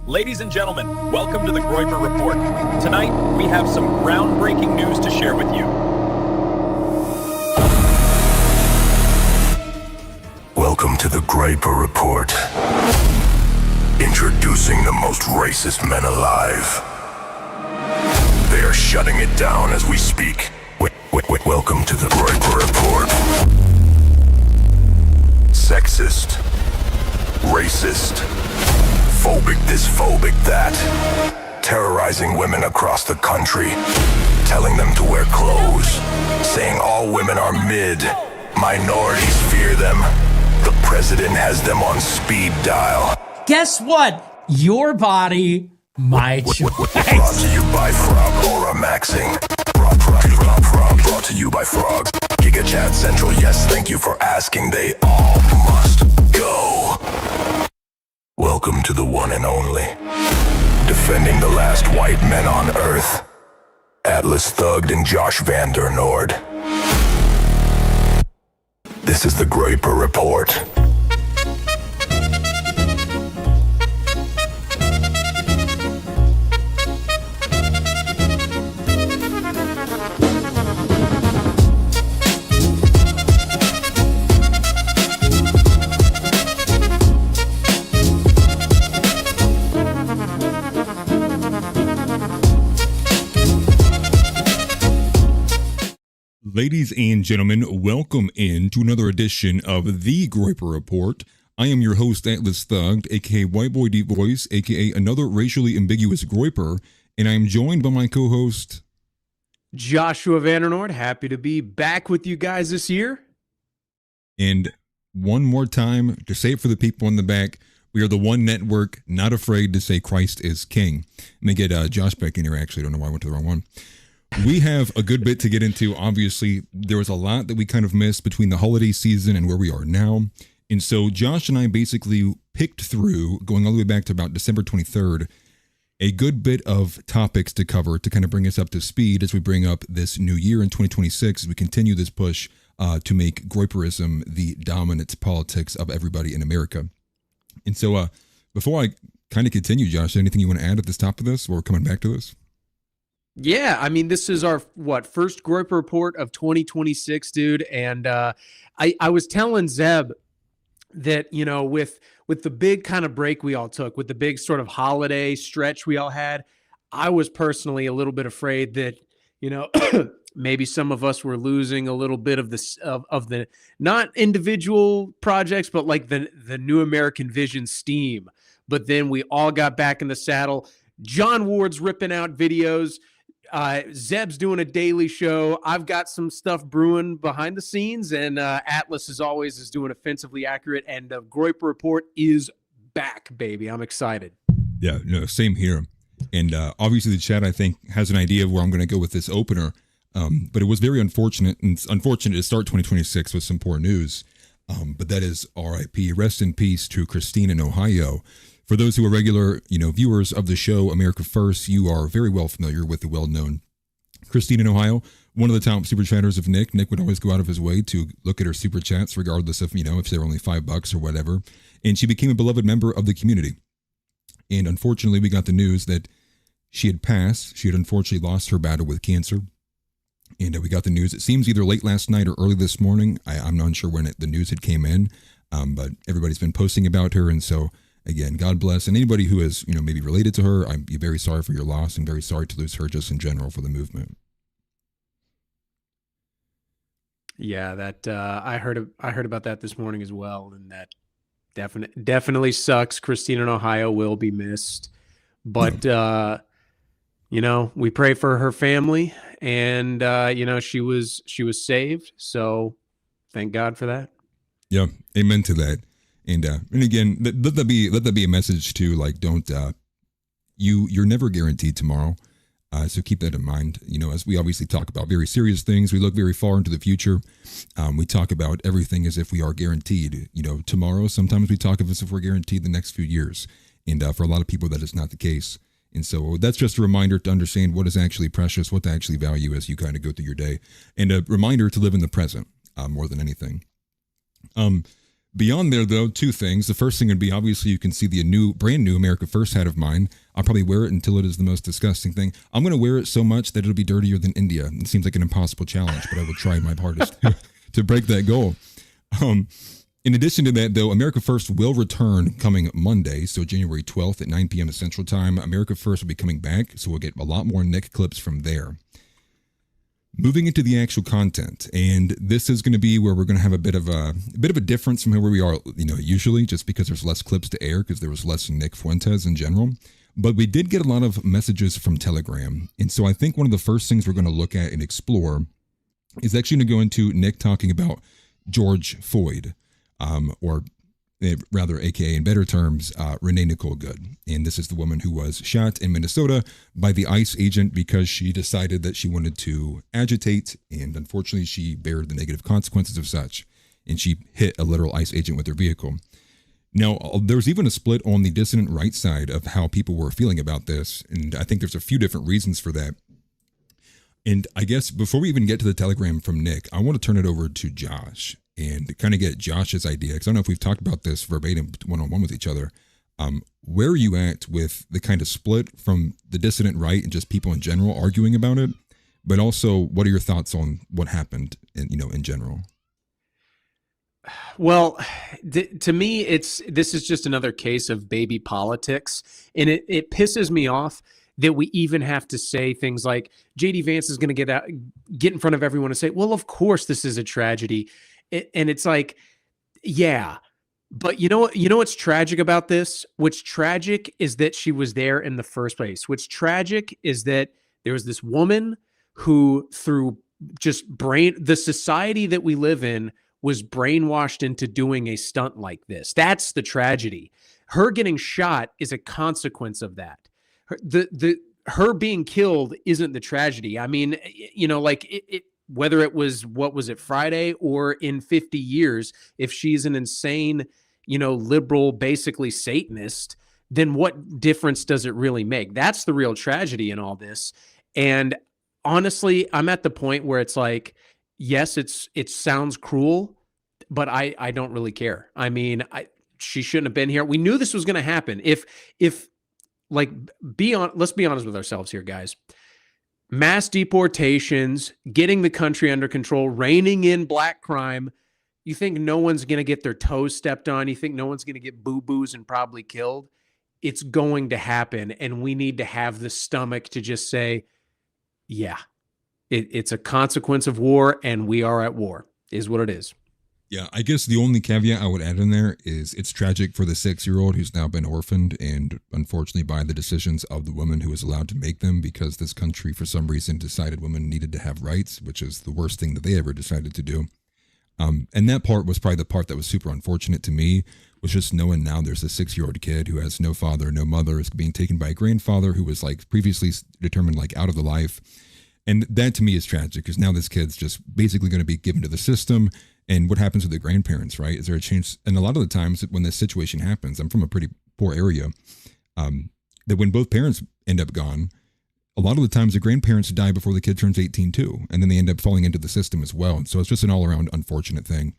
Ladies and gentlemen, welcome to the Groyper Report. Tonight, we have some groundbreaking news to share with you. Welcome to the Groyper Report. Introducing the most racist men alive. They are shutting it down as we speak. Welcome to the Groyper Report. Sexist. Racist. Phobic this, phobic that. Terrorizing women across the country. Telling them to wear clothes. Saying all women are mid. Minorities fear them. The president has them on speed dial. Guess what? Your body, my choice. Brought to you by Frog Aura Maxing. Brought to you by Frog. GigaChat Central, yes, thank you for asking. They all must go. Welcome to the one and only. Defending the last white men on Earth. AtlasThugged and Josh Van Der Nord. This is the Groyper Report. Ladies and gentlemen, welcome in to another edition of the Groyper Report. I am your host, AtlasThugged, aka White Boy Deep Voice, aka another racially ambiguous Groyper, and I am joined by my co-host, Joshua Van Der Nord. Happy to be back with you guys this year. And one more time, to say it for the people in the back, we are the one network not afraid to say Christ is King. Let me get Josh back in here, actually. I don't know why I went to the wrong one. We have a good bit to get into. Obviously, there was a lot that we kind of missed between the holiday season and where we are now. And so Josh and I basically picked through, going all the way back to about December 23rd, a good bit of topics to cover to kind of bring us up to speed as we bring up this new year in 2026, as we continue this push to make Groyperism the dominant politics of everybody in America. And so before I kind of continue, Josh, anything you want to add at this top of this, or coming back to this? Yeah, I mean, this is our, first Groyper Report of 2026, dude. And I was telling Zeb that, you know, with the big kind of break we all took, with the big sort of holiday stretch we all had, I was personally a little bit afraid that, you know, maybe some of us were losing a little bit of this of the not individual projects, but like the New American Vision steam. But then we all got back in the saddle. John Ward's ripping out videos. Zeb's doing a daily show. I've got some stuff brewing behind the scenes, and Atlas, as always, is doing offensively accurate, and the Groyper Report is back, baby. I'm excited. Yeah, no, same here. And obviously the chat, I think, has an idea of where I'm going to go with this opener, but it was very unfortunate, and it's unfortunate to start 2026 with some poor news, but that is R.I.P. Rest in peace to CHRISTINE in Ohio. For those who are regular, viewers of the show America First, you are very well familiar with the well-known CHRISTINE in Ohio, one of the top super chatters of Nick. Nick would always go out of his way to look at her super chats, regardless of, if they're only $5 or whatever. And she became a beloved member of the community. And unfortunately, we got the news that she had passed. She had unfortunately lost her battle with cancer. And we got the news, it seems either late last night or early this morning. I'm not sure when the news had came in, but everybody's been posting about her. And so, again, God bless. And anybody who is, maybe related to her, I'm very sorry for your loss and very sorry to lose her just in general for the movement. Yeah, that I heard about that this morning as well, and that definitely sucks. CHRISTINE in Ohio will be missed, but we pray for her family, and she was saved, so thank God for that. Yeah, amen to that. And again, let that be a message too. Like, don't you're never guaranteed tomorrow, so keep that in mind. As we obviously talk about very serious things, we look very far into the future. We talk about everything as if we are guaranteed. Tomorrow. Sometimes we talk of as if we're guaranteed the next few years, and for a lot of people that is not the case. And so that's just a reminder to understand what is actually precious, what to actually value as you kind of go through your day, and a reminder to live in the present more than anything. Beyond there, though, two things. The first thing would be, obviously, you can see the brand new America First hat of mine. I'll probably wear it until it is the most disgusting thing. I'm going to wear it so much that it'll be dirtier than India. It seems like an impossible challenge, but I will try my hardest to break that goal. In addition to that, though, America First will return coming Monday, so January 12th at 9 p.m. Central Time. America First will be coming back, so we'll get a lot more Nick clips from there. Moving into the actual content, and this is going to be where we're going to have a bit of a difference from where we are, usually, just because there's less clips to air because there was less Nick Fuentes in general. But we did get a lot of messages from Telegram, and so I think one of the first things we're going to look at and explore is actually going to go into Nick talking about George Floyd, or rather, aka in better terms, Renee Nicole Good. And this is the woman who was shot in Minnesota by the ICE agent because she decided that she wanted to agitate, and unfortunately she bared the negative consequences of such, and she hit a literal ICE agent with her vehicle. Now, there was even a split on the dissident right side of how people were feeling about this, and I think there's a few different reasons for that. And I guess before we even get to the telegram from Nick, I want to turn it over to Josh and kind of get Josh's idea, because I don't know if we've talked about this verbatim one-on-one with each other. Where are you at with the kind of split from the dissident right and just people in general arguing about it? But also, what are your thoughts on what happened in general? Well, to me, this is just another case of baby politics, and it pisses me off that we even have to say things like JD Vance is going to get in front of everyone and say, well, of course this is a tragedy. And it's like, yeah, but you know what's tragic about this? What's tragic is that she was there in the first place. What's tragic is that there was this woman who, through just the society that we live in, was brainwashed into doing a stunt like this. That's the tragedy. Her getting shot is a consequence of that. Her being killed isn't the tragedy. I mean, whether it was, what was it, Friday, or in 50 years, if she's an insane, liberal, basically Satanist, then what difference does it really make? That's the real tragedy in all this. And honestly, I'm at the point where it's like, yes, it sounds cruel, but I don't really care. I mean, she shouldn't have been here. We knew this was going to happen. Let's be honest with ourselves here, guys. Mass deportations, getting the country under control, reining in black crime. You think no one's going to get their toes stepped on? You think no one's going to get boo-boos and probably killed? It's going to happen, and we need to have the stomach to just say, yeah, it's a consequence of war, and we are at war, is what it is. Yeah, I guess the only caveat I would add in there is it's tragic for the 6-year-old who's now been orphaned, and unfortunately by the decisions of the woman who was allowed to make them, because this country for some reason decided women needed to have rights, which is the worst thing that they ever decided to do. And that part was probably the part that was super unfortunate to me, was just knowing now there's a 6-year-old kid who has no father, no mother, is being taken by a grandfather who was previously determined out of the life. And that to me is tragic, because now this kid's just basically going to be given to the system. And what happens with the grandparents, right? Is there a chance? And a lot of the times when this situation happens, I'm from a pretty poor area, that when both parents end up gone, a lot of the times the grandparents die before the kid turns 18 too. And then they end up falling into the system as well. And so it's just an all around unfortunate thing.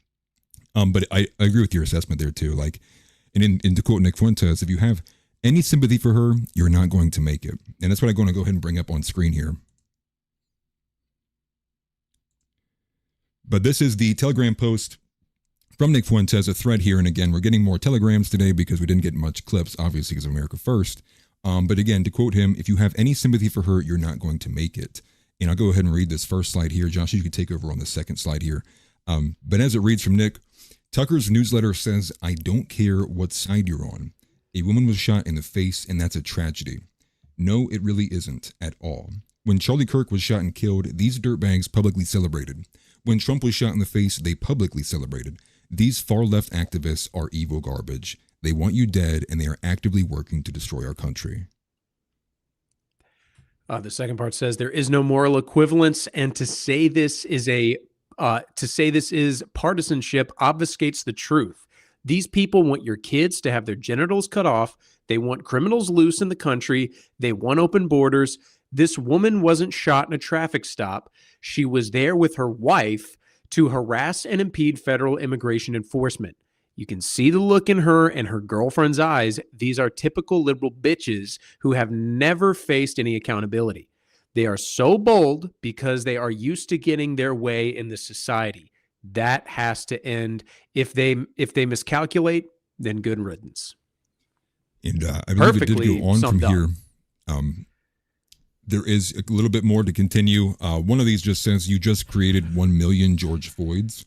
But I agree with your assessment there too. And to quote Nick Fuentes, if you have any sympathy for her, you're not going to make it. And that's what I'm going to go ahead and bring up on screen here. But this is the Telegram post from Nick Fuentes, a thread here. And again, we're getting more telegrams today because we didn't get much clips, obviously, because of America First. But again, to quote him, if you have any sympathy for her, you're not going to make it. And I'll go ahead and read this first slide here. Josh, you can take over on the second slide here. But as it reads from Nick, Tucker's newsletter says, I don't care what side you're on. A woman was shot in the face, and that's a tragedy. No, it really isn't at all. When Charlie Kirk was shot and killed, these dirtbags publicly celebrated. When Trump was shot in the face, they publicly celebrated. These far-left activists are evil garbage. They want you dead, and they are actively working to destroy our country. The second part says there is no moral equivalence, and to say this is partisanship obfuscates the truth. These people want your kids to have their genitals cut off. They want criminals loose in the country. They want open borders. This woman wasn't shot in a traffic stop. She was there with her wife to harass and impede federal immigration enforcement. You can see the look in her and her girlfriend's eyes. These are typical liberal bitches who have never faced any accountability. They are so bold because they are used to getting their way in the society. That has to end. If they miscalculate, then good riddance. And I believe it did go on from here. There is a little bit more to continue. One of these just says, you just created 1 million George Floyds,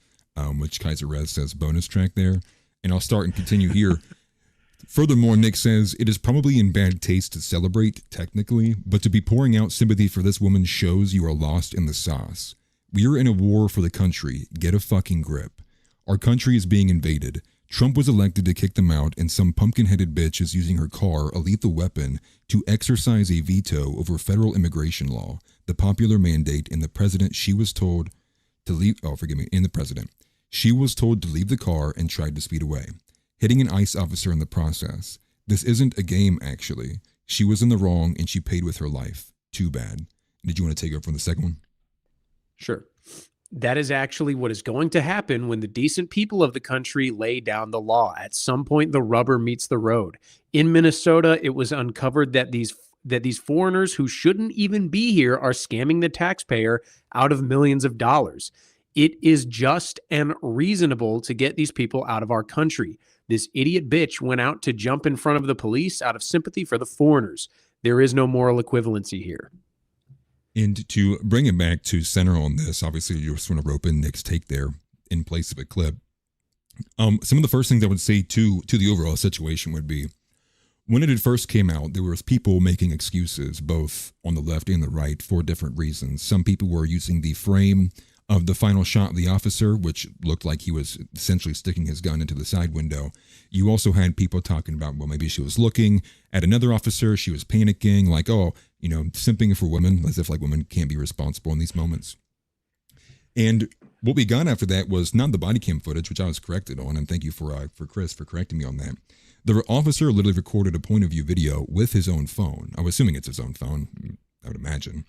which Kaiser Rez says bonus track there. And I'll start and continue here. Furthermore, Nick says, it is probably in bad taste to celebrate, technically, but to be pouring out sympathy for this woman shows you are lost in the sauce. We are in a war for the country. Get a fucking grip. Our country is being invaded. Trump was elected to kick them out, and some pumpkin-headed bitch is using her car, a lethal weapon, to exercise a veto over federal immigration law, the popular mandate, and the president she was told to leave. Oh, forgive me, in the president. She was told to leave the car and tried to speed away, hitting an ICE officer in the process. This isn't a game, actually. She was in the wrong, and she paid with her life. Too bad. Did you want to take over from the second one? Sure. That is actually what is going to happen when the decent people of the country lay down the law. At some point, the rubber meets the road. In Minnesota, it was uncovered that these foreigners who shouldn't even be here are scamming the taxpayer out of millions of dollars. It is just and reasonable to get these people out of our country. This idiot bitch went out to jump in front of the police out of sympathy for the foreigners. There is no moral equivalency here. And to bring it back to center on this, obviously you just want to rope in Nick's take there in place of a clip. Some of the first things I would say to the overall situation would be, when it had first came out, there was people making excuses, both on the left and the right, for different reasons. Some people were using the frame of the final shot of the officer, which looked like he was essentially sticking his gun into the side window. You also had people talking about, well, maybe she was looking at another officer, she was panicking, like, oh, you know, simping for women, as if like women can't be responsible in these moments. And what we got after that was not the body cam footage, which I was corrected on, and thank you for Chris for correcting me on that. The officer literally recorded a point of view video with his own phone. I'm assuming it's his own phone, I would imagine.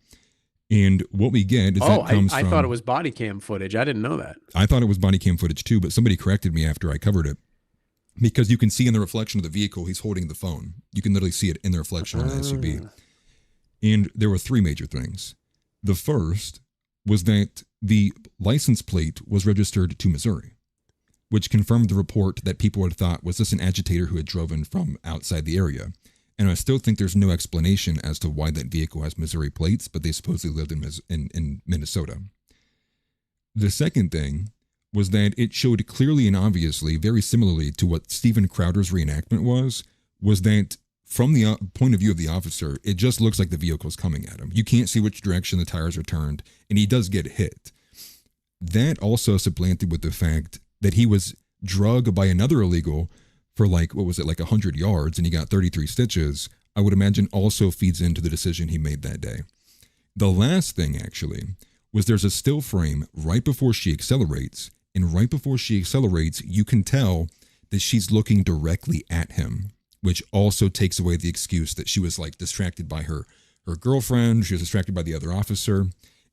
And what we get is that comes from... I thought it was body cam footage. I didn't know that. I thought it was body cam footage too, but somebody corrected me after I covered it. Because you can see in the reflection of the vehicle, he's holding the phone. You can literally see it in the reflection on the SUV. And there were three major things. The first was that the license plate was registered to Missouri, which confirmed the report that people had thought was this an agitator who had driven from outside the area. And I still think there's no explanation as to why that vehicle has Missouri plates, but they supposedly lived in Minnesota. The second thing was that it showed clearly and obviously, very similarly to what Steven Crowder's reenactment was that from the point of view of the officer, it just looks like the vehicle's coming at him. You can't see which direction the tires are turned, and he does get hit. That also supplanted with the fact that he was drugged by another illegal for like 100 yards, and he got 33 stitches, I would imagine also feeds into the decision he made that day. The last thing, actually, was there's a still frame right before she accelerates, and right before she accelerates, you can tell that she's looking directly at him, which also takes away the excuse that she was like distracted by her girlfriend, she was distracted by the other officer.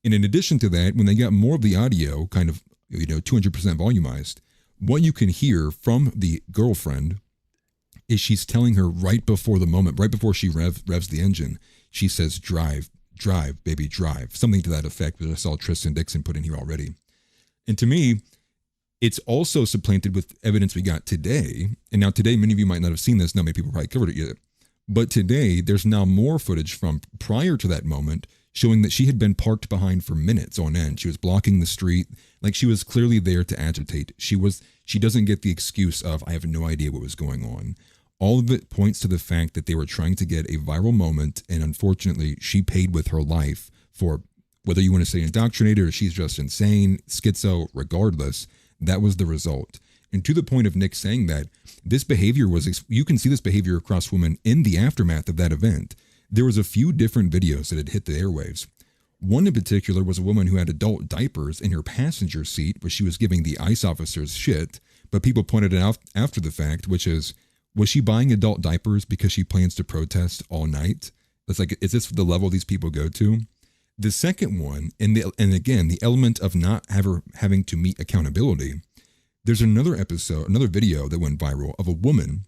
And in addition to that, when they got more of the audio, kind of, 200% volumized, what you can hear from the girlfriend is she's telling her right before the moment, right before she revs the engine, she says, drive, baby, drive. Something to that effect, which I saw Tristan Dixon put in here already. And to me, it's also supplanted with evidence we got today. And now today, many of you might not have seen this. Not many people probably covered it yet. But today, there's now more footage from prior to that moment showing that she had been parked behind for minutes on end. She was blocking the street. Like, she was clearly there to agitate. She doesn't get the excuse of, I have no idea what was going on. All of it points to the fact that they were trying to get a viral moment, and unfortunately, she paid with her life for, whether you want to say indoctrinated or she's just insane, schizo, regardless, that was the result. And to the point of Nick saying that, this behavior was, you can see this behavior across women in the aftermath of that event. There was a few different videos that had hit the airwaves. One in particular was a woman who had adult diapers in her passenger seat, but she was giving the ICE officers shit. But people pointed it out after the fact, which is, was she buying adult diapers because she plans to protest all night? It's like, is this the level these people go to? The second one, and again, the element of not having to meet accountability. There's another video that went viral of a woman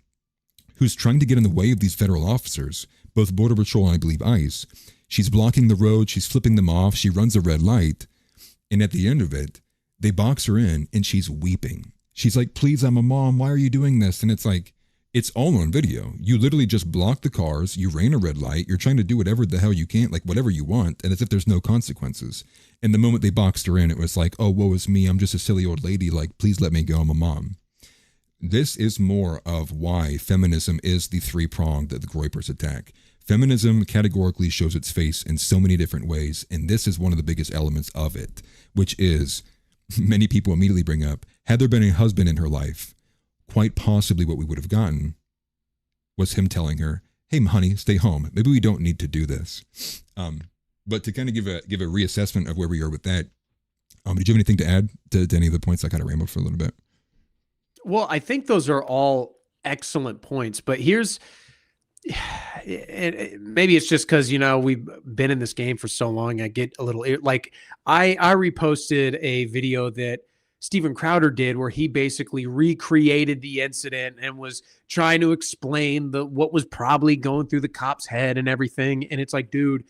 who's trying to get in the way of these federal officers, both Border Patrol and I believe ICE. She's blocking the road. She's flipping them off. She runs a red light. And at the end of it, they box her in and she's weeping. She's like, please, I'm a mom. Why are you doing this? And it's like, it's all on video. You literally just block the cars. You ran a red light. You're trying to do whatever the hell you can, like whatever you want. And as if there's no consequences. And the moment they boxed her in, it was like, oh, woe is me. I'm just a silly old lady. Like, please let me go. I'm a mom. This is more of why feminism is the three-pronged that the Groypers attack. Feminism categorically shows its face in so many different ways, and this is one of the biggest elements of it, which is, many people immediately bring up, had there been a husband in her life, quite possibly what we would have gotten was him telling her, hey, honey, stay home. Maybe we don't need to do this. But to kind of give a reassessment of where we are with that, did you have anything to add to any of the points? I kind of rambled for a little bit. Well, I think those are all excellent points, but here's, maybe it's just because, we've been in this game for so long. I get a little like, I reposted a video that Steven Crowder did where he basically recreated the incident and was trying to explain what was probably going through the cop's head and everything. And it's like, dude,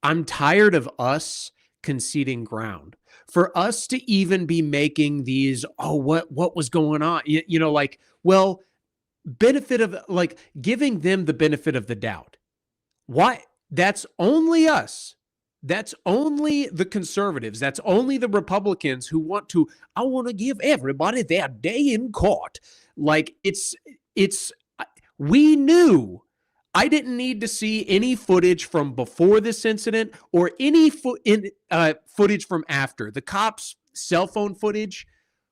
I'm tired of us conceding ground. For us to even be making these, what was going on? Benefit of, like, giving them the benefit of the doubt. Why? That's only us. That's only the conservatives. That's only the Republicans who want to give everybody their day in court. Like, we knew. I didn't need to see any footage from before this incident or any footage from after. The cops' cell phone footage,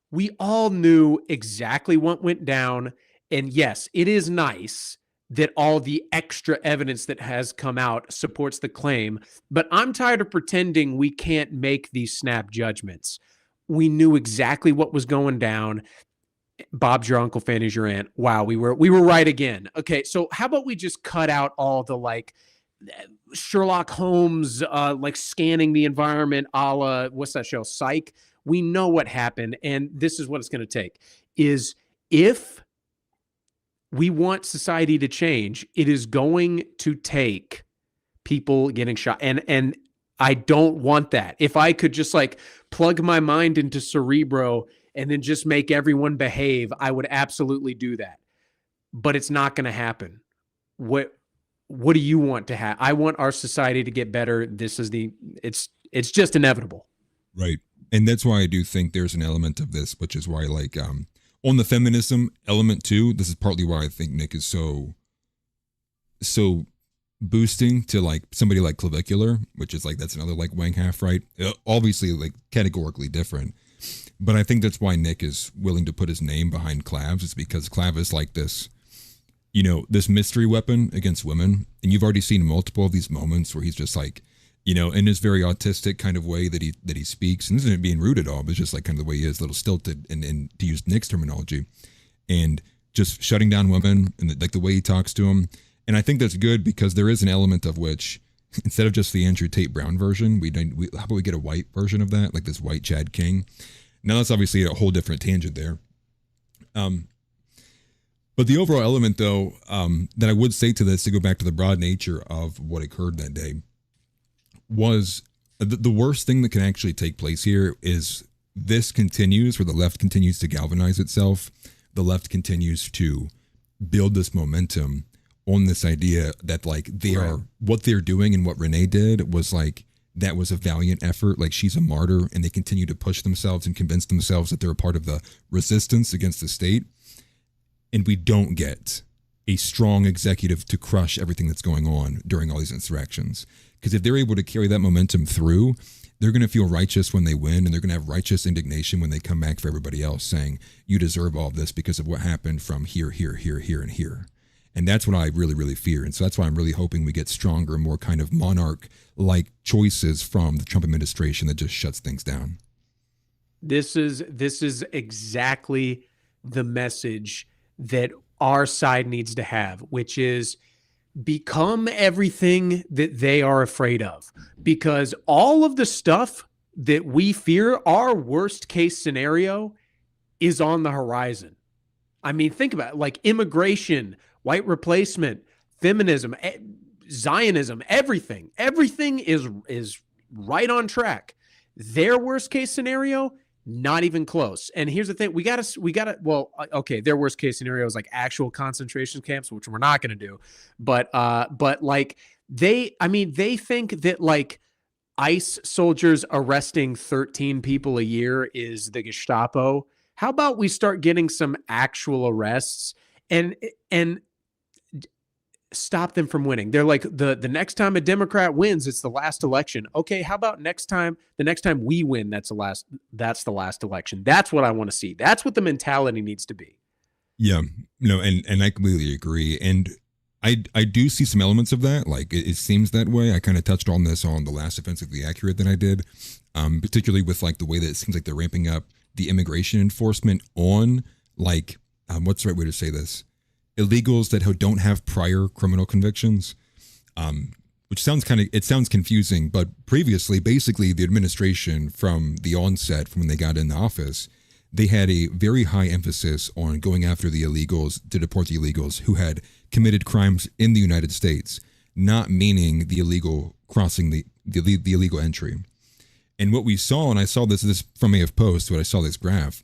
we all knew exactly what went down. And yes, it is nice that all the extra evidence that has come out supports the claim, but I'm tired of pretending we can't make these snap judgments. We knew exactly what was going down. Bob's your uncle, Fanny's your aunt. Wow, we were right again. Okay, so how about we just cut out all the, like, Sherlock Holmes, like, scanning the environment a la, what's that show, Psych? We know what happened, and this is what it's going to take, is if we want society to change, it is going to take people getting shot. And I don't want that. If I could just, like, plug my mind into Cerebro and then just make everyone behave, I would absolutely do that. But it's not going to happen. What do you want to have? I want our society to get better. It's just inevitable. Right. And that's why I do think there's an element of this, which is why, like, on the feminism element too, this is partly why I think Nick is so boosting to, like, somebody like Clavicular, which is, like, that's another, like, wang half, right? Obviously, like, categorically different. But I think that's why Nick is willing to put his name behind Clavs. It's because Clav is like this, this mystery weapon against women. And you've already seen multiple of these moments where he's just like, in his very autistic kind of way that he speaks. And this isn't being rude at all, but it's just like kind of the way he is, a little stilted, and to use Nick's terminology, and just shutting down women and like the way he talks to them. And I think that's good because there is an element of which, instead of just the Andrew Tate Brown version, how about we get a white version of that, like this white Chad King? Now that's obviously a whole different tangent there. But the overall element, though, that I would say to this, to go back to the broad nature of what occurred that day, was the worst thing that can actually take place here is this continues, where the left continues to galvanize itself. The left continues to build this momentum on this idea that, like, what they're doing and what Renee did was, like, that was a valiant effort. Like, she's a martyr, and they continue to push themselves and convince themselves that they're a part of the resistance against the state. And we don't get a strong executive to crush everything that's going on during all these insurrections. Because if they're able to carry that momentum through, they're going to feel righteous when they win, and they're going to have righteous indignation when they come back for everybody else, saying, you deserve all of this because of what happened from here, here, here, here, and here. And that's what I really, really fear. And so that's why I'm really hoping we get stronger, more kind of monarch-like choices from the Trump administration that just shuts things down. This is exactly the message that our side needs to have, which is become everything that they are afraid of. Because all of the stuff that we fear, our worst case scenario, is on the horizon. I mean, think about it, like immigration, white replacement, feminism, Zionism, everything is right on track. Their worst case scenario, not even close. And here's the thing, we gotta, well, okay, their worst case scenario is like actual concentration camps, which we're not going to do. But like they think that like ICE soldiers arresting 13 people a year is the Gestapo. How about we start getting some actual arrests and stop them from winning? They're like, the next time a Democrat wins, it's the last election. Okay, how about the next time we win, that's the last election. That's what I want to see. That's what the mentality needs to be. Yeah, no, and I completely agree. And I do see some elements of that. Like it seems that way. I kind of touched on this on the last Offensively Accurate that I did, particularly with like the way that it seems like they're ramping up the immigration enforcement on like, what's the right way to say this? Illegals that don't have prior criminal convictions, which sounds confusing, but previously, basically the administration from the onset, from when they got in the office, they had a very high emphasis on going after the illegals, to deport the illegals who had committed crimes in the United States, not meaning the illegal crossing the illegal entry. And what we saw, and I saw this from AF Post, but I saw this graph,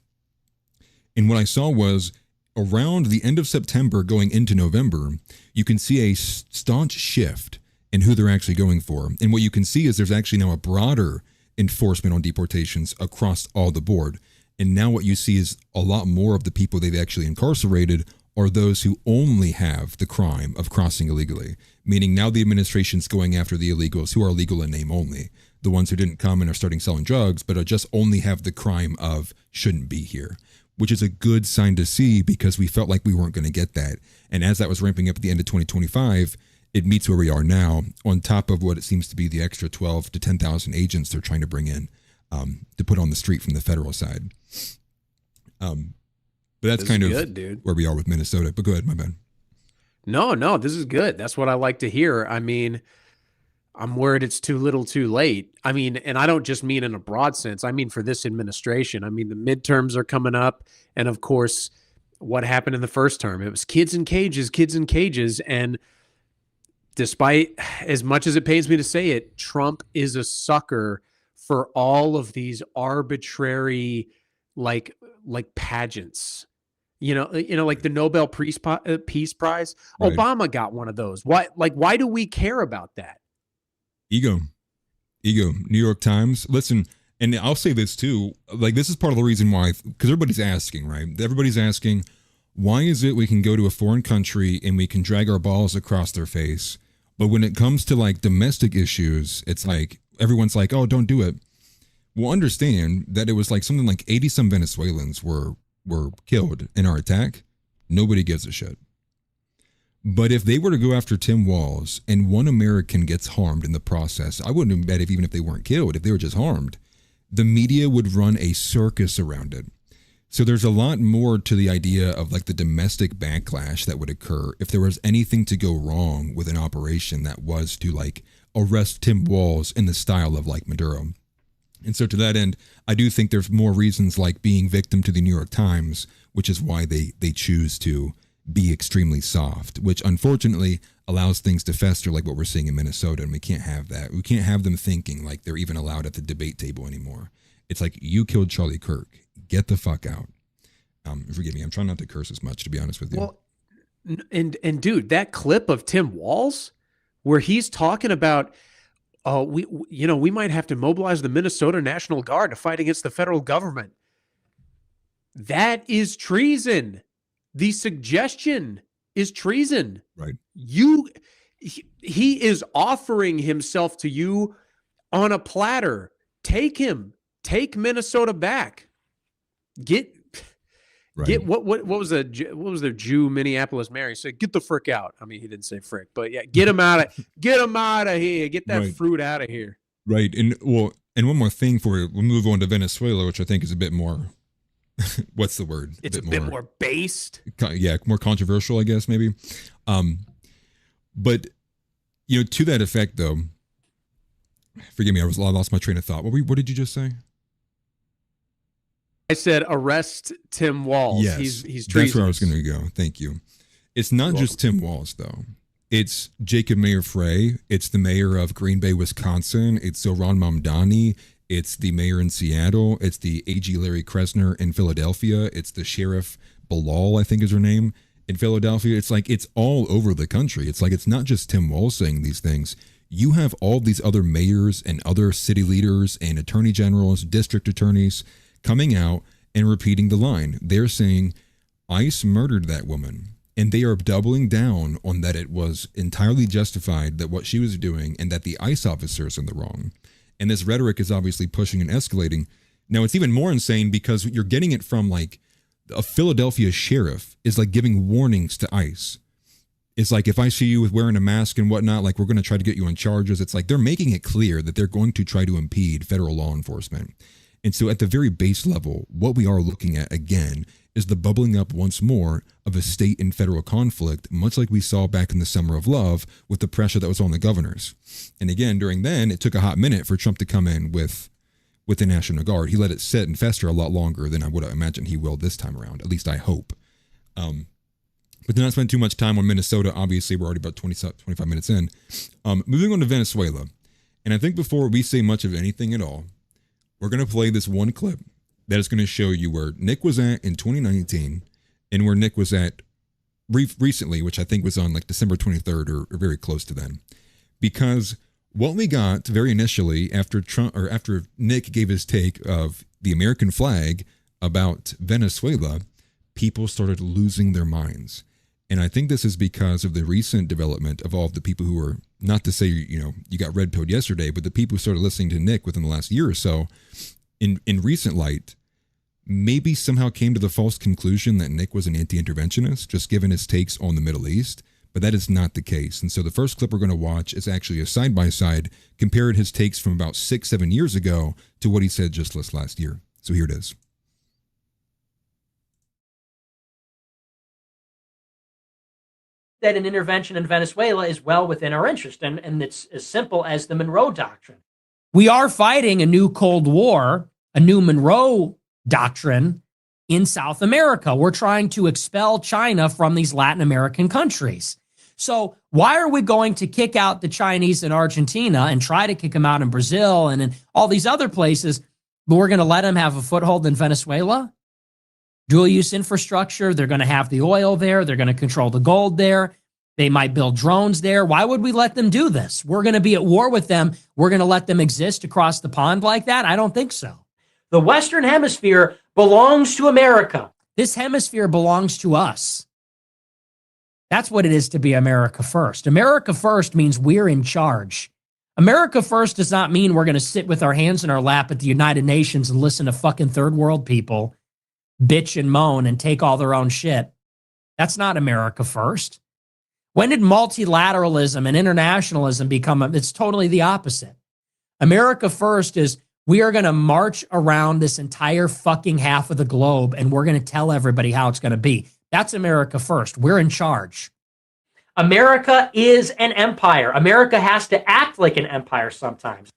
and what I saw was around the end of September going into November, you can see a staunch shift in who they're actually going for. And what you can see is there's actually now a broader enforcement on deportations across all the board. And now what you see is a lot more of the people they've actually incarcerated are those who only have the crime of crossing illegally, meaning now the administration's going after the illegals who are legal in name only, the ones who didn't come and are starting selling drugs, but are just only have the crime of shouldn't be here, which is a good sign to see because we felt like we weren't going to get that. And as that was ramping up at the end of 2025, it meets where we are now, on top of what it seems to be the extra 12 to 10,000 agents they're trying to bring in to put on the street from the federal side. But that's this kind of good, dude. Where we are with Minnesota. But go ahead, my bad. No, this is good. That's what I like to hear. I mean, I'm worried it's too little too late. I mean, and I don't just mean in a broad sense. I mean for this administration. I mean, the midterms are coming up. And of course, what happened in the first term? It was kids in cages. And despite as much as it pains me to say it, Trump is a sucker for all of these arbitrary, like pageants. You know, like the Nobel Peace Prize. Right. Obama got one of those. Why do we care about that? Ego. New York Times. Listen, and I'll say this too. Like, this is part of the reason why, because everybody's asking, right? Everybody's asking, why is it we can go to a foreign country and we can drag our balls across their face, but when it comes to like domestic issues, it's like everyone's like, oh, don't do it. Well, understand that it was like something like 80 some Venezuelans were killed in our attack. Nobody gives a shit. But if they were to go after Tim Walz and one American gets harmed in the process, I wouldn't have bet even if they weren't killed, if they were just harmed, the media would run a circus around it. So there's a lot more to the idea of like the domestic backlash that would occur if there was anything to go wrong with an operation that was to like arrest Tim Walz in the style of like Maduro. And so to that end, I do think there's more reasons like being victim to the New York Times, which is why they choose to be extremely soft, which unfortunately allows things to fester like what we're seeing in Minnesota. And we can't have that. We can't have them thinking like they're even allowed at the debate table anymore. It's like, you killed Charlie Kirk. Get the fuck out. Forgive me. I'm trying not to curse as much, to be honest with you. Well, and dude, that clip of Tim Walz where he's talking about, we might have to mobilize the Minnesota National Guard to fight against the federal government. That is treason. The suggestion is treason. Right. He is offering himself to you on a platter. Take him. Take Minnesota back. Get what was their Jew Minneapolis Mary said? Get the frick out. I mean, he didn't say frick, but yeah, get him out of here. Get that fruit out of here. Right. And one more thing we'll move on to Venezuela, which I think is a bit more what's the word? It's a bit more based. Yeah, more controversial, I guess, maybe. But to that effect though, forgive me, I lost my train of thought. What did you just say? I said arrest Tim Walz. Yes, He's that's where I treasonous. was going to go. Thank you. It's not just Tim Walz, though. It's Jacob Mayer Frey. It's the mayor of Green Bay, Wisconsin. It's Zohran Mamdani. It's the mayor in Seattle. It's the AG Larry Krasner in Philadelphia. It's the sheriff Bilal, I think is her name, in Philadelphia. It's like it's all over the country. It's like it's not just Tim Walz saying these things. You have all these other mayors and other city leaders and attorney generals, district attorneys coming out and repeating the line. They're saying ICE murdered that woman. And they are doubling down on that it was entirely justified, that what she was doing, and that the ICE officers are in the wrong. And this rhetoric is obviously pushing and escalating. Now, it's even more insane because you're getting it from like a Philadelphia sheriff is like giving warnings to ICE. It's like, if I see you with wearing a mask and whatnot, like we're going to try to get you on charges. It's like they're making it clear that they're going to try to impede federal law enforcement. And so at the very base level, what we are looking at again is the bubbling up once more of a state and federal conflict, much like we saw back in the Summer of Love with the pressure that was on the governors. And again, during then, it took a hot minute for Trump to come in with the National Guard. He let it sit and fester a lot longer than I would imagine he will this time around. At least I hope. But to not spend too much time on Minnesota, obviously we're already about 25 minutes in. Moving on to Venezuela. And I think before we say much of anything at all, we're going to play this one clip that is going to show you where Nick was at in 2019 and where Nick was at recently, which I think was on like December 23rd or very close to then. Because what we got very initially after Trump, or after Nick gave his take of the American flag about Venezuela, people started losing their minds. And I think this is because of the recent development of all of the people who were, not to say, you got red pilled yesterday, but the people who started listening to Nick within the last year or so, in recent light, maybe somehow came to the false conclusion that Nick was an anti-interventionist, just given his takes on the Middle East. But that is not the case. And so the first clip we're going to watch is actually a side-by-side, comparing his takes from about 6-7 years ago to what he said just this last year. So here it is. That an intervention in Venezuela is well within our interest. And it's as simple as the Monroe Doctrine. We are fighting a new Cold War, a new Monroe Doctrine in South America. We're trying to expel China from these Latin American countries. So why are we going to kick out the Chinese in Argentina and try to kick them out in Brazil and in all these other places, but we're going to let them have a foothold in Venezuela? Dual use infrastructure. They're going to have the oil there. They're going to control the gold there. They might build drones there. Why would we let them do this? We're going to be at war with them. We're going to let them exist across the pond like that? I don't think so. The Western Hemisphere belongs to America. This hemisphere belongs to us. That's what it is to be America first. America first means we're in charge. America first does not mean we're going to sit with our hands in our lap at the United Nations and listen to fucking third world people bitch and moan and take all their own shit. That's not America first. When did multilateralism and internationalism become? It's totally the opposite. America first is we are going to march around this entire fucking half of the globe and we're going to tell everybody how it's going to be. That's America first. We're in charge. America is an empire. America has to act like an empire sometimes.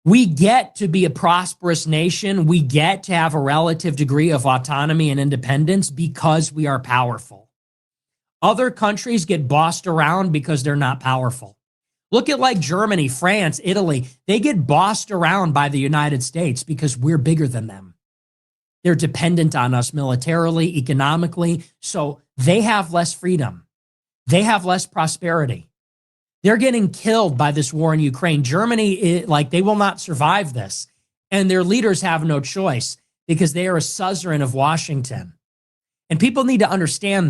We get to be a prosperous nation. We get to have a relative degree of autonomy and independence because we are powerful. Other countries get bossed around because they're not powerful. Look at like Germany, France, Italy. They get bossed around by the United States because we're bigger than them. They're dependent on us militarily, economically, so they have less freedom. They have less prosperity. They're getting killed by this war in Ukraine. Germany, they will not survive this. And their leaders have no choice because they are a suzerain of Washington. And people need to understand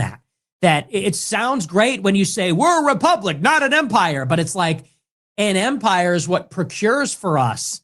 that it sounds great when you say, we're a republic, not an empire. But it's like an empire is what procures for us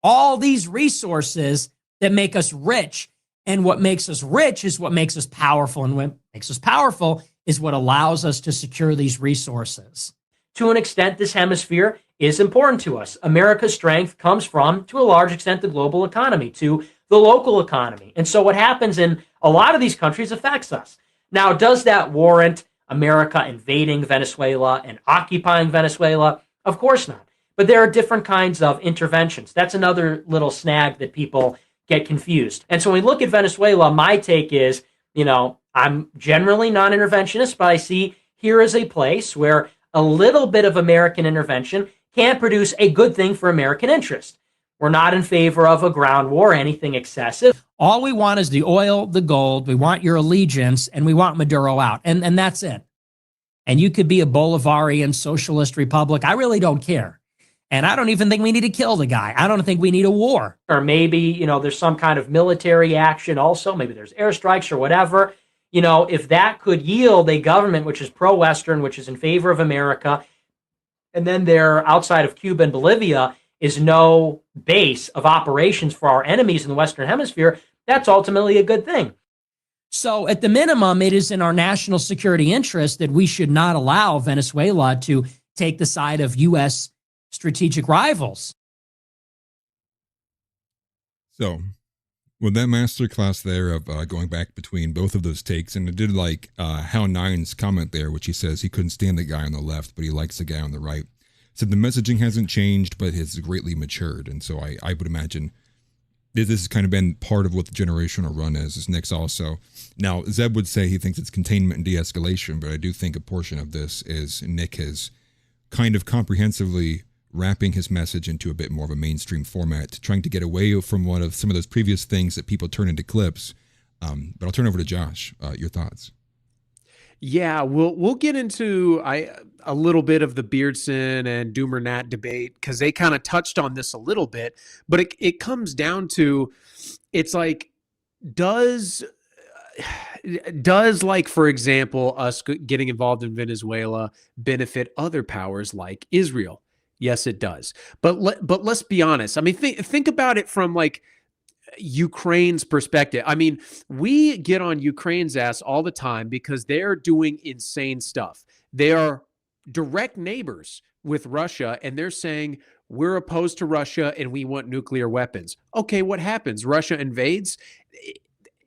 all these resources that make us rich. And what makes us rich is what makes us powerful. And what makes us powerful is what allows us to secure these resources. To an extent, this hemisphere is important to us. America's strength comes from, to a large extent, the global economy, to the local economy. And so what happens in a lot of these countries affects us. Now, does that warrant America invading Venezuela and occupying Venezuela? Of course not. But there are different kinds of interventions. That's another little snag that people get confused. And so when we look at Venezuela, my take is, I'm generally non-interventionist, but I see here is a place where a little bit of American intervention can produce a good thing for American interest. We're not in favor of a ground war, anything excessive. All we want is the oil, the gold. We want your allegiance, and we want Maduro out. And that's it. And you could be a Bolivarian socialist republic. I really don't care. And I don't even think we need to kill the guy. I don't think we need a war. Or maybe, there's some kind of military action also. Maybe there's airstrikes or whatever. If that could yield a government which is pro-Western, which is in favor of America, and then there, outside of Cuba and Bolivia, is no base of operations for our enemies in the Western Hemisphere, that's ultimately a good thing. So at the minimum, it is in our national security interest that we should not allow Venezuela to take the side of U.S. strategic rivals. So, with that masterclass there of going back between both of those takes, and I did like How Nine's comment there, which he says he couldn't stand the guy on the left, but he likes the guy on the right. Said the messaging hasn't changed, but has greatly matured. And so I would imagine this has kind of been part of what the generational run is Nick's also. Now, Zeb would say he thinks it's containment and de-escalation, but I do think a portion of this is Nick has kind of comprehensively wrapping his message into a bit more of a mainstream format, trying to get away from some of those previous things that people turn into clips. But I'll turn over to Josh. Your thoughts? Yeah, we'll get into a little bit of the Beardson and Doomer Nat debate because they kind of touched on this a little bit, but it comes down to, it's like, does like, for example, us getting involved in Venezuela benefit other powers like Israel? Yes, it does. But let's be honest. I mean, think about it from like Ukraine's perspective. I mean, we get on Ukraine's ass all the time because they're doing insane stuff. They are direct neighbors with Russia, and they're saying we're opposed to Russia and we want nuclear weapons. Okay, what happens? Russia invades.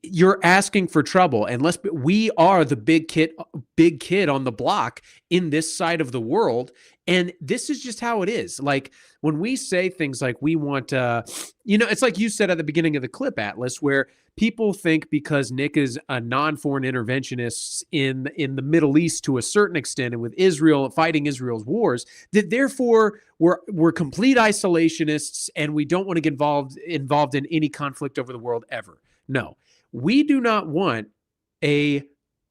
You're asking for trouble, and we are the big kid on the block in this side of the world, and this is just how it is. Like when we say things like we want, it's like you said at the beginning of the clip, Atlas, where people think because Nick is a non-foreign interventionist in the Middle East to a certain extent, and with Israel fighting Israel's wars, that therefore we're complete isolationists and we don't want to get involved in any conflict over the world ever. No. We do not want a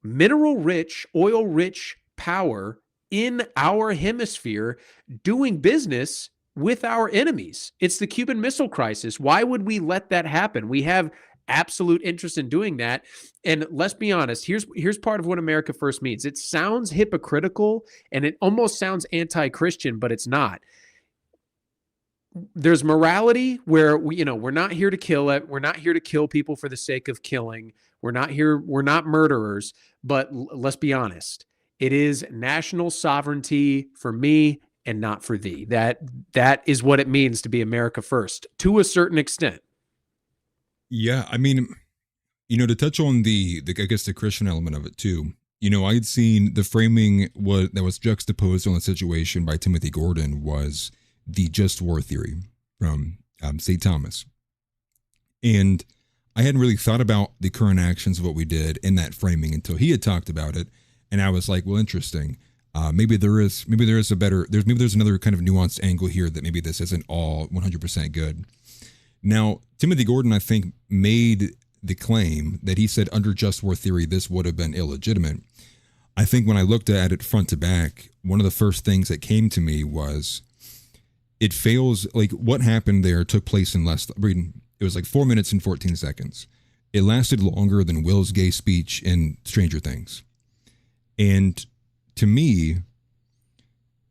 mineral-rich, oil-rich power in our hemisphere doing business with our enemies. It's the Cuban Missile Crisis. Why would we let that happen? We have absolute interest in doing that. And let's be honest, here's part of what America First means. It sounds hypocritical and it almost sounds anti-Christian, but it's not. There's morality where we're not here to kill it. We're not here to kill people for the sake of killing. We're not murderers, but let's be honest. It is national sovereignty for me and not for thee. That is what it means to be America First to a certain extent. Yeah, I mean, to touch on the I guess the Christian element of it too. I'd seen the framing that was juxtaposed on the situation by Timothy Gordon was the just war theory from St. Thomas. And I hadn't really thought about the current actions of what we did in that framing until he had talked about it. And I was like, well, interesting. Maybe there's another kind of nuanced angle here that maybe this isn't all 100% good. Now, Timothy Gordon, I think, made the claim that he said under just war theory, this would have been illegitimate. I think when I looked at it front to back, one of the first things that came to me was it fails. Like what happened there took place in it was like 4 minutes and 14 seconds. It lasted longer than Will's gay speech in Stranger Things. And to me,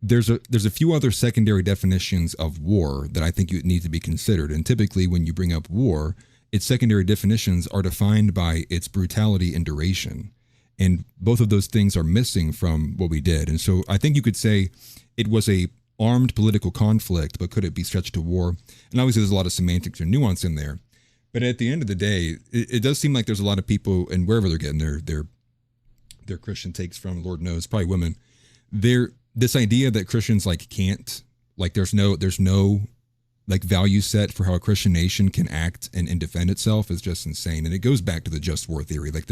there's a few other secondary definitions of war that I think you need to be considered. And typically when you bring up war, its secondary definitions are defined by its brutality and duration. And both of those things are missing from what we did. And so I think you could say it was a armed political conflict, but could it be stretched to war? And obviously there's a lot of semantics or nuance in there. But at the end of the day, it does seem like there's a lot of people, and wherever they're getting their Christian takes from, Lord knows, probably women, this idea that Christians can't, there's no like value set for how a Christian nation can act and defend itself is just insane. And it goes back to the just war theory. Like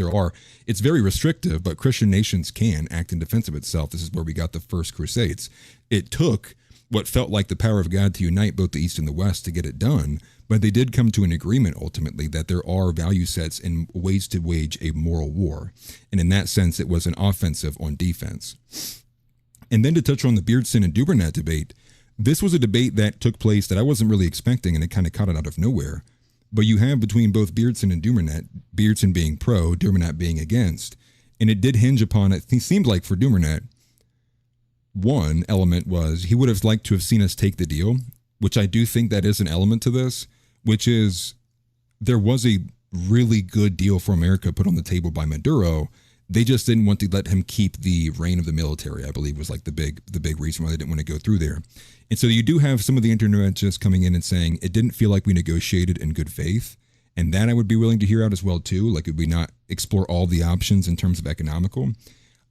it's very restrictive, but Christian nations can act in defense of itself. This is where we got the first Crusades. It took what felt like the power of God to unite both the East and the West to get it done. But they did come to an agreement ultimately that there are value sets and ways to wage a moral war. And in that sense, it was an offensive on defense. And then to touch on the Beardson and Dubernat debate, this was a debate that took place that I wasn't really expecting, and it kind of caught it out of nowhere. But you have between both Beardson and Dubernat, Beardson being pro, Dubernat being against. And it did hinge upon, it seemed like for Dubernat, one element was he would have liked to have seen us take the deal, which I do think that is an element to this, which is there was a really good deal for America put on the table by Maduro. They just didn't want to let him keep the reign of the military, I believe was like the big reason why they didn't want to go through there. And so you do have some of the interventionists coming in and saying it didn't feel like we negotiated in good faith. And that I would be willing to hear out as well too. Like, would we not explore all the options in terms of economical?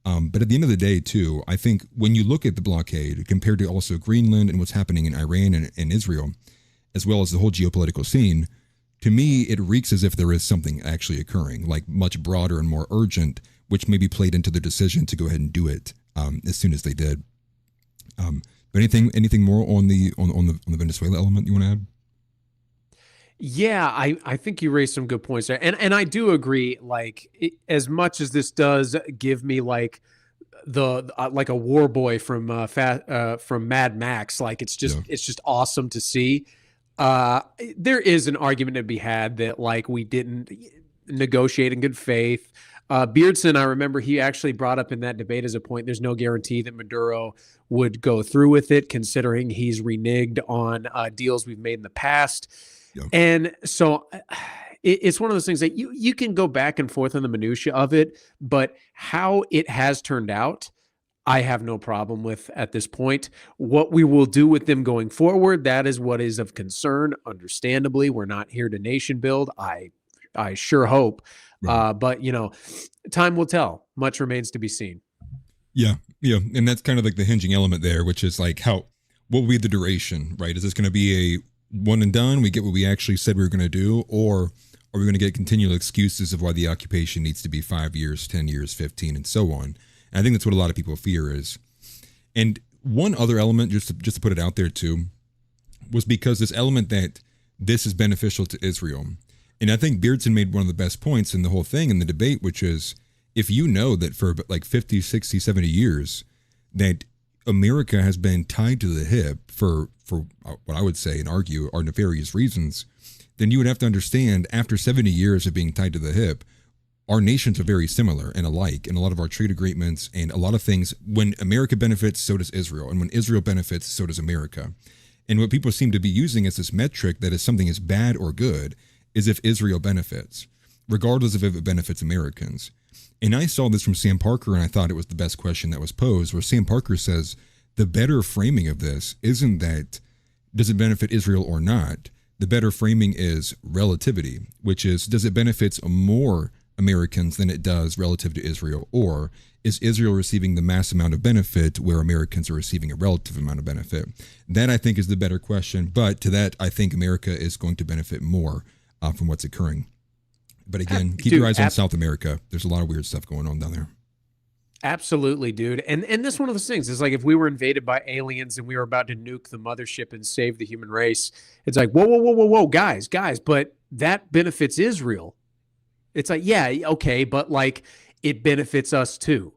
But at the end of the day too, I think when you look at the blockade compared to also Greenland and what's happening in Iran and Israel, as well as the whole geopolitical scene, to me, it reeks as if there is something actually occurring, like much broader and more urgent, which maybe played into their decision to go ahead and do it as soon as they did. But anything more on the Venezuela element you want to add? Yeah, I think you raised some good points there, and I do agree. Like, as much as this does give me like the like a war boy from Mad Max, like it's just awesome to see. There is an argument to be had that like we didn't negotiate in good faith. Beardson, I remember he actually brought up in that debate as a point, there's no guarantee that Maduro would go through with it, considering he's reneged on deals we've made in the past. Yeah. And so it's one of those things that you can go back and forth on the minutia of it, but how it has turned out, I have no problem with at this point. What we will do with them going forward, that is what is of concern. Understandably, we're not here to nation build. I sure hope. Right. But, time will tell. Much remains to be seen. Yeah. And that's kind of like the hinging element there, which is like what will be the duration, right? Is this going to be a one and done? We get what we actually said we were going to do, or are we going to get continual excuses of why the occupation needs to be 5 years, 10 years, 15, and so on? And I think that's what a lot of people fear is. And one other element, just to put it out there too, was because this element that this is beneficial to Israel. And I think Beardson made one of the best points in the whole thing in the debate, which is if you know that for like 50, 60, 70 years that America has been tied to the hip for what I would say and argue are nefarious reasons, then you would have to understand after 70 years of being tied to the hip, our nations are very similar and alike in a lot of our trade agreements and a lot of things. When America benefits, so does Israel. And when Israel benefits, so does America. And what people seem to be using as this metric that if something is bad or good is if Israel benefits, regardless of if it benefits Americans. And I saw this from Sam Parker, and I thought it was the best question that was posed, where Sam Parker says, the better framing of this isn't that does it benefit Israel or not? The better framing is relativity, which is does it benefit more Americans than it does relative to Israel, or is Israel receiving the mass amount of benefit where Americans are receiving a relative amount of benefit? That, I think, is the better question. But to that, I think America is going to benefit more from what's occurring. But again, keep your eyes on South America. There's a lot of weird stuff going on down there. Absolutely, dude. And this is one of those things. It's like if we were invaded by aliens and we were about to nuke the mothership and save the human race, it's like, whoa, guys, but that benefits Israel. It's like, yeah, okay, but like it benefits us too,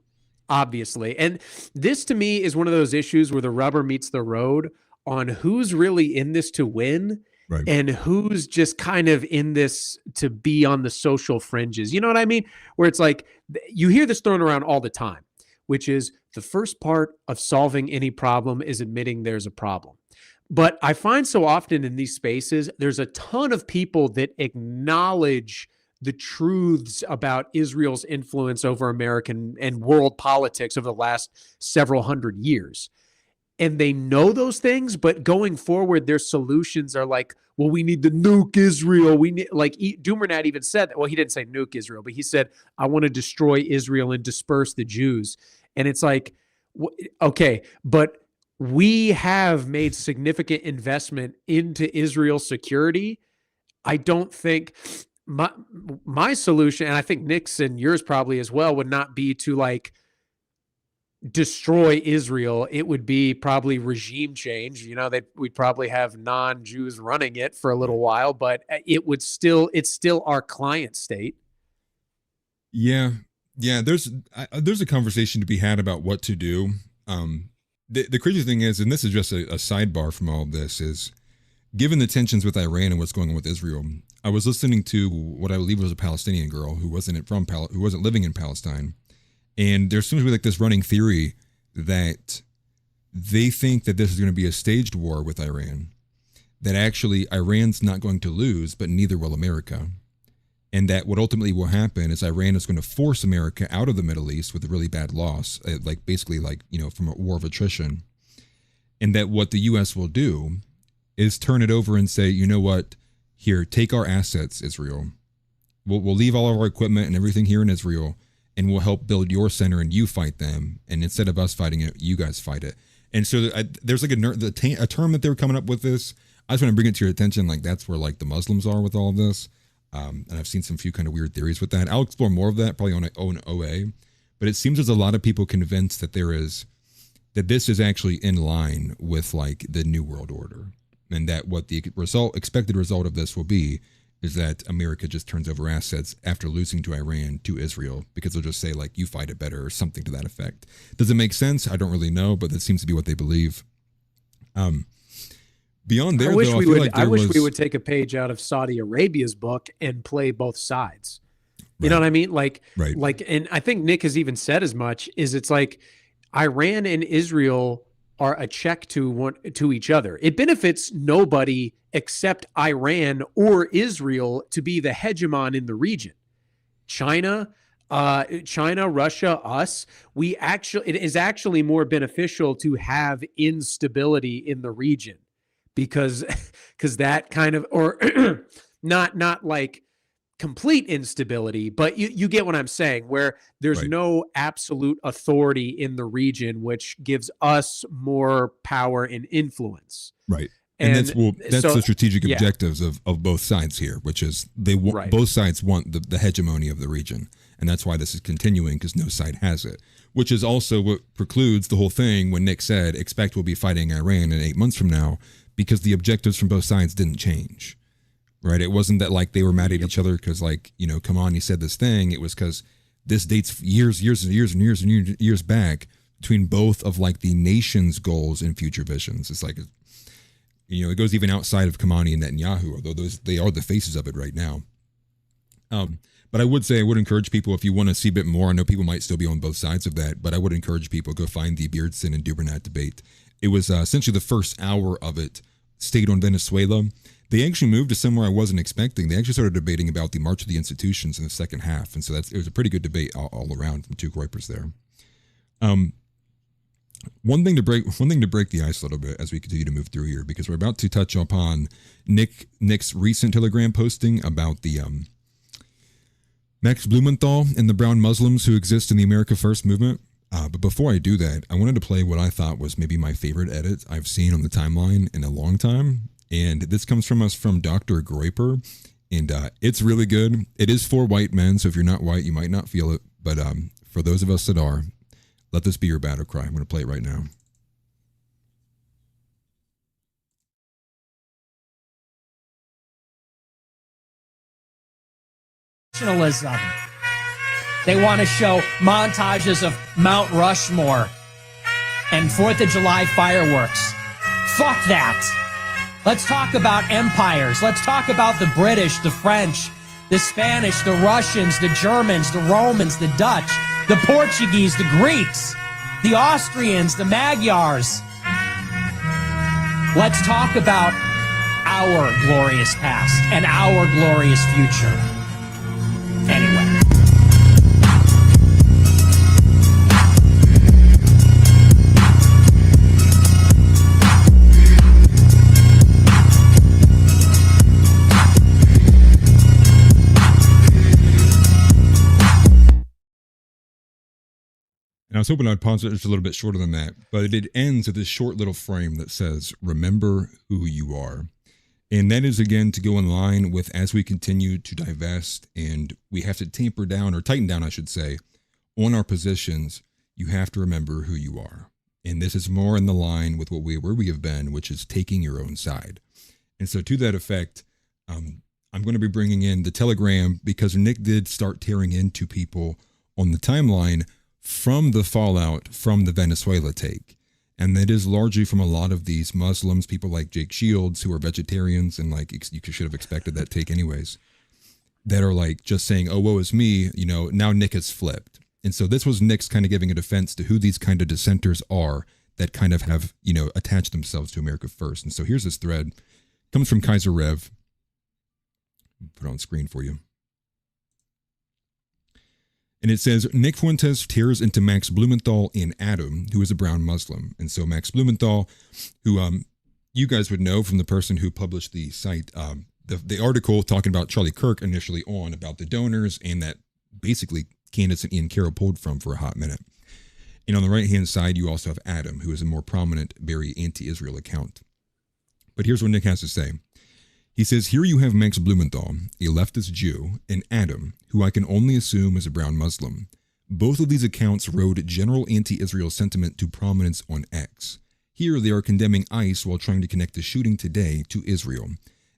obviously. And this to me is one of those issues where the rubber meets the road on who's really in this to win. Right. And who's just kind of in this to be on the social fringes. You know what I mean? Where it's like, you hear this thrown around all the time, which is the first part of solving any problem is admitting there's a problem. But I find so often in these spaces, there's a ton of people that acknowledge the truths about Israel's influence over American and world politics over the last several hundred years. And they know those things, but going forward, their solutions are like, well, we need to nuke Israel. We need, like, Dubernat even said that. Well, he didn't say nuke Israel, but he said, I want to destroy Israel and disperse the Jews. And it's like, okay, but we have made significant investment into Israel's security. I don't think my solution, and I think Nick's and yours probably as well, would not be to like destroy Israel. It would be probably regime change. You know, we'd probably have non-Jews running it for a little while, but it's still our client state. Yeah. There's a conversation to be had about what to do. The crazy thing is, and this is just a sidebar from all of this, is given the tensions with Iran and what's going on with Israel, I was listening to what I believe was a Palestinian girl who wasn't living in Palestine. And there seems to be like this running theory that they think that this is going to be a staged war with Iran, that actually Iran's not going to lose, but neither will America. And that what ultimately will happen is Iran is going to force America out of the Middle East with a really bad loss, basically from a war of attrition. And that what the U.S. will do is turn it over and say, you know what, here, take our assets, Israel. We'll leave all of our equipment and everything here in Israel, and we'll help build your center and you fight them. And instead of us fighting it, you guys fight it. And so there's like a term that they were coming up with this. I just want to bring it to your attention. Like that's where like the Muslims are with all of this. And I've seen some few kind of weird theories with that. I'll explore more of that probably on an OA. But it seems there's a lot of people convinced that this is actually in line with like the New World Order. And that what the expected result of this will be is that America just turns over assets after losing to Iran to Israel, because they'll just say like, you fight it better or something to that effect. Does it make sense? I don't really know, but that seems to be what they believe. Beyond there, I wish we would take a page out of Saudi Arabia's book and play both sides. You know what I mean? Like, and I think Nick has even said as much, is it's like Iran and Israel are a check to each other. It benefits nobody except Iran or Israel to be the hegemon in the region. China, Russia, us, it is actually more beneficial to have instability in the region because that kind of, or not like complete instability, but you get what I'm saying, where there's no absolute authority in the region, which gives us more power and influence. Right. And that's the strategic objectives of both sides here, which is both sides want the hegemony of the region. And that's why this is continuing, because no side has it, which is also what precludes the whole thing when Nick said, expect we'll be fighting Iran in 8 months from now, because the objectives from both sides didn't change. Right. It wasn't that like they were mad at each other because like, come on, you said this thing. It was because this dates years back between both of like the nation's goals and future visions. It's like, it goes even outside of Khamenei and Netanyahu, although they are the faces of it right now. But I would encourage people, if you want to see a bit more, I know people might still be on both sides of that, but I would encourage people, go find the Beardson and Dubernat debate. It was essentially the first hour of it stayed on Venezuela. They actually moved to somewhere I wasn't expecting. They actually started debating about the March of the Institutions in the second half. And so it was a pretty good debate all around from two Groypers there. One thing to break the ice a little bit as we continue to move through here, because we're about to touch upon Nick's recent Telegram posting about the Max Blumenthal and the brown Muslims who exist in the America First movement. But before I do that, I wanted to play what I thought was maybe my favorite edit I've seen on the timeline in a long time. And this comes from Dr. Groyper, and it's really good. It is for white men, so if you're not white, you might not feel it. But for those of us that are, let this be your battle cry. I'm going to play it right now. Nationalism. They want to show montages of Mount Rushmore and 4th of July fireworks. Fuck that. Let's talk about empires. Let's talk about the British, the French, the Spanish, the Russians, the Germans, the Romans, the Dutch, the Portuguese, the Greeks, the Austrians, the Magyars. Let's talk about our glorious past and our glorious future. Anyway. I was hoping I'd pause it just a little bit shorter than that, but it ends with this short little frame that says, remember who you are. And that is, again, to go in line with as we continue to divest and we have to tamper down, or tighten down, I should say, on our positions, you have to remember who you are. And this is more in the line with where we have been, which is taking your own side. And so to that effect, I'm going to be bringing in the Telegram, because Nick did start tearing into people on the timeline from the fallout from the Venezuela take. And that is largely from a lot of these Muslims, people like Jake Shields, who are vegetarians, and like you should have expected that take anyways, that are like just saying, oh, woe is me, now Nick has flipped. And so this was Nick's kind of giving a defense to who these kind of dissenters are that kind of have, attached themselves to America First. And so here's this thread. It comes from Kaiser Rev. Put it on screen for you. And it says, Nick Fuentes tears into Max Blumenthal in Adam, who is a brown Muslim. And so Max Blumenthal, who you guys would know from the person who published the site, the article talking about Charlie Kirk initially on about the donors, and that basically Candace and Ian Carroll pulled from for a hot minute. And on the right-hand side, you also have Adam, who is a more prominent, very anti-Israel account. But here's what Nick has to say. He says, here you have Max Blumenthal, a leftist Jew, and Adam, who I can only assume is a brown Muslim. Both of these accounts rode general anti-Israel sentiment to prominence on X. Here they are condemning ICE while trying to connect the shooting today to Israel.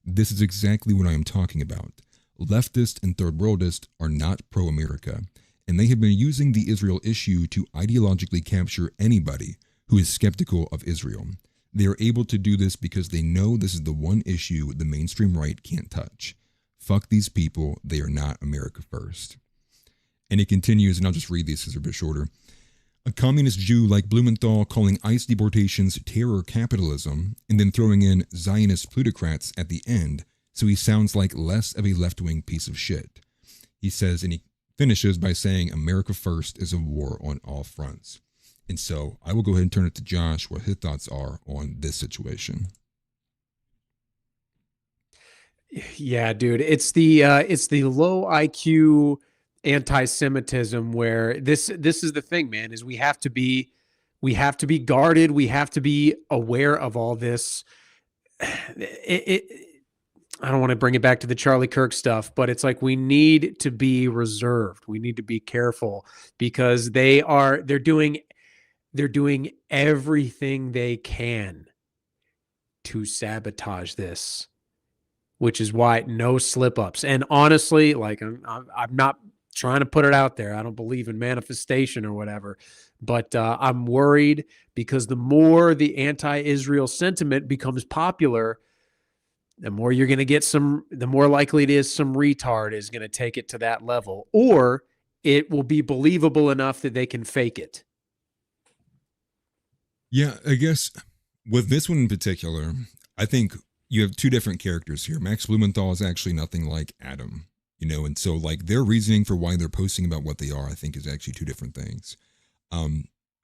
This is exactly what I am talking about. Leftists and third worldists are not pro-America, and they have been using the Israel issue to ideologically capture anybody who is skeptical of Israel. They are able to do this because they know this is the one issue the mainstream right can't touch. Fuck these people. They are not America First. And it continues, and I'll just read these because they're a bit shorter. A communist Jew like Blumenthal calling ICE deportations terror capitalism, and then throwing in Zionist plutocrats at the end, so he sounds like less of a left-wing piece of shit. He says, and he finishes by saying, America First is a war on all fronts. And so I will go ahead and turn it to Josh, what his thoughts are on this situation. Yeah, dude, it's the low IQ anti-Semitism where this is the thing, man, is we have to be guarded. We have to be aware of all this. I don't want to bring it back to the Charlie Kirk stuff, but it's like we need to be reserved. We need to be careful because they're doing everything they can to sabotage this, which is why no slip ups. And honestly, like I'm not trying to put it out there. I don't believe in manifestation or whatever, but I'm worried because the more the anti-Israel sentiment becomes popular, the more you're going to get the more likely it is some retard is going to take it to that level, or it will be believable enough that they can fake it. Yeah, I guess with this one in particular, I think you have two different characters here. Max Blumenthal is actually nothing like Adam, and so like their reasoning for why they're posting about what they are, I think is actually two different things.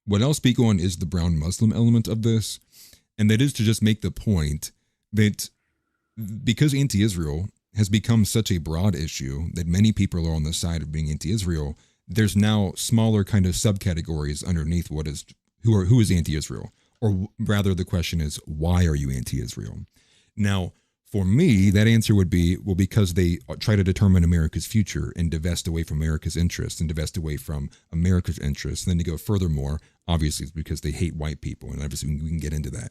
What I'll speak on is the brown Muslim element of this, and that is to just make the point that because anti-Israel has become such a broad issue that many people are on the side of being anti-Israel, there's now smaller kind of subcategories underneath who is anti-Israel, or rather the question is, why are you anti-Israel? Now, for me, that answer would be, well, because they try to determine America's future and divest away from America's interests and divest away from America's interests. And then to go furthermore, obviously it's because they hate white people, and obviously we can get into that.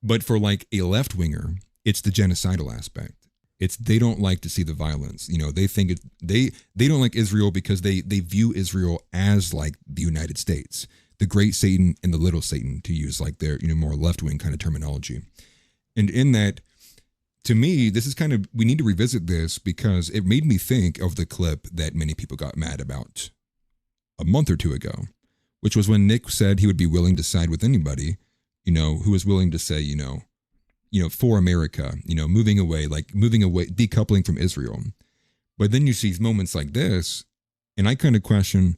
But for like a left-winger, it's the genocidal aspect. It's they don't like to see the violence. They think they don't like Israel because they view Israel as like the United States, the great Satan and the little Satan, to use like their more left-wing kind of terminology. And in that, to me, this is kind of, we need to revisit this because it made me think of the clip that many people got mad about a month or two ago, which was when Nick said he would be willing to side with anybody, who was willing to say, for America, moving away, decoupling from Israel. But then you see moments like this, and I kind of question,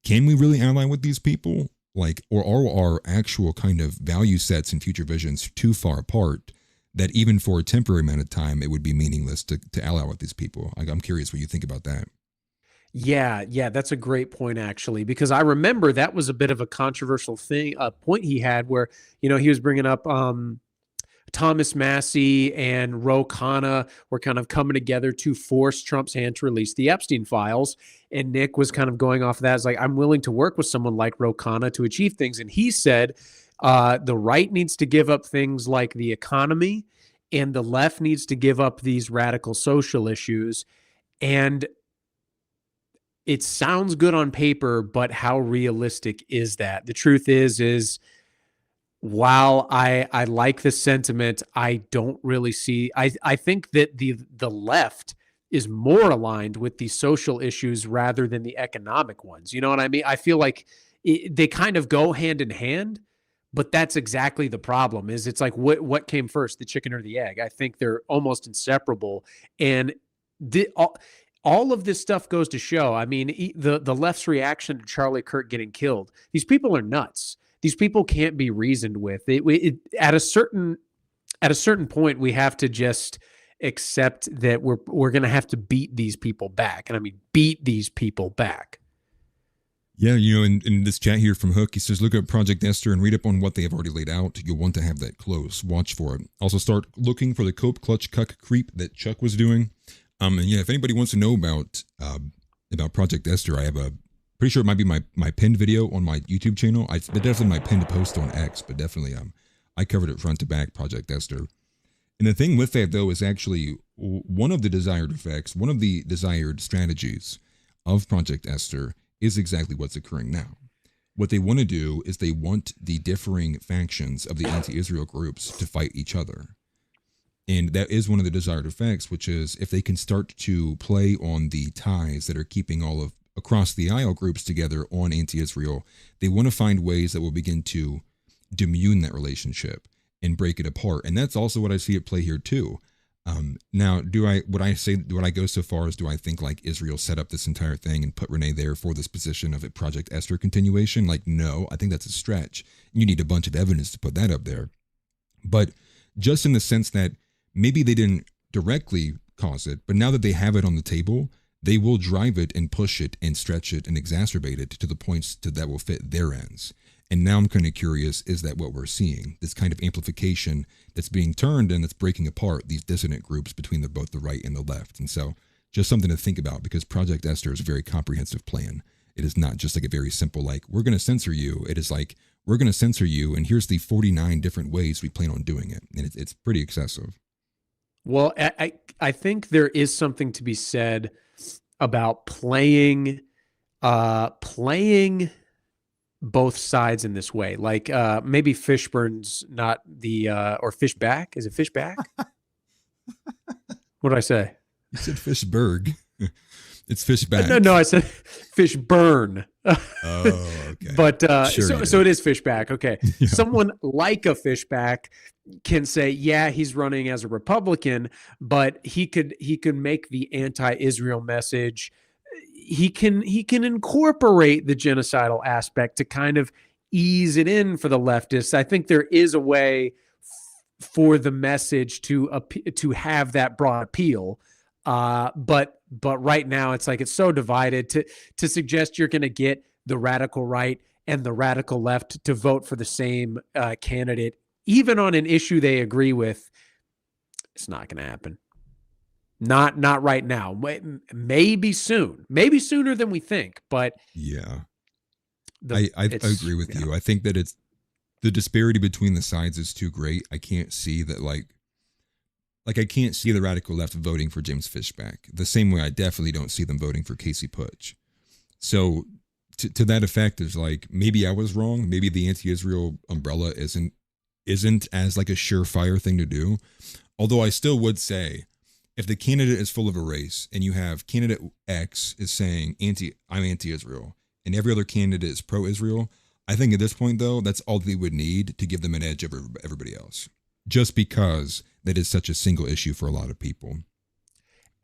can we really ally with these people? Or are our actual kind of value sets and future visions too far apart that even for a temporary amount of time, it would be meaningless to ally with these people? I'm curious what you think about that. Yeah, that's a great point actually, because I remember that was a bit of a controversial thing, a point he had where, he was bringing up Thomas Massey and Ro Khanna were kind of coming together to force Trump's hand to release the Epstein files. And Nick was kind of going off of that as like, I'm willing to work with someone like Ro Khanna to achieve things. And he said the right needs to give up things like the economy, and the left needs to give up these radical social issues. And it sounds good on paper, but how realistic is that? The truth is while I like the sentiment, I don't really see. I think that the left is more aligned with the social issues rather than the economic ones. You know what I mean? I feel like they kind of go hand in hand, but that's exactly the problem. Is it's like what came first, the chicken or the egg? I think they're almost inseparable, and all of this stuff goes to show. I mean, the left's reaction to Charlie Kirk getting killed. These people are nuts. These people can't be reasoned with. At a certain point, we have to just accept that we're going to have to beat these people back, and I mean beat these people back. Yeah, in this chat here from Hook, he says, look at Project Esther and read up on what they have already laid out. You'll want to have that close. Watch for it. Also start looking for the cope, clutch, cuck, creep that Chuck was doing. And yeah, if anybody wants to know about Project Esther, I have pretty sure it might be my pinned video on my YouTube channel. It's definitely my pinned post on X, but definitely I covered it front to back, Project Esther. And the thing with that, though, is actually one of the desired effects, one of the desired strategies of Project Esther is exactly what's occurring now. What they want to do is they want the differing factions of the anti-Israel groups to fight each other. And that is one of the desired effects, which is if they can start to play on the ties that are keeping all of across the aisle groups together on anti-Israel, they want to find ways that will begin to demune that relationship and break it apart. And that's also what I see at play here too. Now, would I go so far as do I think like Israel set up this entire thing and put Renee there for this position of a Project Esther continuation? Like, no, I think that's a stretch. You need a bunch of evidence to put that up there. But just in the sense that maybe they didn't directly cause it, but now that they have it on the table, they will drive it and push it and stretch it and exacerbate it to the points that will fit their ends. And now I'm kind of curious, is that what we're seeing? This kind of amplification that's being turned and that's breaking apart these dissonant groups between both the right and the left. And so just something to think about, because Project Esther is a very comprehensive plan. It is not just like a very simple, like, we're going to censor you. It is like, we're going to censor you, and here's the 49 different ways we plan on doing it. And it's pretty excessive. Well, I think there is something to be said about playing both sides in this way. Like maybe Fishburne's not the or Fishback. Is it Fishback? What did I say? You said Fishberg. It's Fishback. No, I said Fishburne. Oh, okay. But Sure so it is Fishback. Okay. Yeah. Someone like a Fishback can say, yeah, he's running as a Republican, but he could make the anti-Israel message. He can incorporate the genocidal aspect to kind of ease it in for the leftists. I think there is a way for the message to have that broad appeal. But right now it's like it's so divided to suggest you're going to get the radical right and the radical left to vote for the same candidate, even on an issue they agree with. It's not going to happen. Not right now. Maybe soon. Maybe sooner than we think. But yeah, I agree with you. I think that it's the disparity between the sides is too great. I can't see that like I can't see the radical left voting for James Fishback the same way I definitely don't see them voting for Casey Putsch. So to that effect, there's like, maybe I was wrong. Maybe the anti-Israel umbrella isn't as like a surefire thing to do. Although I still would say, if the candidate is full of a race and you have candidate X is saying I'm anti-Israel and every other candidate is pro-Israel, I think at this point though, that's all they would need to give them an edge over everybody else. Just because that is such a single issue for a lot of people.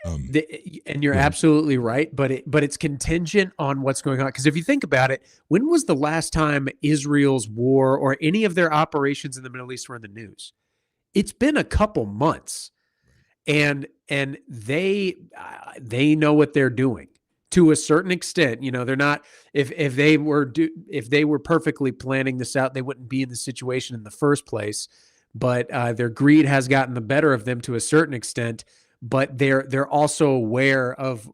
And you're absolutely right, but it's contingent on what's going on. Because if you think about it, when was the last time Israel's war or any of their operations in the Middle East were in the news? It's been a couple months, and they know what they're doing. to a certain extent. You know, they're not, if they were perfectly planning this out, they wouldn't be in the situation in the first place. But their greed has gotten the better of them to a certain extent. But they're also aware of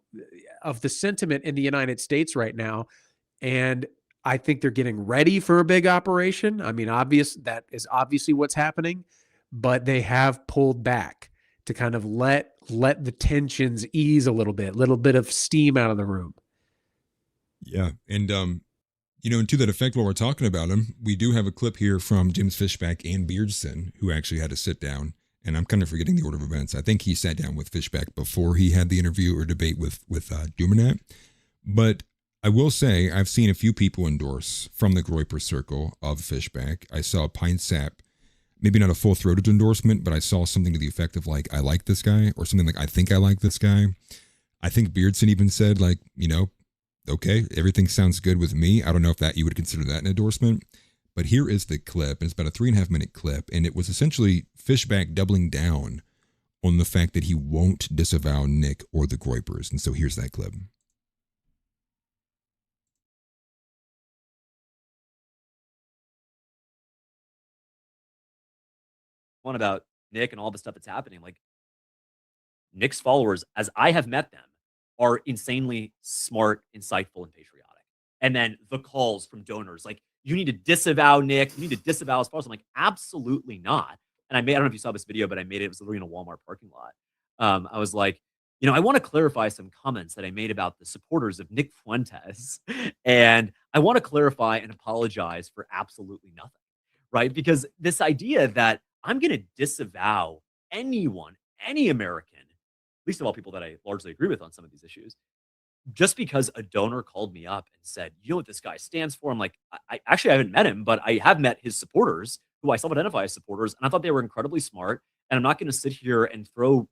the sentiment in the United States right now, and I think they're getting ready for a big operation. I mean, that is obviously what's happening, but they have pulled back to kind of let the tensions ease a little bit of steam out of the room. Yeah, and you know, and to that effect, while we're talking about him, we do have a clip here from James Fishback and Beardson, who actually had to sit down. And I'm kind of forgetting the order of events. I think he sat down with Fishback before he had the interview or debate with Dumanat. But I will say I've seen a few people endorse from the Groyper circle of Fishback. I saw Pine Sap, maybe not a full-throated endorsement, but I saw something to the effect of like, I like this guy, or something like, I think I like this guy. I think Beardson even said like, you know, okay, everything sounds good with me. I don't know if that you would consider that an endorsement. But here is the clip, and it's about a 3.5-minute clip, and it was essentially Fishback doubling down on the fact that he won't disavow Nick or the Groypers. And so here's that clip. One about Nick and all the stuff that's happening. Like, Nick's followers, as I have met them, are insanely smart, insightful, and patriotic. And then the calls from donors, like, you need to disavow Nick, you need to disavow his followers. I'm like, absolutely not. And I don't know if you saw this video, but I made it. It was literally in a Walmart parking lot. I was like, you know, I want to clarify some comments that I made about the supporters of Nick Fuentes. And I want to clarify and apologize for absolutely nothing, right? Because this idea that I'm going to disavow anyone, any American, least of all people that I largely agree with on some of these issues, just because a donor called me up and said, you know what this guy stands for? I'm like, I actually haven't met him, but I have met his supporters, who I self-identify as supporters, and I thought they were incredibly smart. And I'm not going to sit here and throw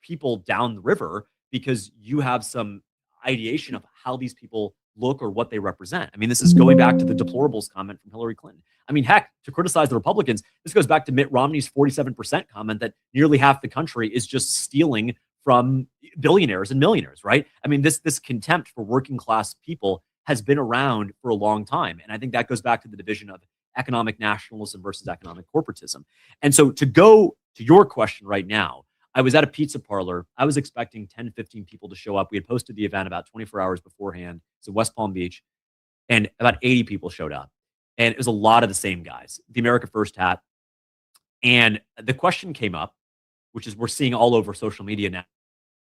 people down the river because you have some ideation of how these people look or what they represent. I mean, this is going back to the deplorables comment from Hillary Clinton. I mean, heck, to criticize the Republicans, this goes back to Mitt Romney's 47% comment that nearly half the country is just stealing from billionaires and millionaires, right? I mean, this contempt for working class people has been around for a long time. And I think that goes back to the division of economic nationalism versus economic corporatism. And so to go to your question right now, I was at a pizza parlor. I was expecting 10, 15 people to show up. We had posted the event about 24 hours beforehand. It's in West Palm Beach. And about 80 people showed up. And it was a lot of the same guys, the America First hat. And the question came up, which is we're seeing all over social media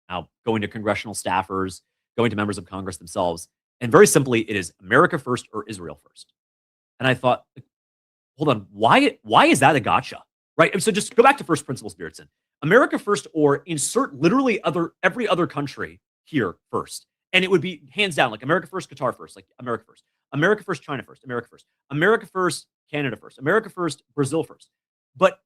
now, going to congressional staffers, going to members of Congress themselves. And very simply, it is America first or Israel first. And I thought, hold on, why is that a gotcha? Right? So just go back to first principles, Beardson. America first or insert literally every other country here first. And it would be hands down, like America first, Qatar first, like America first. America first, China first, America first. America first, Canada first. America first, Brazil first. But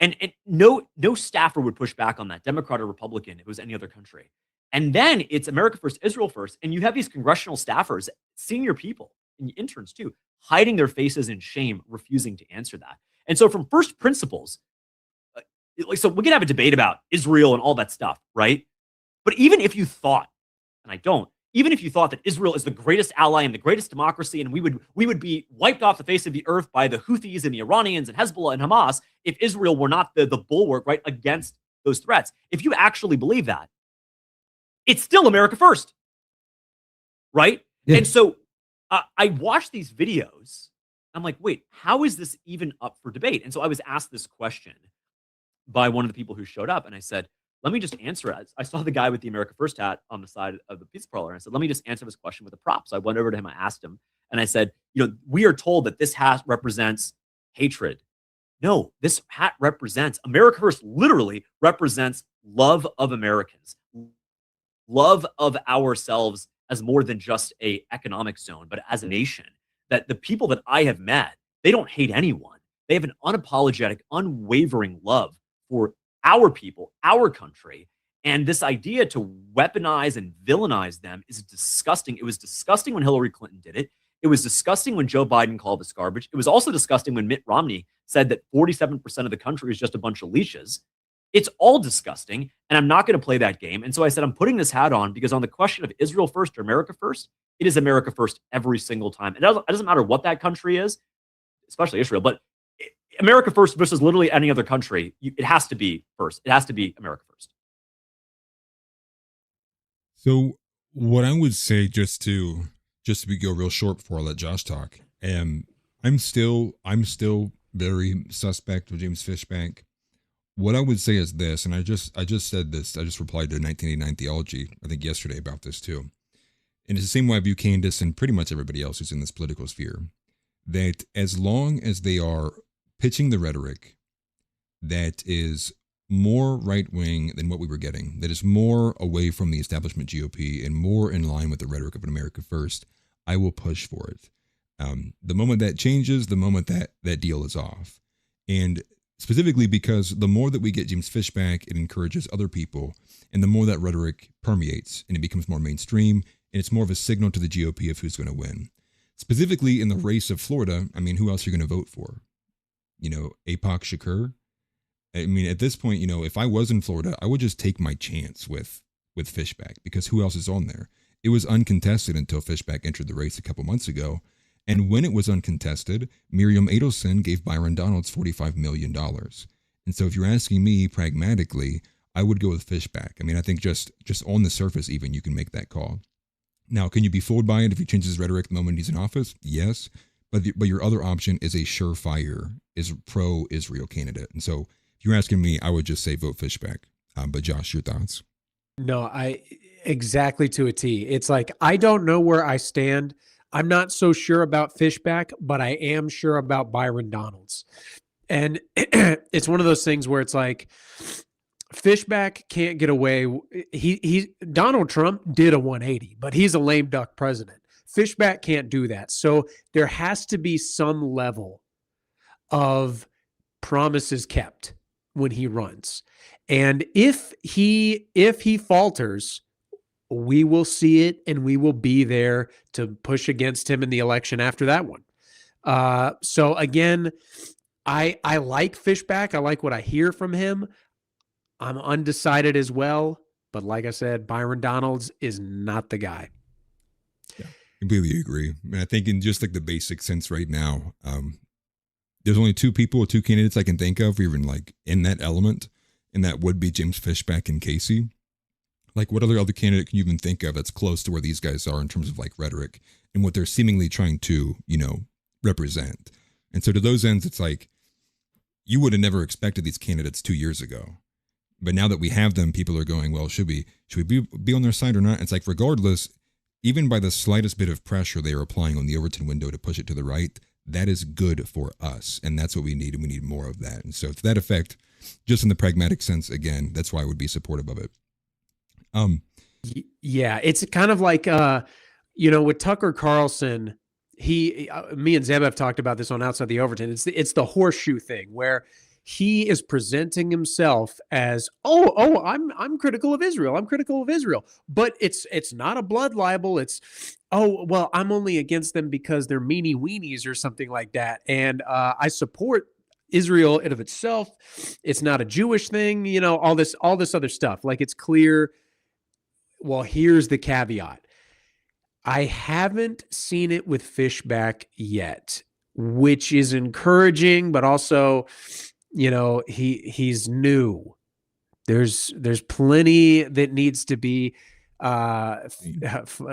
and no staffer would push back on that, Democrat or Republican, if it was any other country. And then it's America first, Israel first. And you have these congressional staffers, senior people, and interns too, hiding their faces in shame, refusing to answer that. And so from first principles, so we can have a debate about Israel and all that stuff, right? But even if you thought, and I don't, even if you thought that Israel is the greatest ally and the greatest democracy, and we would be wiped off the face of the earth by the Houthis and the Iranians and Hezbollah and Hamas if Israel were not the bulwark, right, against those threats. If you actually believe that, it's still America first, right? Yeah. And so I watched these videos. I'm like, wait, how is this even up for debate? And so I was asked this question by one of the people who showed up, and I said, let me just answer it. I saw the guy with the America First hat on the side of the pizza parlor. And I said, let me just answer this question with a prop. So I went over to him, I asked him, and I said, you know, we are told that this hat represents hatred. No, this hat represents, America First literally represents love of Americans, love of ourselves as more than just a economic zone, but as a nation. That the people that I have met, they don't hate anyone. They have an unapologetic, unwavering love for our people, our country. And this idea to weaponize and villainize them is disgusting. It was disgusting when Hillary Clinton did it. It was disgusting when Joe Biden called this garbage. It was also disgusting when Mitt Romney said that 47% of the country is just a bunch of leeches. It's all disgusting, and I'm not going to play that game. And so I said, I'm putting this hat on because on the question of Israel first or America first, it is America first every single time. It doesn't matter what that country is, especially Israel, but America first versus literally any other country, it has to be first. It has to be America first. So what I would say, just to go real short before I let Josh talk, I'm still very suspect with James Fishback. What I would say is this, and I just said this, I just replied to 1989 Theology, I think yesterday, about this too. And it's the same way I view Candace and pretty much everybody else who's in this political sphere, that as long as they are pitching the rhetoric that is more right-wing than what we were getting, that is more away from the establishment GOP and more in line with the rhetoric of an America First, I will push for it. The moment that changes, the moment that deal is off. And specifically because the more that we get James Fishback, it encourages other people, and the more that rhetoric permeates and it becomes more mainstream, and it's more of a signal to the GOP of who's going to win. Specifically in the race of Florida, I mean, who else are you going to vote for? Apoc Shakur? I mean, at this point, if I was in Florida, I would just take my chance with Fishback, because who else is on there? It was uncontested until Fishback entered the race a couple months ago. And when it was uncontested, Miriam Adelson gave Byron Donalds $45 million. And so if you're asking me pragmatically, I would go with Fishback. I mean, I think just on the surface even, you can make that call. Now, can you be fooled by it if he changes his rhetoric the moment he's in office? Yes. But your other option is a surefire, is pro-Israel candidate. And so if you're asking me, I would just say vote Fishback. But Josh, your thoughts? No, I exactly to a T. It's like, I don't know where I stand. I'm not so sure about Fishback, but I am sure about Byron Donalds. And it's one of those things where it's like, Fishback can't get away. Donald Trump did a 180, but he's a lame duck president. Fishback can't do that. So there has to be some level of promises kept when he runs. And if he falters, we will see it, and we will be there to push against him in the election after that one. So again, I like Fishback. I like what I hear from him. I'm undecided as well, but like I said, Byron Donalds is not the guy. Yeah, completely agree. And I think in just like the basic sense right now, there's only two candidates I can think of, even like in that element, and that would be James Fishback and Casey. Like, what other candidate can you even think of that's close to where these guys are in terms of like rhetoric and what they're seemingly trying to, represent? And so to those ends, it's like, you would have never expected these candidates 2 years ago. But now that we have them, people are going, well, should we be on their side or not? It's like, regardless, even by the slightest bit of pressure they are applying on the Overton window to push it to the right, that is good for us. And that's what we need. And we need more of that. And so to that effect, just in the pragmatic sense, again, that's why I would be supportive of it. Yeah, it's kind of like, with Tucker Carlson, me and Zeb have talked about this on Outside the Overton. It's the horseshoe thing where he is presenting himself as, I'm critical of Israel. I'm critical of Israel, but it's not a blood libel. It's, I'm only against them because they're meanie weenies or something like that. And I support Israel in of itself. It's not a Jewish thing, all this other stuff. Like, it's clear. Well, here's the caveat. I haven't seen it with Fishback yet, which is encouraging, but also, he's new. There's plenty that needs to be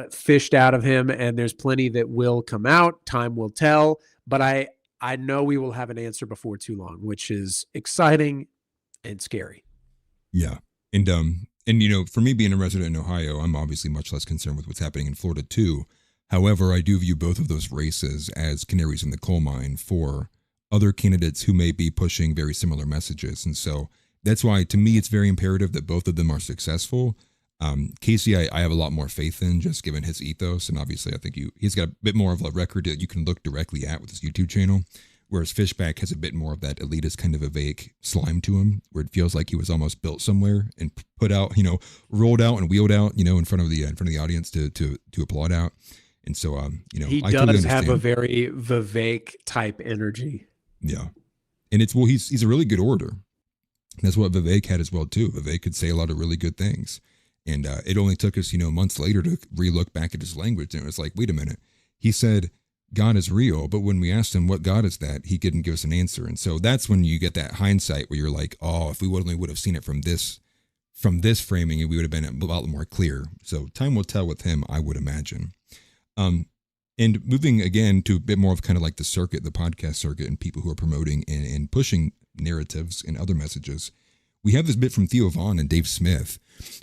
fished out of him, and there's plenty that will come out. Time will tell, but I know we will have an answer before too long, which is exciting and scary. Yeah. And, for me being a resident in Ohio, I'm obviously much less concerned with what's happening in Florida too. However, I do view both of those races as canaries in the coal mine for other candidates who may be pushing very similar messages. And so that's why, to me, it's very imperative that both of them are successful. Casey, I have a lot more faith in, just given his ethos. And obviously, I think he's got a bit more of a record that you can look directly at with his YouTube channel. Whereas Fishback has a bit more of that elitist kind of a vague slime to him, where it feels like he was almost built somewhere and put out, rolled out and wheeled out, in front of the audience to applaud out. And so, he I does totally have a very Vivek type energy. Yeah, and he's a really good orator. That's what Vivek had as well too. Vivek could say a lot of really good things, and it only took us, months later to relook back at his language, and it was like, wait a minute, he said God is real, but when we asked him what God is that, he couldn't give us an answer, and so that's when you get that hindsight where you're like, oh, if we only would have seen it from this framing, we would have been a lot more clear. So time will tell with him, I would imagine. And moving again to a bit more of kind of like the circuit, the podcast circuit, and people who are promoting and pushing narratives and other messages. We have this bit from Theo Von and Dave Smith,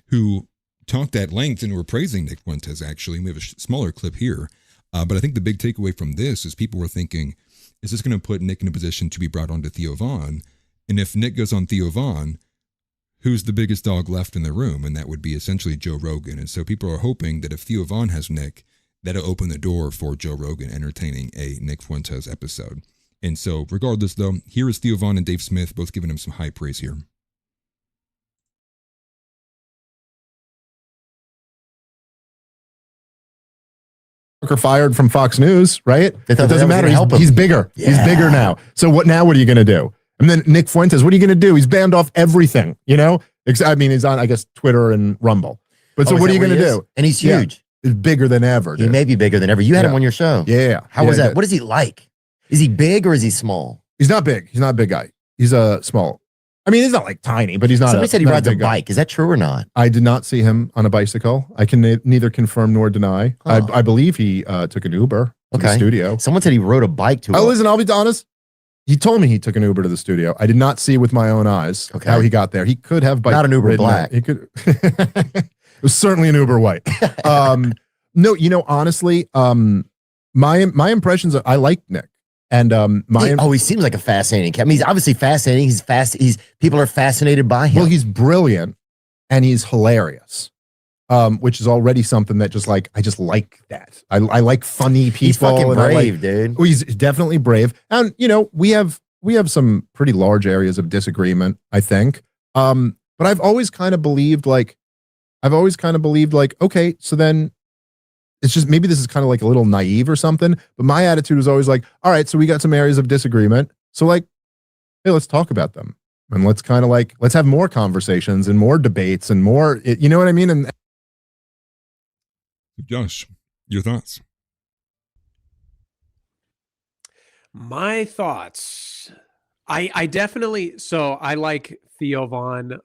who talked at length and were praising Nick Fuentes, actually. We have a smaller clip here. But I think the big takeaway from this is people were thinking, is this going to put Nick in a position to be brought on to Theo Von? And if Nick goes on Theo Von, who's the biggest dog left in the room? And that would be essentially Joe Rogan. And so people are hoping that if Theo Von has Nick, that'll open the door for Joe Rogan entertaining a Nick Fuentes episode. And so regardless, though, here is Theo Von and Dave Smith both giving him some high praise here. Fired from Fox News, right? They thought it doesn't matter. He's bigger. Yeah. He's bigger now. So what are you going to do? And then Nick Fuentes, what are you going to do? He's banned off everything, I mean, he's on, I guess, Twitter and Rumble. But so what are you going to do? And he's huge. Yeah, he's bigger than ever. He may be bigger than ever. You had him on your show. Yeah. How was that? What is he like? Is he big or is he small? He's not big. He's not a big guy. He's small. I mean, he's not like tiny, but he's not. Somebody said he rides a guy. bike. Is that true or not? I did not see him on a bicycle. I can neither confirm nor deny. I believe he took an Uber to the studio. Someone said he rode a bike to. Oh, listen, I'll be honest. He told me he took an Uber to the studio. I did not see with my own eyes how he got there. He could have bike. Not an Uber black. He could. It was certainly an Uber white. No, honestly, my impressions. I like Nick. And he seems like a fascinating cat. I mean, he's obviously fascinating. He's fast. People are fascinated by him. Well, he's brilliant and he's hilarious, which is already something that I just like that. I like funny people. He's fucking brave, dude. Well, he's definitely brave. And we have some pretty large areas of disagreement, I think. But I've always kind of believed okay, so then. It's just maybe this is kind of like a little naive or something, but my attitude was always like, all right, so we got some areas of disagreement. So hey, let's talk about them. And let's kind of let's have more conversations and more debates and more, you know what I mean? And Josh, your thoughts? My thoughts. I definitely, so I like Theo Von.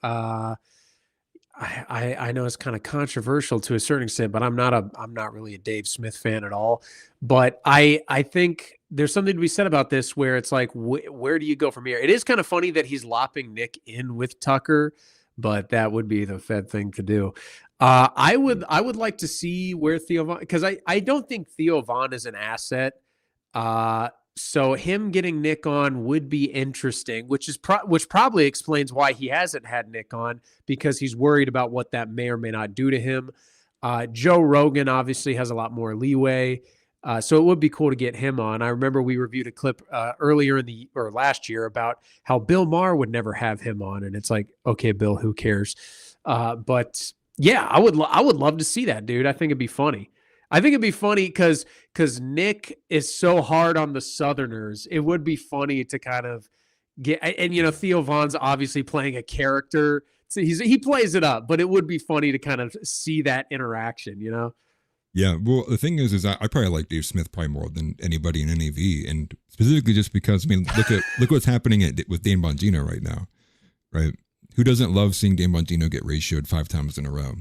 I know it's kind of controversial to a certain extent, but I'm not really a Dave Smith fan at all. But I think there's something to be said about this where it's like, where do you go from here? It is kind of funny that he's lopping Nick in with Tucker, but that would be the Fed thing to do. I would like to see where Theo Von, because I don't think Theo Von is an asset. So him getting Nick on would be interesting, which probably explains why he hasn't had Nick on, because he's worried about what that may or may not do to him. Joe Rogan obviously has a lot more leeway. So it would be cool to get him on. I remember we reviewed a clip earlier last year about how Bill Maher would never have him on. And it's like, okay, Bill, who cares? But yeah, I would love to see that, dude. I think it'd be funny. I think it'd be funny because Nick is so hard on the Southerners. It would be funny to kind of get, and Theo Von's obviously playing a character, so he plays it up, but it would be funny to kind of see that interaction, Yeah, well, the thing is I probably like Dave Smith probably more than anybody in NAV, and specifically just because look what's happening with Dane Bongino right now, right? Who doesn't love seeing Dane Bongino get ratioed 5 times in a row,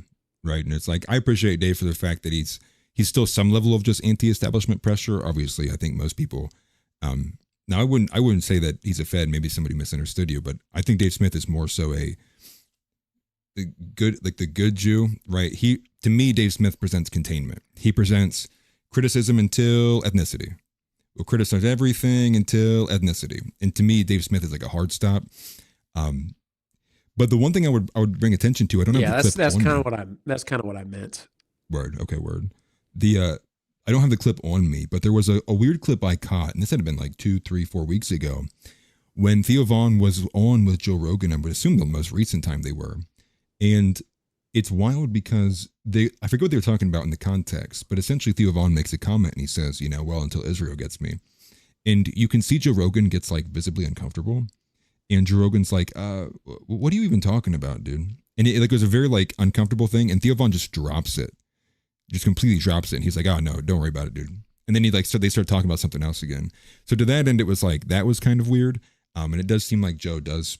right? And it's like, I appreciate Dave for the fact that he's still some level of just anti-establishment pressure. Obviously, I think most people. Now, I wouldn't say that he's a Fed. Maybe somebody misunderstood you, but I think Dave Smith is more so the good Jew, right? To me, Dave Smith presents containment. He presents criticism until ethnicity. We'll criticize everything until ethnicity. And to me, Dave Smith is like a hard stop. But the one thing I would bring attention to, I don't have the clip. That's kind of what I meant. Word. Okay. Word. I don't have the clip on me, but there was a weird clip I caught, and this had been like 2, 3, 4 weeks ago, when Theo Von was on with Joe Rogan. I would assume the most recent time they were, and it's wild because I forget what they were talking about in the context, but essentially Theo Von makes a comment and he says, well, until Israel gets me, and you can see Joe Rogan gets like visibly uncomfortable, And Joe Rogan's like, what are you even talking about, dude? And it was a very like uncomfortable thing. And Theo Von just drops it, just completely drops it. And he's like, oh no, don't worry about it, dude. And then they start talking about something else again. So to that end, it was like, that was kind of weird. And it does seem like Joe does,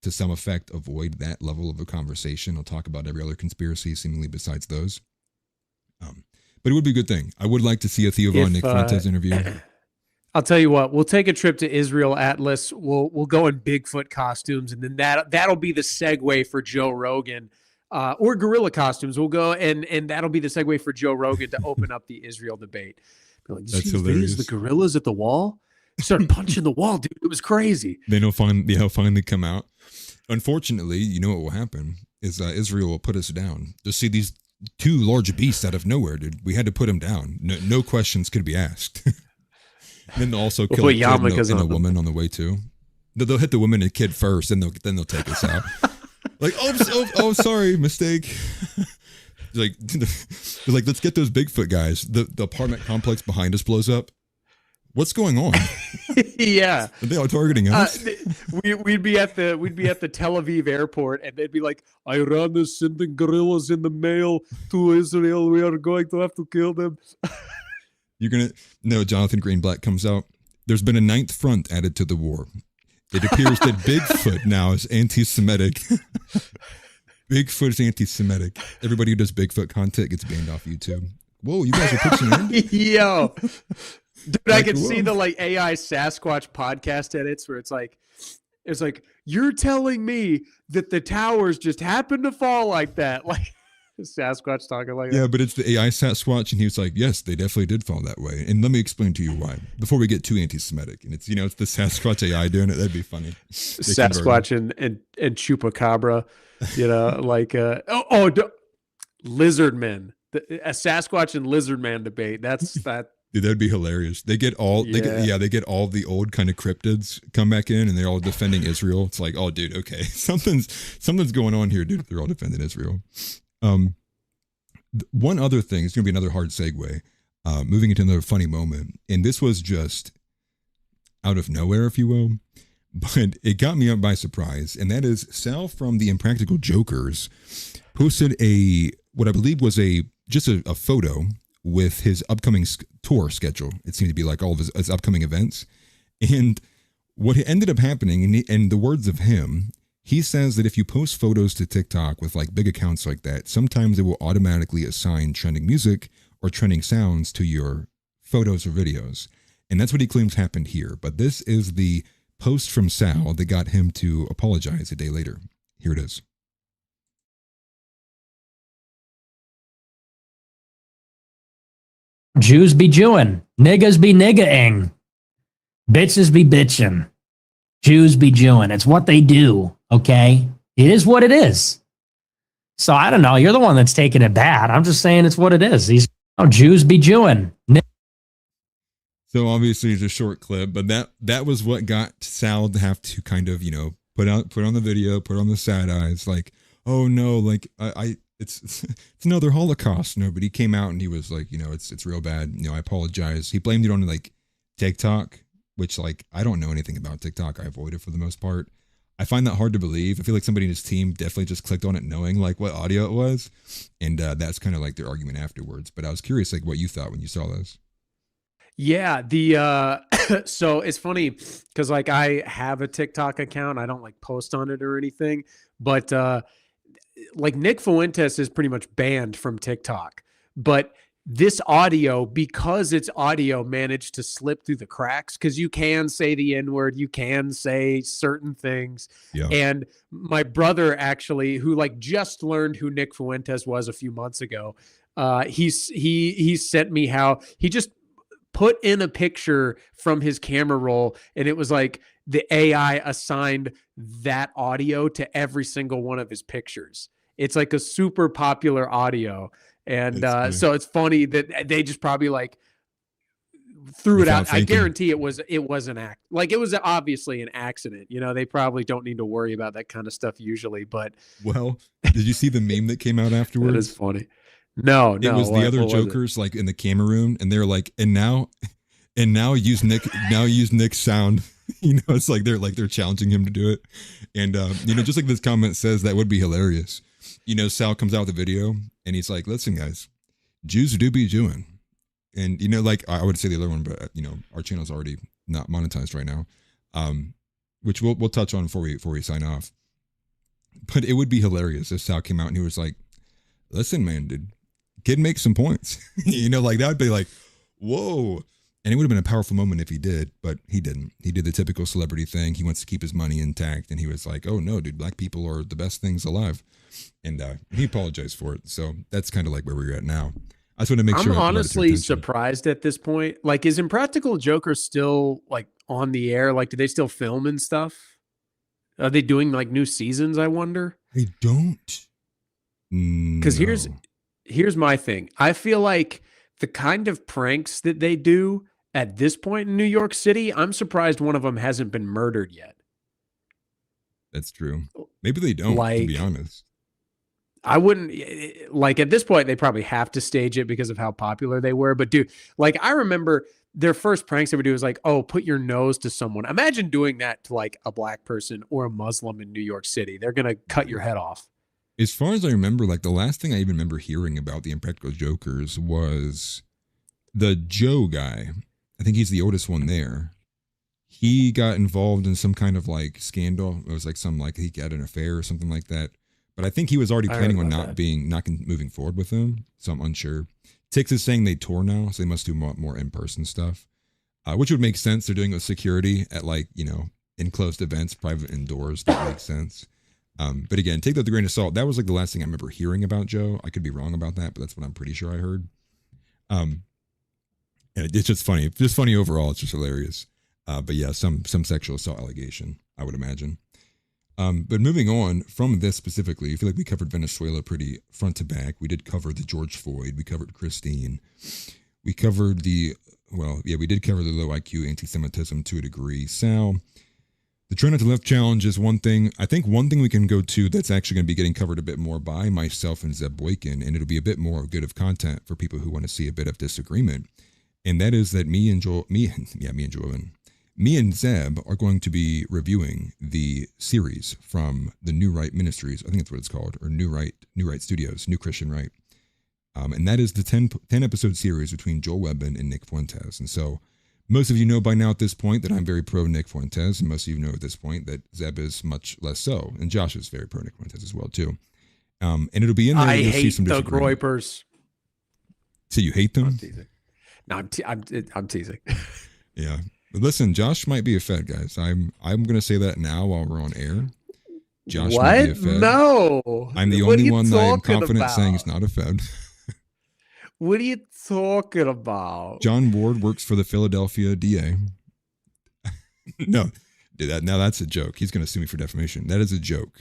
to some effect, avoid that level of a conversation. He'll talk about every other conspiracy seemingly besides those. But it would be a good thing. I would like to see a Theo Von Nick Fuentes interview. I'll tell you what, we'll take a trip to Israel, Atlas. We'll go in Bigfoot costumes, and then that'll be the segue for Joe Rogan, or gorilla costumes. We'll go and that'll be the segue for Joe Rogan to open up the Israel debate. Be like, That's hilarious. The gorillas at the wall started punching the wall, dude. It was crazy. Then he'll finally come out. Unfortunately, you know what will happen is Israel will put us down. Just see these two large beasts out of nowhere, dude. We had to put them down. No questions could be asked. And then they'll also kill a kid and a woman on the way too. They'll hit the woman and kid first, and then they'll take us out. Like, oh, sorry, mistake. like, let's get those Bigfoot guys. The apartment complex behind us blows up. What's going on? Yeah, are they all targeting us? We'd be at the Tel Aviv airport, and they'd be like, "Iran is sending gorillas in the mail to Israel. We are going to have to kill them." Jonathan Greenblatt comes out. There's been a ninth front added to the war. It appears that Bigfoot now is anti-Semitic. Bigfoot is anti-Semitic. Everybody who does Bigfoot content gets banned off YouTube. Whoa, you guys are pitching in? Yo. Dude, I can see the like AI Sasquatch podcast edits where it's like, you're telling me that the towers just happened to fall like that. Like Sasquatch talking like that. Yeah, but it's the AI Sasquatch, and he was like, yes, they definitely did fall that way. And let me explain to you why, before we get too anti-Semitic. And it's, it's the Sasquatch AI doing it. That'd be funny. Sasquatch and Chupacabra, lizard men. A Sasquatch and lizard man debate. That's that. Dude, that'd be hilarious. They get all the old kind of cryptids come back in, and they're all defending Israel. It's like, oh, dude, okay, something's going on here, dude. They're all defending Israel. One other thing, it's gonna be another hard segue. Moving into another funny moment, and this was just out of nowhere, if you will, but it got me up by surprise, and that is Sal from the Impractical Jokers posted what I believe was just a photo with his upcoming tour schedule. It seemed to be like all of his upcoming events. And what ended up happening, in the words of him, he says that if you post photos to TikTok with like big accounts like that, sometimes it will automatically assign trending music or trending sounds to your photos or videos. And that's what he claims happened here. But this is the post from Sal that got him to apologize a day later. Here it is. Jews be Jewing, niggas be niggaing, bitches be bitching, Jews be Jewing. It's what they do, okay? It is what it is. So I don't know. You're the one that's taking it bad. I'm just saying it's what it is. These Jews be Jewing. So obviously it's a short clip, but that was what got Sal to have to kind of, put on the video, put on the sad eyes, like, oh no, like it's another Holocaust. No, but he came out and he was like, it's real bad. I apologize. He blamed it on like TikTok, which like, I don't know anything about TikTok. I avoid it for the most part. I find that hard to believe. I feel like somebody in his team definitely just clicked on it knowing like what audio it was. And that's kind of like their argument afterwards. But I was curious like what you thought when you saw this. Yeah, so it's funny because like I have a TikTok account. I don't like post on it or anything, but like Nick Fuentes is pretty much banned from TikTok. But this audio, because it's audio, managed to slip through the cracks because you can say the N-word, you can say certain things. Yeah. And my brother actually, who like just learned who Nick Fuentes was a few months ago, he sent me how he just put in a picture from his camera roll, and it was like the AI assigned that audio to every single one of his pictures. It's like a super popular audio. And so it's funny that they just probably like threw it out. I guarantee it was an act. Like it was obviously an accident. They probably don't need to worry about that kind of stuff usually, but well, did you see the meme that came out afterwards? That is funny. No, it was the other jokers like in the camera room, and they're like, and now And now use Nick's sound. It's like they're challenging him to do it. And just like this comment says, that would be hilarious. Sal comes out with the video and he's like, listen, guys, Jews do be Jewing. And like I would say the other one, but our channel's already not monetized right now. Which we'll touch on before we sign off. But it would be hilarious if Sal came out and he was like, listen, man, dude, kid makes some points. Like that would be like, whoa. And it would have been a powerful moment if he did, but he didn't. He did the typical celebrity thing. He wants to keep his money intact. And he was like, oh no, dude, black people are the best things alive. And he apologized for it. So that's kind of like where we're at now. I just want to make sure. I'm honestly surprised at this point. Like, is Impractical Joker still like on the air? Like, do they still film and stuff? Are they doing like new seasons? I wonder. They don't. Because here's my thing. I feel like the kind of pranks that they do at this point in New York City, I'm surprised one of them hasn't been murdered yet. That's true. Maybe they don't, to be honest. I wouldn't, like, at this point, they probably have to stage it because of how popular they were. But dude, like, I remember their first pranks they would do was like, oh, put your nose to someone. Imagine doing that to like a black person or a Muslim in New York City. They're going to cut your head off. As far as I remember, like the last thing I even remember hearing about the Impractical Jokers was the Joe guy. I think he's the oldest one there. He got involved in some kind of like scandal. It was like he had an affair or something like that. But I think he was already planning on not moving forward with them. So I'm unsure. Tix is saying they tour now, so they must do more in-person stuff, which would make sense. They're doing it with security at like, enclosed events, private indoors. That makes sense. But again, take that with a grain of salt. That was like the last thing I remember hearing about Joe. I could be wrong about that, but that's what I'm pretty sure I heard. And it's just funny. It's just funny overall. It's just hilarious. But yeah, some sexual assault allegation, I would imagine. But moving on from this specifically, I feel like we covered Venezuela pretty front to back. We did cover the George Floyd. We covered Christine. We covered we did cover the low IQ anti-Semitism to a degree. Sal, the Try Not to Left challenge is one thing. I think one thing we can go to that's actually going to be getting covered a bit more by myself and Zeb Boykin, and it'll be a bit more good of content for people who want to see a bit of disagreement. And that is that me and Zeb are going to be reviewing the series from the New Right Ministries. I think that's what it's called, or New Right Studios, New Christian Right. And that is the 10 episode series between Joel Webben and Nick Fuentes. And so most of you know by now at this point that I'm very pro Nick Fuentes, and most of you know at this point that Zeb is much less so. And Josh is very pro Nick Fuentes as well too. And it'll be in there. I hate the Groypers. So you hate them? I'm teasing. No, I'm teasing. Yeah. But listen, Josh might be a Fed, guys. I'm going to say that now while we're on air. Josh might be a Fed. No. I'm the only one that I'm confident saying he's not a Fed. What are you talking about? John Ward works for the Philadelphia DA. No, now that's a joke. He's going to sue me for defamation. That is a joke.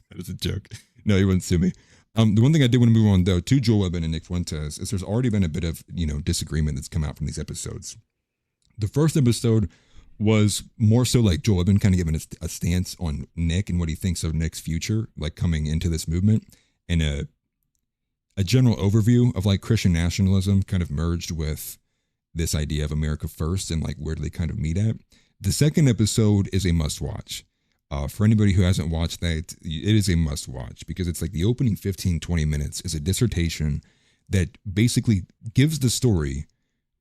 That is a joke. No, he wouldn't sue me. The one thing I did want to move on though to Joel Webben and Nick Fuentes is there's already been a bit of disagreement that's come out from these episodes. The first episode was more so like Joel Webben kind of giving a stance on Nick and what he thinks of Nick's future, like coming into this movement, and a general overview of like Christian nationalism kind of merged with this idea of America first and like where do they kind of meet at. The second episode is a must watch. For anybody who hasn't watched that, it is a must watch because it's like the opening 15-20 minutes is a dissertation that basically gives the story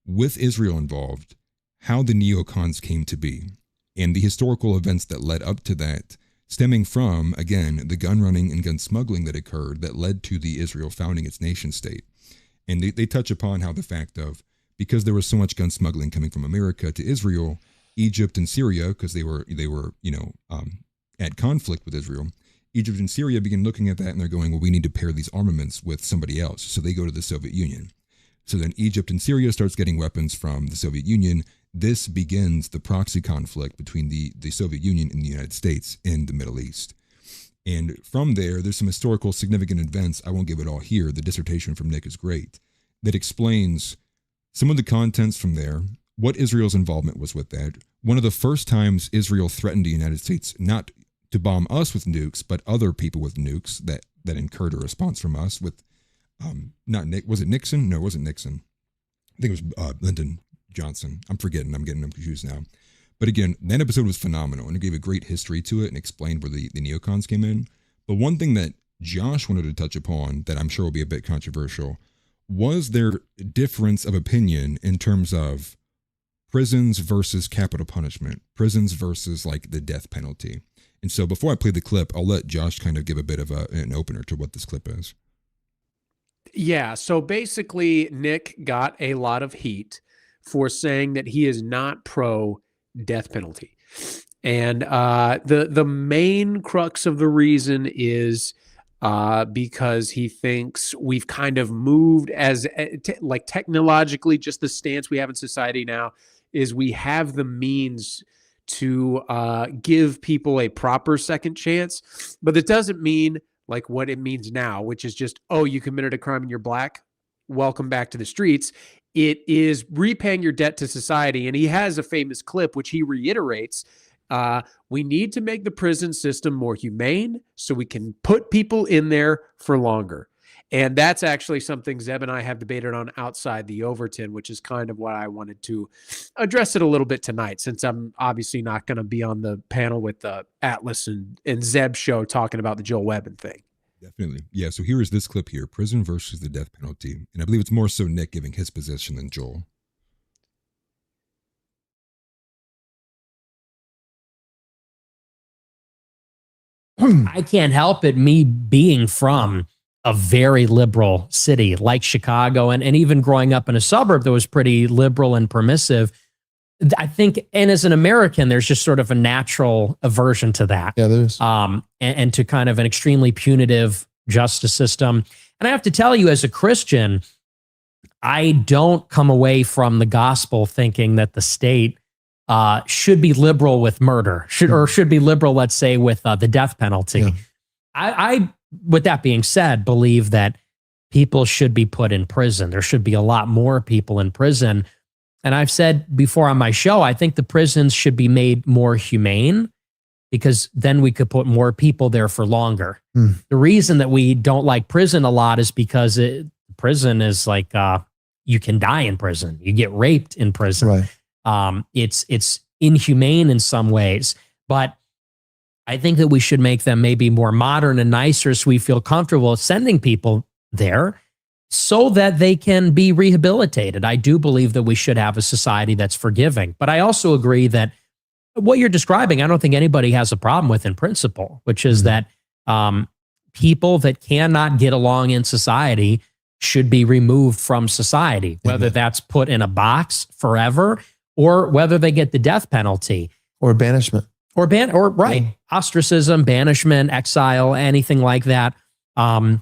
with Israel involved, how the neocons came to be and the historical events that led up to that, stemming from, again, the gun running and gun smuggling that occurred that led to the Israel founding its nation state. And they touch upon how the fact of, because there was so much gun smuggling coming from America to Israel, Egypt and Syria, because they were at conflict with Israel, Egypt and Syria begin looking at that and they're going, well, we need to pair these armaments with somebody else. So they go to the Soviet Union. So then Egypt and Syria starts getting weapons from the Soviet Union. This begins the proxy conflict between the Soviet Union and the United States in the Middle East. And from there's some historical significant events. I won't give it all here. The dissertation from Nick is great. That explains some of the contents from there, what Israel's involvement was with that. One of the first times Israel threatened the United States not to bomb us with nukes, but other people with nukes that incurred a response from us with, not Nick, was it Nixon? No, it wasn't Nixon. I think it was Lyndon Johnson. I'm getting them confused now. But again, that episode was phenomenal, and it gave a great history to it and explained where the neocons came in. But one thing that Josh wanted to touch upon that I'm sure will be a bit controversial was their difference of opinion in terms of prisons versus capital punishment, prisons versus like the death penalty. And so before I play the clip, I'll let Josh kind of give a bit of an opener to what this clip is. Yeah. So basically, Nick got a lot of heat for saying that he is not pro death penalty. And the main crux of the reason is because he thinks we've kind of moved as like technologically, just the stance we have in society now is we have the means to give people a proper second chance. But it doesn't mean like what it means now, which is just, oh, you committed a crime and you're black. Welcome back to the streets. It is repaying your debt to society. And he has a famous clip, which he reiterates. We need to make the prison system more humane so we can put people in there for longer. And that's actually something Zeb and I have debated on outside the Overton, which is kind of what I wanted to address it a little bit tonight, since I'm obviously not going to be on the panel with Atlas and Zeb show talking about the Joel Webbin thing. Definitely. Yeah, so here is this clip here, prison versus the death penalty. And I believe it's more so Nick giving his position than Joel. I can't help it, me being from a very liberal city like Chicago, and even growing up in a suburb that was pretty liberal and permissive. I think, and as an American, there's just sort of a natural aversion to that. Yeah, there's. And to kind of an extremely punitive justice system. And I have to tell you, as a Christian, I don't come away from the gospel thinking that the state should be liberal with murder, should be liberal, let's say, with the death penalty. Yeah. I, with that being said, believe that people should be put in prison. There should be a lot more people in prison. And I've said before on my show, I think the prisons should be made more humane, because then we could put more people there for longer. The reason that we don't like prison a lot is because prison is like, you can die in prison. You get raped in prison. Right. It's inhumane in some ways, but I think that we should make them maybe more modern and nicer so we feel comfortable sending people there so that they can be rehabilitated. I do believe that we should have a society that's forgiving, but I also agree that what you're describing, I don't think anybody has a problem with in principle, which is that people that cannot get along in society should be removed from society, whether that's put in a box forever or whether they get the death penalty. Or banishment. Ostracism, banishment, exile, anything like that. And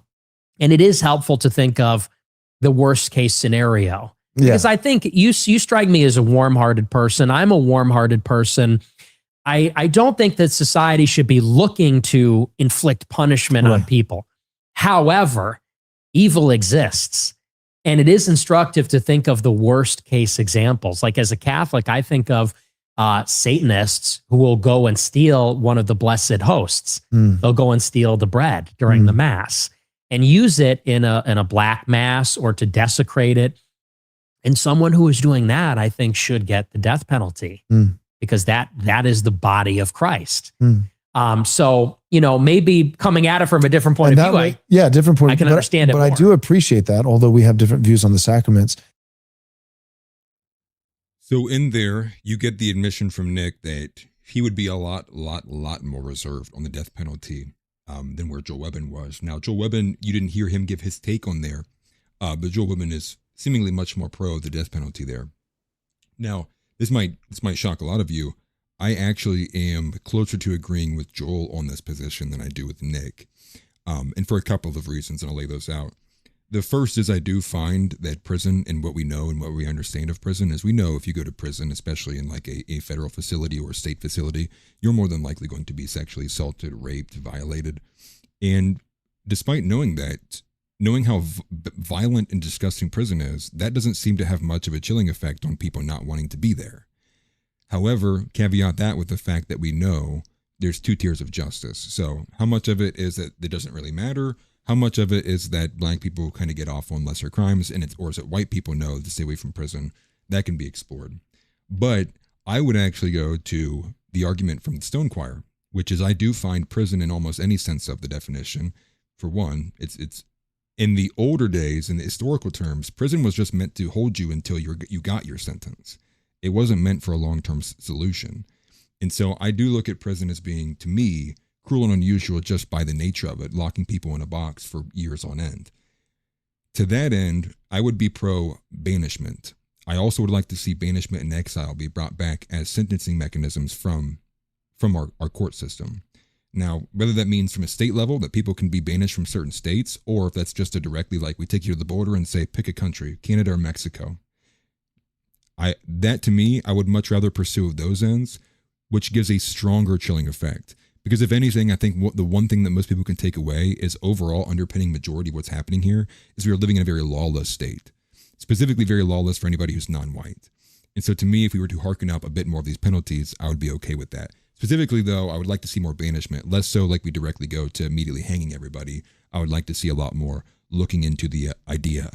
it is helpful to think of the worst case scenario. Because I think you strike me as a warm-hearted person. I'm a warm-hearted person. I don't think that society should be looking to inflict punishment on people. However, evil exists. And it is instructive to think of the worst case examples. Like as a Catholic, I think of Satanists who will go and steal one of the blessed hosts. They'll go and steal the bread during the Mass and use it in a black Mass or to desecrate it. And someone who is doing that, I think, should get the death penalty because that is the body of Christ. So, maybe coming at it from a different point of view, different point. I can understand it but more. I do appreciate that, although we have different views on the sacraments. So in there, you get the admission from Nick that he would be a lot more reserved on the death penalty than where Joel Webbin was. Now, Joel Webbin, you didn't hear him give his take on there, but Joel Webbin is seemingly much more pro the death penalty there. Now, this might shock a lot of you. I actually am closer to agreeing with Joel on this position than I do with Nick, and for a couple of reasons, and I'll lay those out. The first is I do find that prison, and what we know and what we understand of prison is we know if you go to prison, especially in like a federal facility or a state facility, you're more than likely going to be sexually assaulted, raped, violated. And despite knowing that, knowing how violent and disgusting prison is, that doesn't seem to have much of a chilling effect on people not wanting to be there. However, caveat that with the fact that we know there's two tiers of justice. So how much of it is that it doesn't really matter? How much of it is that black people kind of get off on lesser crimes, or is it white people know to stay away from prison? that can be explored. But I would actually go to the argument from the Stone Choir, which is I do find prison in almost any sense of the definition. For one, it's in the older days, in the historical terms, prison was just meant to hold you until you got your sentence. It wasn't meant for a long-term solution. And so I do look at prison as being, to me, cruel and unusual just by the nature of it, locking people in a box for years on end. To that end, I would be pro banishment. I also would like to see banishment and exile be brought back as sentencing mechanisms from our court system. Now, whether that means from a state level that people can be banished from certain states, or if that's just a directly like we take you to the border and say, pick a country, Canada or Mexico. That to me, I would much rather pursue those ends, which gives a stronger chilling effect. Because if anything, I think the one thing that most people can take away is overall underpinning majority of what's happening here is we are living in a very lawless state, specifically very lawless for anybody who's non-white. And so to me, if we were to hearken up a bit more of these penalties, I would be okay with that. Specifically, though, I would like to see more banishment, less so like we directly go to immediately hanging everybody. I would like to see a lot more looking into the idea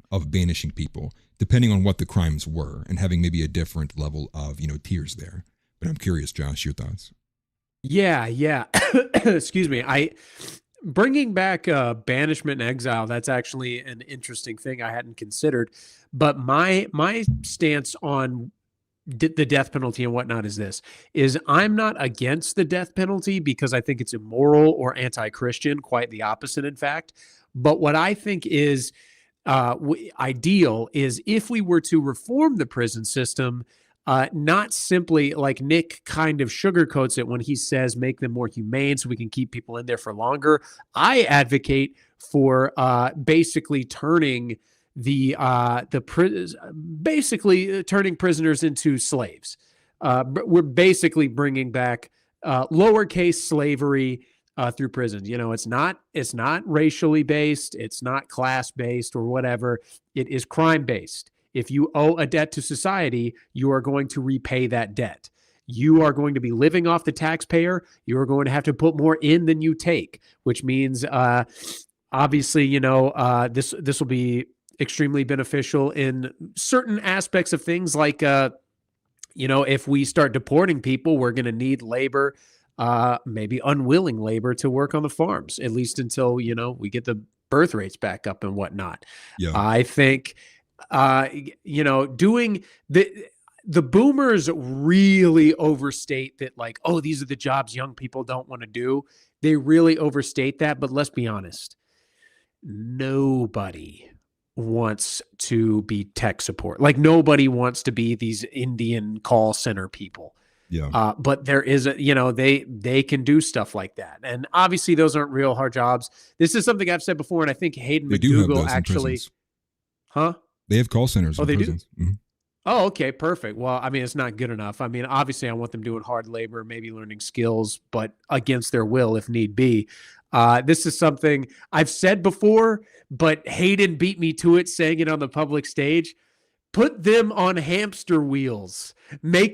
of banishing people, depending on what the crimes were, and having maybe a different level of, tiers there. But I'm curious, Josh, your thoughts? Yeah. Excuse me. Bringing back banishment and exile, that's actually an interesting thing I hadn't considered. But my stance on the death penalty and whatnot is I'm not against the death penalty because I think it's immoral or anti-Christian, quite the opposite, in fact. But what I think is ideal is if we were to reform the prison system, not simply like Nick kind of sugarcoats it when he says make them more humane so we can keep people in there for longer. I advocate for basically turning turning prisoners into slaves. We're basically bringing back lowercase slavery through prisons. It's not racially based, it's not class based or whatever. It is crime based. If you owe a debt to society, you are going to repay that debt. You are going to be living off the taxpayer. You are going to have to put more in than you take, which means obviously, this will be extremely beneficial in certain aspects of things like, if we start deporting people, we're going to need labor, maybe unwilling labor to work on the farms, at least until, we get the birth rates back up and whatnot. Yeah. I think, doing the boomers really overstate that, like, oh, these are the jobs young people don't want to do. They really overstate that. But let's be honest. Nobody wants to be tech support. Like nobody wants to be these Indian call center people. Yeah. But there is they can do stuff like that. And obviously those aren't real hard jobs. This is something I've said before. And I think Hayden They do have McDougall those in actually, prisons. huh? They have call centers. Oh, in they do? prisons. Mhm. Oh, okay, perfect. Well, I mean, it's not good enough. I mean, obviously I want them doing hard labor, maybe learning skills, but against their will if need be. This is something I've said before, but Hayden beat me to it saying it on the public stage. Put them on hamster wheels. We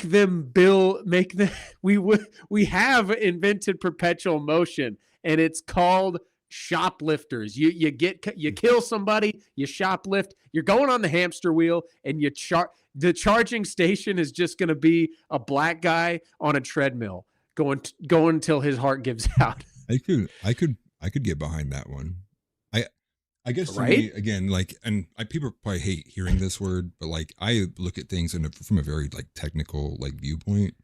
have invented perpetual motion, and it's called shoplifters. You kill somebody, you shoplift, you're going on the hamster wheel, and the charging station is just going to be a black guy on a treadmill going until his heart gives out. I could get behind that one. I guess to Right? me, again, people probably hate hearing this word, but like I look at things from a very like technical viewpoint.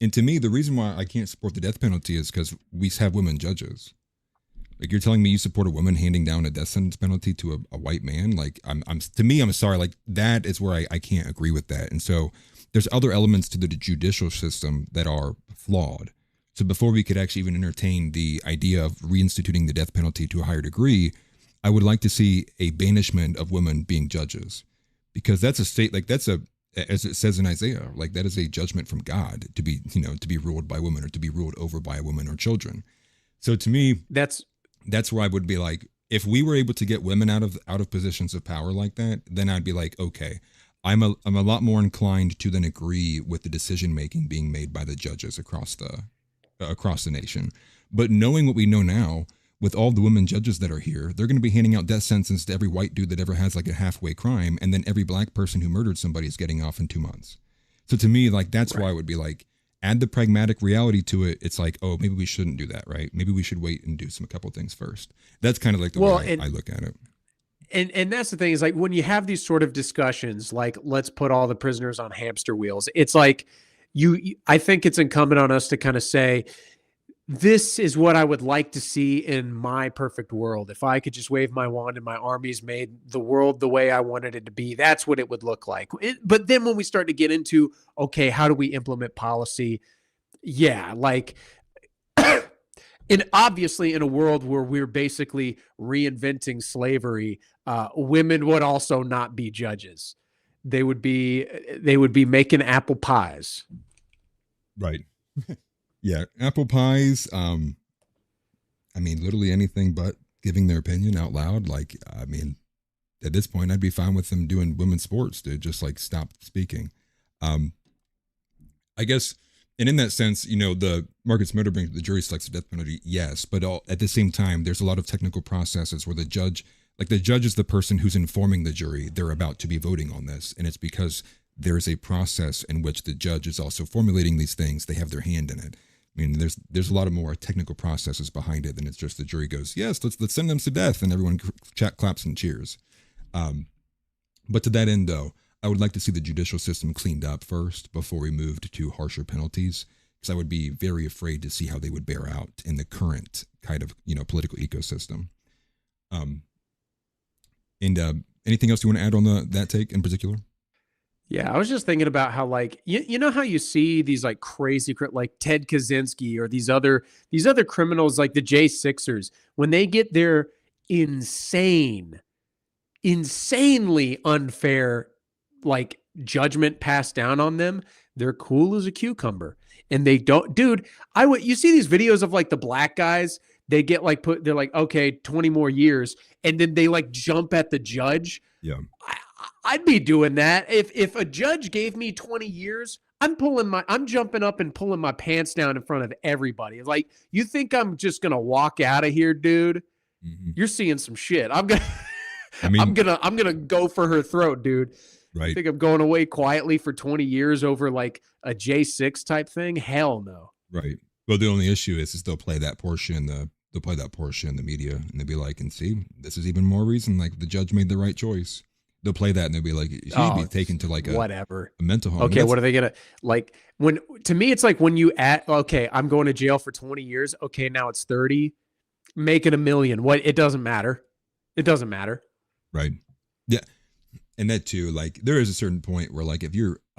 And to me, the reason why I can't support the death penalty is because we have women judges. Like you're telling me you support a woman handing down a death sentence penalty to a white man? Like I'm sorry, like that is where I can't agree with that. And so there's other elements to the judicial system that are flawed. So before we could actually even entertain the idea of reinstituting the death penalty to a higher degree, I would like to see a banishment of women being judges, because that's a state, like that's as it says in Isaiah, like that is a judgment from God to be ruled by women or to be ruled over by a woman or children. So to me, that's where I would be like, if we were able to get women out of positions of power like that, then I'd be like, okay, I'm a lot more inclined to then agree with the decision making being made by the judges across the nation. But knowing what we know now, with all the women judges that are here, they're going to be handing out death sentences to every white dude that ever has like a halfway crime, and then every black person who murdered somebody is getting off in 2 months. So to me, like that's why I would be like, add the pragmatic reality to it. It's like, oh, maybe we shouldn't do that, right? Maybe we should wait and do a couple things first. That's kind of like the way I look at it. And that's the thing is like when you have these sort of discussions, like let's put all the prisoners on hamster wheels. It's like I think it's incumbent on us to kind of say, this is what I would like to see in my perfect world. If I could just wave my wand and my armies made the world the way I wanted it to be, that's what it would look like. But then when we start to get into, okay, how do we implement policy? Yeah, like, and obviously in a world where we're basically reinventing slavery, women would also not be judges. They would be making apple pies. Right. Yeah, apple pies. I mean, literally anything but giving their opinion out loud. Like, I mean, at this point, I'd be fine with them doing women's sports, dude. Just like stop speaking. I guess, and in that sense, you know, the Marcus Murder brings the jury selects the death penalty, yes, but at the same time, there's a lot of technical processes where the judge is the person who's informing the jury they're about to be voting on this, and it's because there's a process in which the judge is also formulating these things. They have their hand in it. I mean, there's a lot of more technical processes behind it than it's just the jury goes, yes, let's send them to death, and everyone claps and cheers. But to that end, though, I would like to see the judicial system cleaned up first before we moved to harsher penalties, because I would be very afraid to see how they would bear out in the current kind of, you know, political ecosystem. Anything else you want to add on that take in particular? Yeah, I was just thinking about how, like, you know how you see these like crazy, like Ted Kaczynski or these other criminals like the J6ers, when they get their insanely unfair like judgment passed down on them, they're cool as a cucumber, and they don't, dude. You see these videos of like the black guys, they get like they're like, okay, 20 more years, and then they like jump at the judge. Yeah. I'd be doing that. If a judge gave me 20 years, I'm jumping up and pulling my pants down in front of everybody. Like, you think I'm just going to walk out of here, dude? Mm-hmm. You're seeing some shit. I'm going to go for her throat, dude. Right. You think I'm going away quietly for 20 years over like a J6 type thing? Hell no. Right. Well, the only issue is they'll play that portion in the media, and they'll be like, and see, this is even more reason like the judge made the right choice. They'll play that and they'll be like, she should be taken to like a mental home. Okay, what are they gonna like? To me, it's like when you okay, I'm going to jail for 20 years. Okay, now it's 30. Make it $1 million. What? It doesn't matter. It doesn't matter. Right. Yeah. And that too, like there is a certain point where like I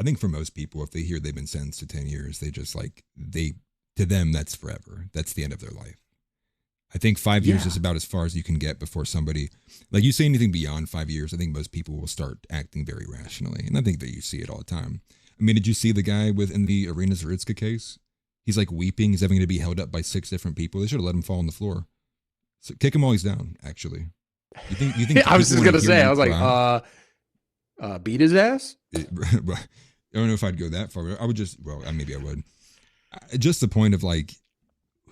think for most people, if they hear they've been sentenced to 10 years, they just like to them that's forever. That's the end of their life. I think 5 years is about as far as you can get before somebody, like you say anything beyond 5 years, I think most people will start acting very rationally. And I think that you see it all the time. I mean, did you see the guy in the Irina Zaritska case? He's like weeping. He's having to be held up by 6 different people. They should have let him fall on the floor. So kick him while he's down, actually. You think I was just going to say, I was like, beat his ass? I don't know if I'd go that far. I would maybe I would. Just the point of like,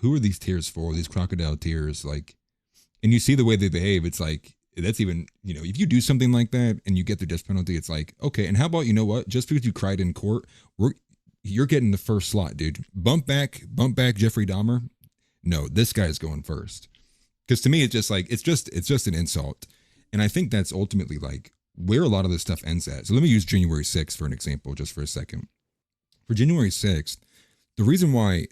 who are these tears for? These crocodile tears, like, and you see the way they behave. It's like, that's even, you know, if you do something like that and you get the death penalty, it's like, okay. And how about, you know what? Just because you cried in court, you're getting the first slot, dude. Bump back Jeffrey Dahmer. No, this guy's going first. Because to me, it's just like, it's just an insult. And I think that's ultimately like where a lot of this stuff ends at. So let me use January 6th for an example, just for a second. For January 6th, the reason why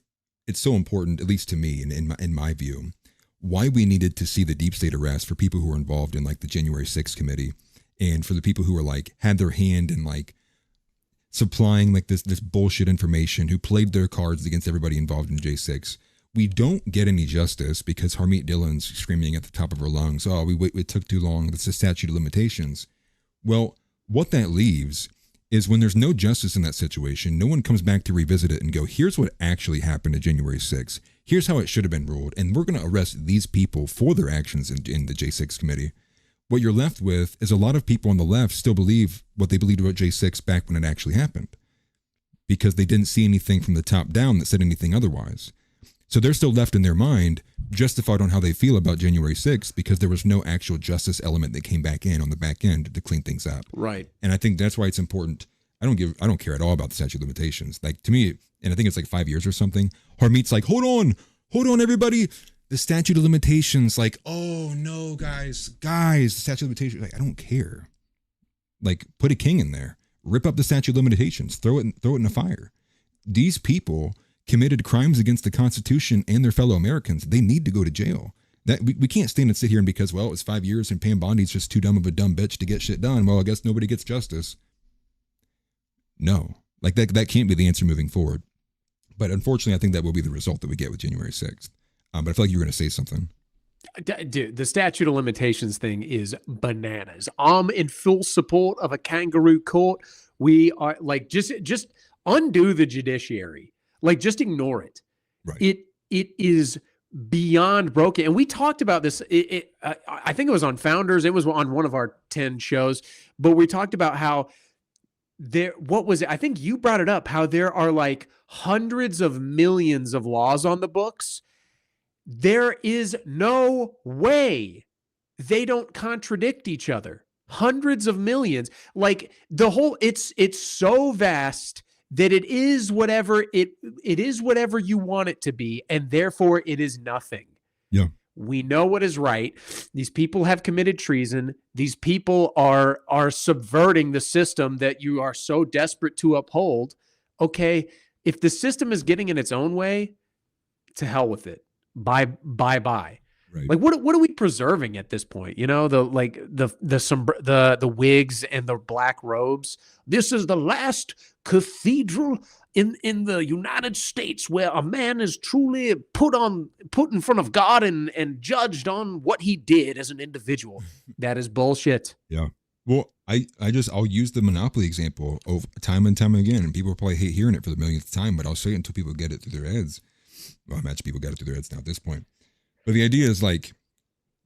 it's so important, at least to me and in my view, why we needed to see the deep state arrest for people who were involved in like the January 6th committee, and for the people who were like had their hand in like supplying like this bullshit information, who played their cards against everybody involved in J6. We don't get any justice because Harmeet Dillon's screaming at the top of her lungs, "Oh, it took too long. That's a statute of limitations." Well, what that leaves is when there's no justice in that situation, no one comes back to revisit it and go, here's what actually happened to January 6th. Here's how it should have been ruled. And we're going to arrest these people for their actions in the J6 committee. What you're left with is a lot of people on the left still believe what they believed about J6 back when it actually happened, because they didn't see anything from the top down that said anything otherwise. So they're still left in their mind, justified on how they feel about January 6th because there was no actual justice element that came back in on the back end to clean things up. Right. And I think that's why it's important. I don't care at all about the statute of limitations. Like, to me, and I think it's like 5 years or something. Harmeet's like, hold on, everybody. The statute of limitations, like, oh no, guys, the statute of limitations. Like, I don't care. Like, put a king in there, rip up the statute of limitations, throw it in a fire. These people committed crimes against the Constitution and their fellow Americans. They need to go to jail. That we can't stand and sit here and because, well, it was 5 years and Pam Bondi's just too dumb of a dumb bitch to get shit done. Well, I guess nobody gets justice. No, like that can't be the answer moving forward. But unfortunately, I think that will be the result that we get with January 6th. But I feel like you were going to say something. Dude, the statute of limitations thing is bananas. I'm in full support of a kangaroo court. We are like, just undo the judiciary. Like, just ignore it. Right. It is beyond broken. And we talked about this. I think it was on Founders. It was on one of our 10 shows. But we talked about how what was it? I think you brought it up, how there are like hundreds of millions of laws on the books. There is no way they don't contradict each other. Hundreds of millions. Like, the whole, it's so vast that it is whatever it is whatever you want it to be, and therefore it is nothing. Yeah. We know what is right. These people have committed treason. These people are subverting the system that you are so desperate to uphold. Okay, if the system is getting in its own way, to hell with it. Bye. Right. Like, what are we preserving at this point? You know, the wigs and the black robes. This is the last cathedral in the United States where a man is truly put in front of God and judged on what he did as an individual. That is bullshit. Yeah. Well, I'll use the Monopoly example of time and time again, and people probably hate hearing it for the millionth time, but I'll say it until people get it through their heads. Well, I imagine people got it through their heads now at this point. But the idea is, like,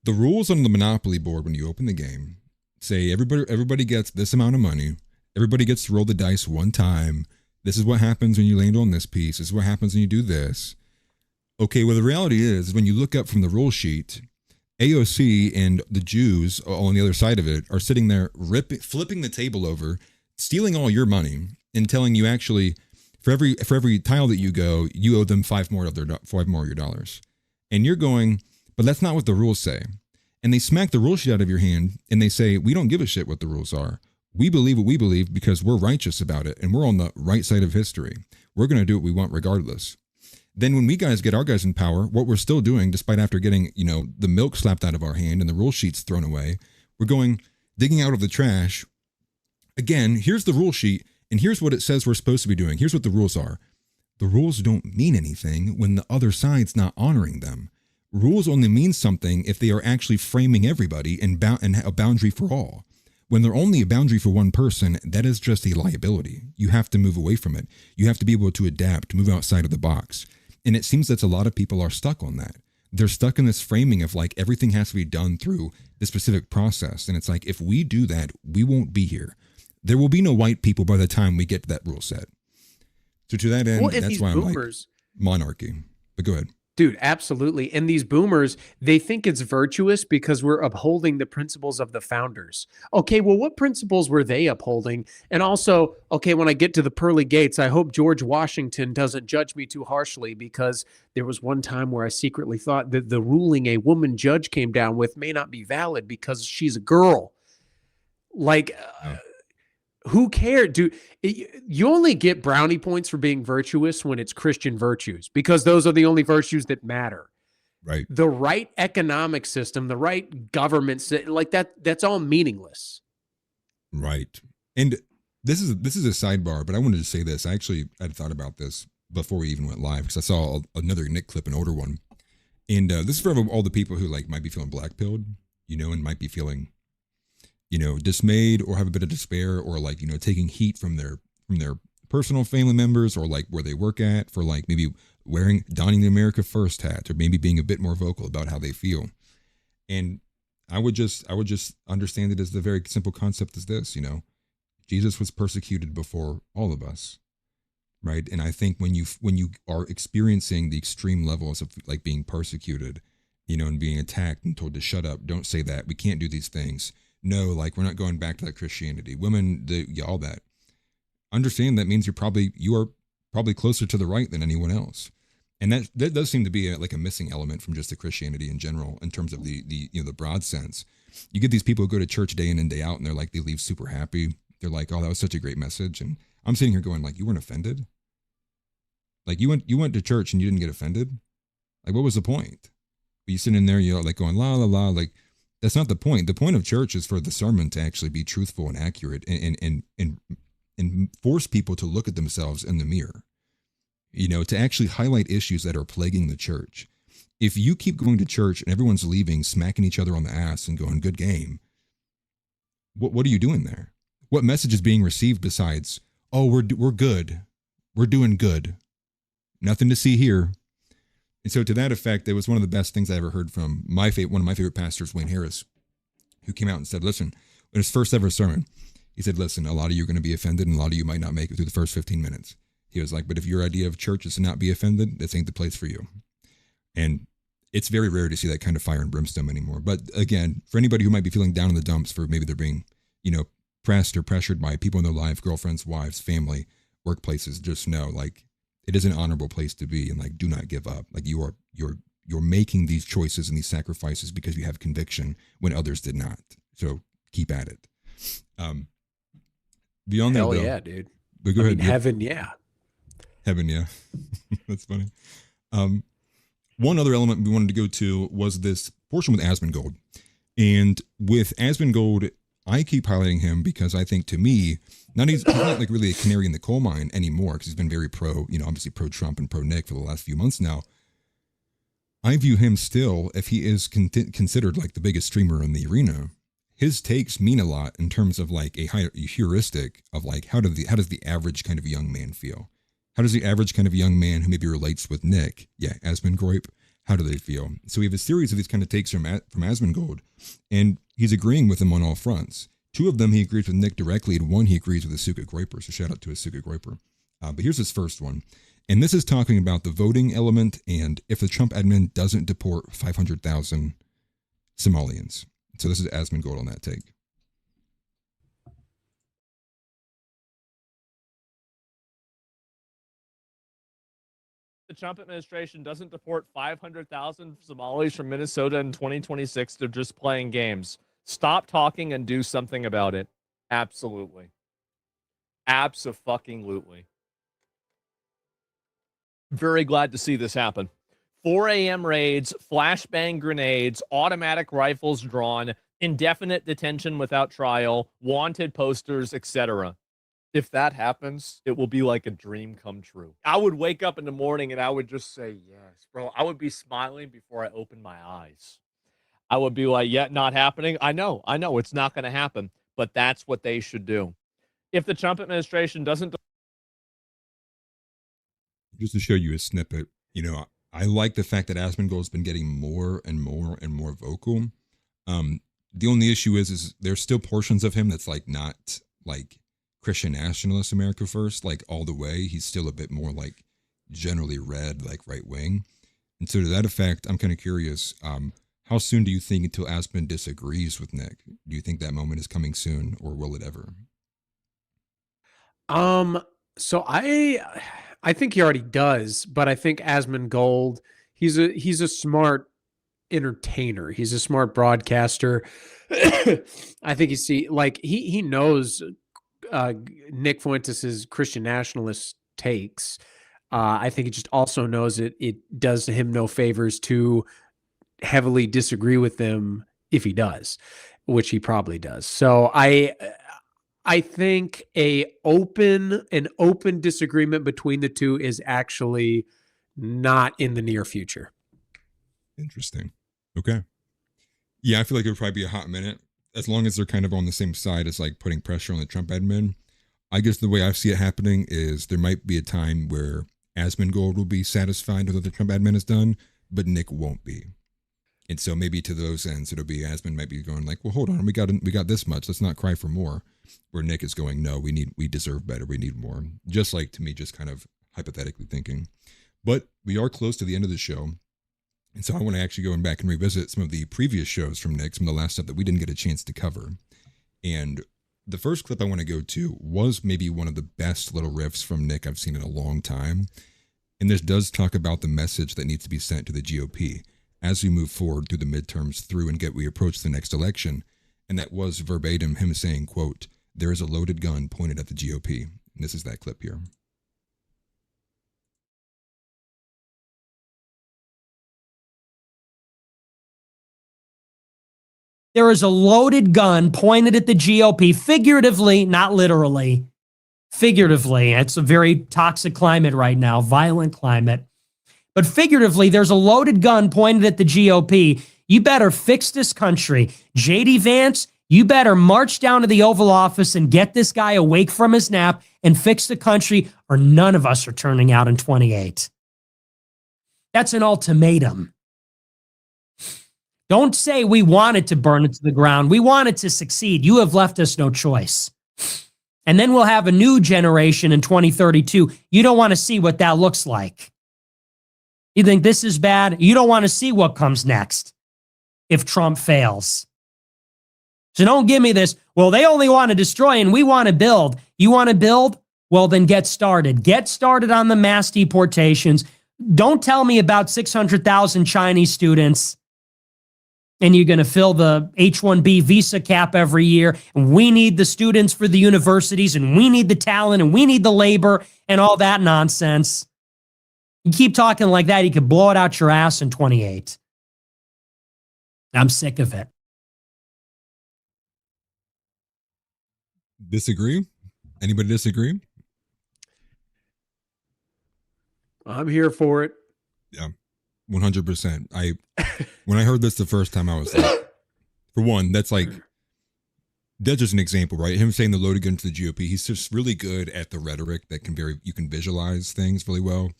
the rules on the Monopoly board when you open the game say everybody gets this amount of money. Everybody gets to roll the dice one time. This is what happens when you land on this piece. This is what happens when you do this. Okay, well, the reality is when you look up from the rule sheet, AOC and the Jews on the other side of it are sitting there flipping the table over, stealing all your money and telling you actually for every tile that you go, you owe them $5 more of your dollars. And you're going, but that's not what the rules say. And they smack the rule sheet out of your hand and they say, we don't give a shit what the rules are. We believe what we believe because we're righteous about it and we're on the right side of history. We're going to do what we want regardless. Then when we guys get our guys in power, what we're still doing, despite after getting, the milk slapped out of our hand and the rule sheets thrown away, we're going, digging out of the trash. Again, here's the rule sheet and here's what it says we're supposed to be doing. Here's what the rules are. The rules don't mean anything when the other side's not honoring them. Rules only mean something if they are actually framing everybody and a boundary for all. When they're only a boundary for one person, that is just a liability. You have to move away from it. You have to be able to adapt, move outside of the box. And it seems that a lot of people are stuck on that. They're stuck in this framing of like everything has to be done through the specific process. And it's like, if we do that, we won't be here. There will be no white people by the time we get to that rule set. So to that end, that's why I'm like monarchy. But go ahead. Dude, absolutely. And these boomers, they think it's virtuous because we're upholding the principles of the founders. Okay, well, what principles were they upholding? And also, okay, when I get to the pearly gates, I hope George Washington doesn't judge me too harshly because there was one time where I secretly thought that the ruling a woman judge came down with may not be valid because she's a girl. Like, who cared? Dude, you only get brownie points for being virtuous when it's Christian virtues because those are the only virtues that matter. Right. The right economic system, the right government, like that's all meaningless. Right. And this is a sidebar, but I wanted to say this. I had thought about this before we even went live because I saw another Nick clip, an older one. And this is for all the people who like might be feeling black-pilled, and might be feeling dismayed or have a bit of despair or like, taking heat from their personal family members or like where they work at for like maybe donning the America First hat or maybe being a bit more vocal about how they feel. And I would just understand it as the very simple concept as this, Jesus was persecuted before all of us. Right. And I think when you are experiencing the extreme levels of like being persecuted, you know, and being attacked and told to shut up, don't say that, we can't do these things. No, like we're not going back to that Christianity. Women, all that. Understand that means you are probably closer to the right than anyone else. And that does seem to be like a missing element from just the Christianity in general, in terms of the the broad sense. You get these people who go to church day in and day out, and they leave super happy. They're like, oh, that was such a great message. And I'm sitting here going, like, you weren't offended? Like you went to church and you didn't get offended? Like, what was the point? But you sitting in there, you're like going, la la la, like that's not the point. The point of church is for the sermon to actually be truthful and accurate, and force people to look at themselves in the mirror. You know, to actually highlight issues that are plaguing the church. If you keep going to church and everyone's leaving, smacking each other on the ass and going, good game, what are you doing there? What message is being received besides, oh, we're good, we're doing good, nothing to see here? And so to that effect, it was one of the best things I ever heard from one of my favorite pastors, Wayne Harris, who came out and said, listen, in his first ever sermon, he said, listen, a lot of you are going to be offended and a lot of you might not make it through the first 15 minutes. He was like, but if your idea of church is to not be offended, this ain't the place for you. And it's very rare to see that kind of fire and brimstone anymore. But again, for anybody who might be feeling down in the dumps for maybe they're being, you know, pressed or pressured by people in their life, girlfriends, wives, family, workplaces, just know, like, it is an honorable place to be, and like, do not give up. Like, you're making these choices and these sacrifices because you have conviction when others did not. So keep at it. Beyond Hell that, though, yeah, dude. But go ahead. Heaven, yeah. Heaven, yeah. That's funny. One other element we wanted to go to was this portion with Asmongold. And with Asmongold, I keep highlighting him because I think, to me, he's not like really a canary in the coal mine anymore, because he's been very obviously pro-Trump and pro-Nick for the last few months now. I view him still, if he is considered like the biggest streamer in the arena, his takes mean a lot in terms of like a heuristic of like, how does the average kind of young man feel? How does the average kind of young man who maybe relates with Nick, Asmongold, how do they feel? So we have a series of these kind of takes from Asmongold, and he's agreeing with him on all fronts. Two of them he agrees with Nick directly, and one he agrees with Asuka Groyper. So shout out to Asuka Groyper. But here's his first one. And this is talking about the voting element and if the Trump admin doesn't deport 500,000 Somalians. So this is Asmongold on that take. The Trump administration doesn't deport 500,000 Somalis from Minnesota in 2026. They're just playing games. Stop talking and do something about it. Absolutely. Abso-fucking-lutely. Very glad to see this happen. 4 a.m. raids, flashbang grenades, automatic rifles drawn, indefinite detention without trial, wanted posters, etc. If that happens, it will be like a dream come true. I would wake up in the morning and I would just say, yes, bro. I would be smiling before I opened my eyes. I would be like, yeah, not happening. I know it's not going to happen, but that's what they should do. If the Trump administration doesn't. Just to show you a snippet, I like the fact that Asmongold's been getting more and more and more vocal. The only issue is there's still portions of him that's like not like Christian nationalist, America first, like all the way. He's still a bit more like generally red, like right wing. And so to that effect, I'm kind of curious, how soon do you think until Aspen disagrees with Nick? Do you think that moment is coming soon, or will it ever? So I think he already does, but I think Asmongold, he's a smart entertainer. He's a smart broadcaster. I think he knows Nick Fuentes' Christian nationalist takes. I think he just also knows it does him no favors to heavily disagree with them if he does, which he probably does. So I think an open disagreement between the two is actually not in the near future. Interesting. Okay. Yeah, I feel like it would probably be a hot minute, as long as they're kind of on the same side as like putting pressure on the Trump admin. I guess the way I see it happening is there might be a time where Asmongold will be satisfied with what the Trump admin has done, but Nick won't be. And so maybe to those ends, it'll be Asmon might be going like, well, hold on, we got this much. Let's not cry for more. Where Nick is going, no, we deserve better. We need more. Just like, to me, just kind of hypothetically thinking. But we are close to the end of the show. And so I want to actually go back and revisit some of the previous shows from Nick, some of the last stuff that we didn't get a chance to cover. And the first clip I want to go to was maybe one of the best little riffs from Nick I've seen in a long time. And this does talk about the message that needs to be sent to the GOP as we move forward through the midterms we approach the next election. And that was verbatim him saying, quote, "There is a loaded gun pointed at the GOP." And this is that clip here. There is a loaded gun pointed at the GOP, figuratively, not literally. Figuratively, it's a very toxic climate right now, violent climate. But figuratively, there's a loaded gun pointed at the GOP. You better fix this country. JD Vance, you better march down to the Oval Office and get this guy awake from his nap and fix the country, or none of us are turning out in 28. That's an ultimatum. Don't say we wanted to burn it to the ground. We wanted to succeed. You have left us no choice. And then we'll have a new generation in 2032. You don't want to see what that looks like. You think this is bad? You don't want to see what comes next if Trump fails. So don't give me this, well, they only want to destroy and we want to build. You want to build? Well, then get started. Get started on the mass deportations. Don't tell me about 600,000 Chinese students and you're going to fill the H-1B visa cap every year. And we need the students for the universities, and we need the talent, and we need the labor, and all that nonsense. You keep talking like that, you could blow it out your ass in 28. I'm sick of it. Disagree? Anybody disagree? I'm here for it. Yeah. 100%. When I heard this the first time, I was like, for one, that's just an example, right? Him saying the loaded gun to the GOP. He's just really good at the rhetoric that you can visualize things really well.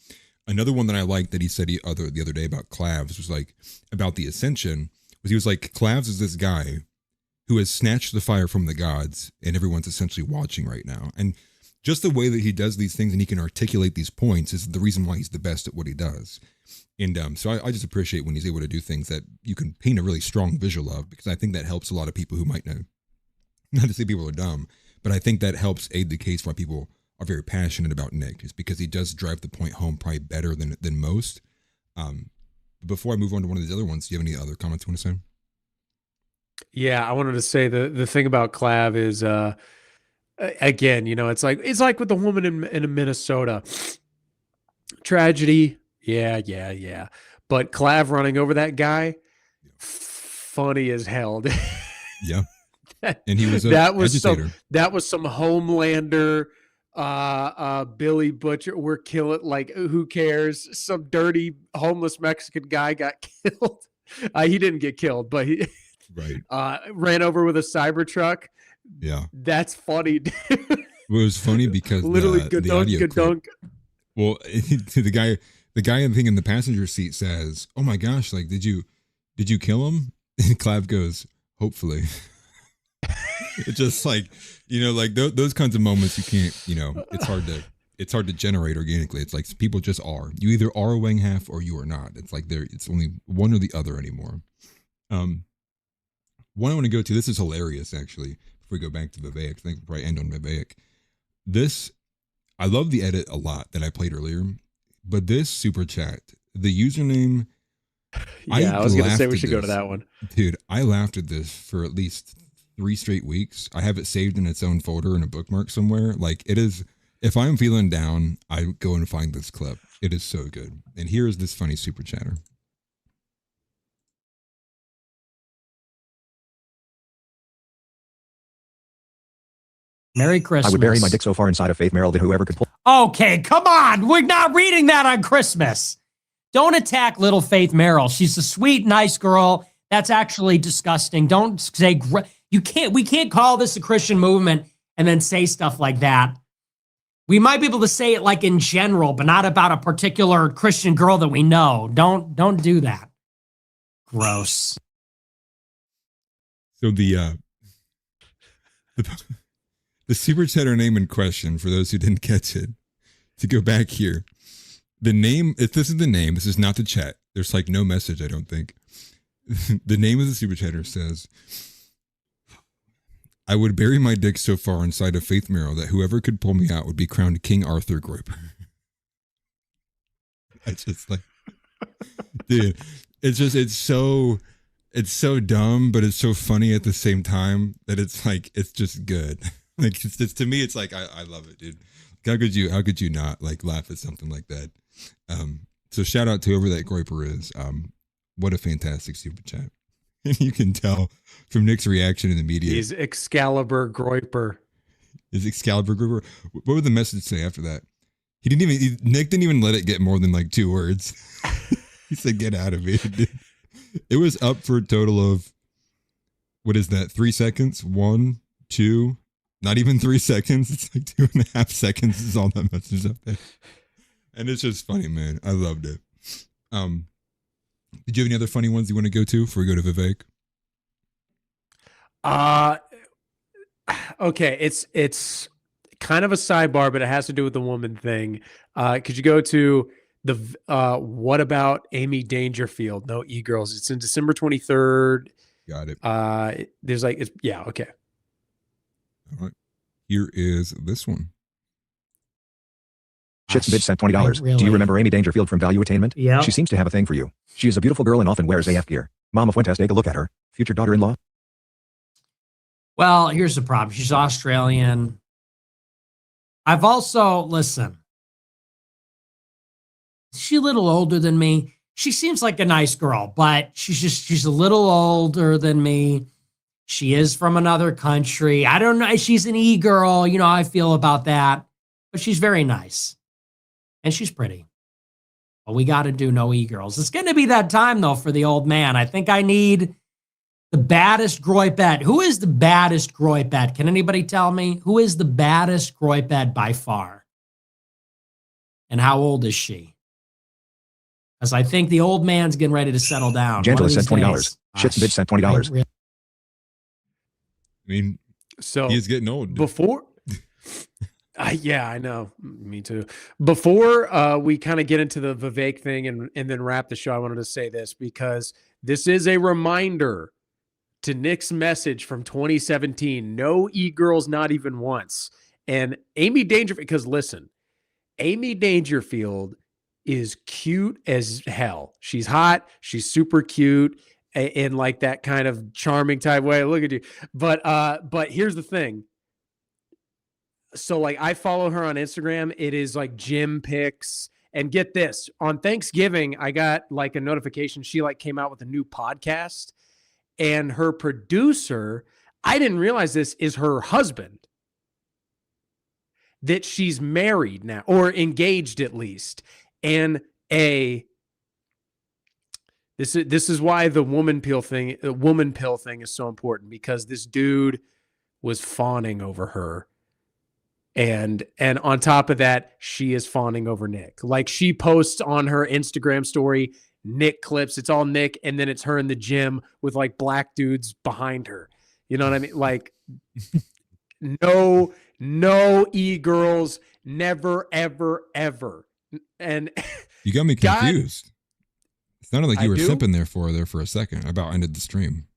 Another one that I liked that he said the other day about Clavs was about the ascension. He was like, Clavs is this guy who has snatched the fire from the gods, and everyone's essentially watching right now. And just the way that he does these things and he can articulate these points is the reason why he's the best at what he does. And so I just appreciate when he's able to do things that you can paint a really strong visual of, because I think that helps a lot of people who might know. Not to say people are dumb, but I think that helps aid the case why people are very passionate about Nick, is because he does drive the point home probably better than most. Before I move on to one of these other ones, do you have any other comments you want to say? Yeah, I wanted to say the thing about Clav is, again, it's like with the woman in Minnesota. Tragedy. Yeah. But Clav running over that guy, funny as hell. Yeah. And he was agitator. That was some Homelander, Billy Butcher. We're killing, who cares? Some dirty homeless Mexican guy got killed. He didn't get killed, but he ran over with a Cybertruck. Yeah. That's funny, dude. It was funny because literally the audio clip. Well, the guy in the passenger seat says, "Oh my gosh, did you kill him?" And Clav goes, "Hopefully." It's just those kinds of moments you can't, it's hard to generate organically. It's like people just are. You either are a Wang half or you are not. It's only one or the other anymore. One I want to go to, this is hilarious actually. If we go back to Vivek, I think we'll probably end on Vivek. I love the edit a lot that I played earlier, but this super chat, the username. Yeah, I was going to say we should go to that one. Dude, I laughed at this for at least 3 straight weeks. I have it saved in its own folder in a bookmark somewhere. It is, if I'm feeling down, I go and find this clip. It is so good. And here is this funny super chatter. Merry Christmas. I would bury my dick so far inside of Faith Merrill that whoever could pull. Okay, come on. We're not reading that on Christmas. Don't attack little Faith Merrill. She's a sweet, nice girl. That's actually disgusting. Don't say, we can't call this a Christian movement and then say stuff like that. We might be able to say it in general, but not about a particular Christian girl that we know. Don't do that. Gross. So the super chatter name in question, for those who didn't catch it, to go back here, the name, if this is the name, this is not the chat. There's like no message, I don't think. The name of the super chatter says, I would bury my dick so far inside a faith marrow that whoever could pull me out would be crowned King Arthur Groyper. It's just like, dude, it's so dumb, but it's so funny at the same time that it's like, it's just good. Like, it's just, to me, it's like, I love it, dude. How could you not like laugh at something like that? So shout out to whoever that Groyper is. What a fantastic super chat. And you can tell from Nick's reaction in the media. He's Excalibur Groyper. Is Excalibur Groyper? What would the message say after that? Nick didn't even let it get more than like 2 words. He said, get out of it, dude. It was up for a total of, what is that, 3 seconds? 1, 2, not even 3 seconds. It's like 2.5 seconds is all that message up there. And it's just funny, man. I loved it. Did you have any other funny ones you want to go to before we go to Vivek? Okay, it's kind of a sidebar, but it has to do with the woman thing. Could you go to the what about Amy Dangerfield? No e-girls. It's in December 23rd. Got it. There's like, yeah, okay. All right. Here is this one. Shits and bitch sent $20. Really? Do you remember Amy Dangerfield from Value Attainment? Yeah. She seems to have a thing for you. She is a beautiful girl and often wears AF gear. Mama Fuentes, take a look at her. Future daughter-in-law? Well, here's the problem. She's Australian. I've also, listen, she's a little older than me. She seems like a nice girl, but she's a little older than me. She is from another country. I don't know. She's an e-girl. You know how I feel about that. But she's very nice. And she's pretty. But we got to do no e-girls. It's going to be that time, though, for the old man. I think I need the baddest Groyper. Who is the baddest Groyper? Can anybody tell me? Who is the baddest Groyper by far? And how old is she? Because I think the old man's getting ready to settle down. Jantala sent $20. Shits and bitch sent $20. I mean, So he's getting old. Dude. Before, yeah, I know. Me too. Before we kind of get into the Vivek thing and then wrap the show, I wanted to say this because this is a reminder to Nick's message from 2017. No e-girls, not even once. And Amy Dangerfield, because listen, Amy Dangerfield is cute as hell. She's hot. She's super cute in like that kind of charming type way. Look at you. But here's the thing. So like I follow her on Instagram. It is like gym pics. And get this, on Thanksgiving, I got like a notification. She like came out with a new podcast, and her producer, I didn't realize this, is her husband. That she's married now, or engaged at least. And this is why the woman pill thing is so important, because this dude was fawning over her. And on top of that, she is fawning over Nick. Like she posts on her Instagram story, Nick clips. It's all Nick, and then it's her in the gym with like black dudes behind her. You know what I mean? Like no e-girls, never, ever, ever. And you got me confused. It sounded like you were do? simping there for a second. I about ended the stream.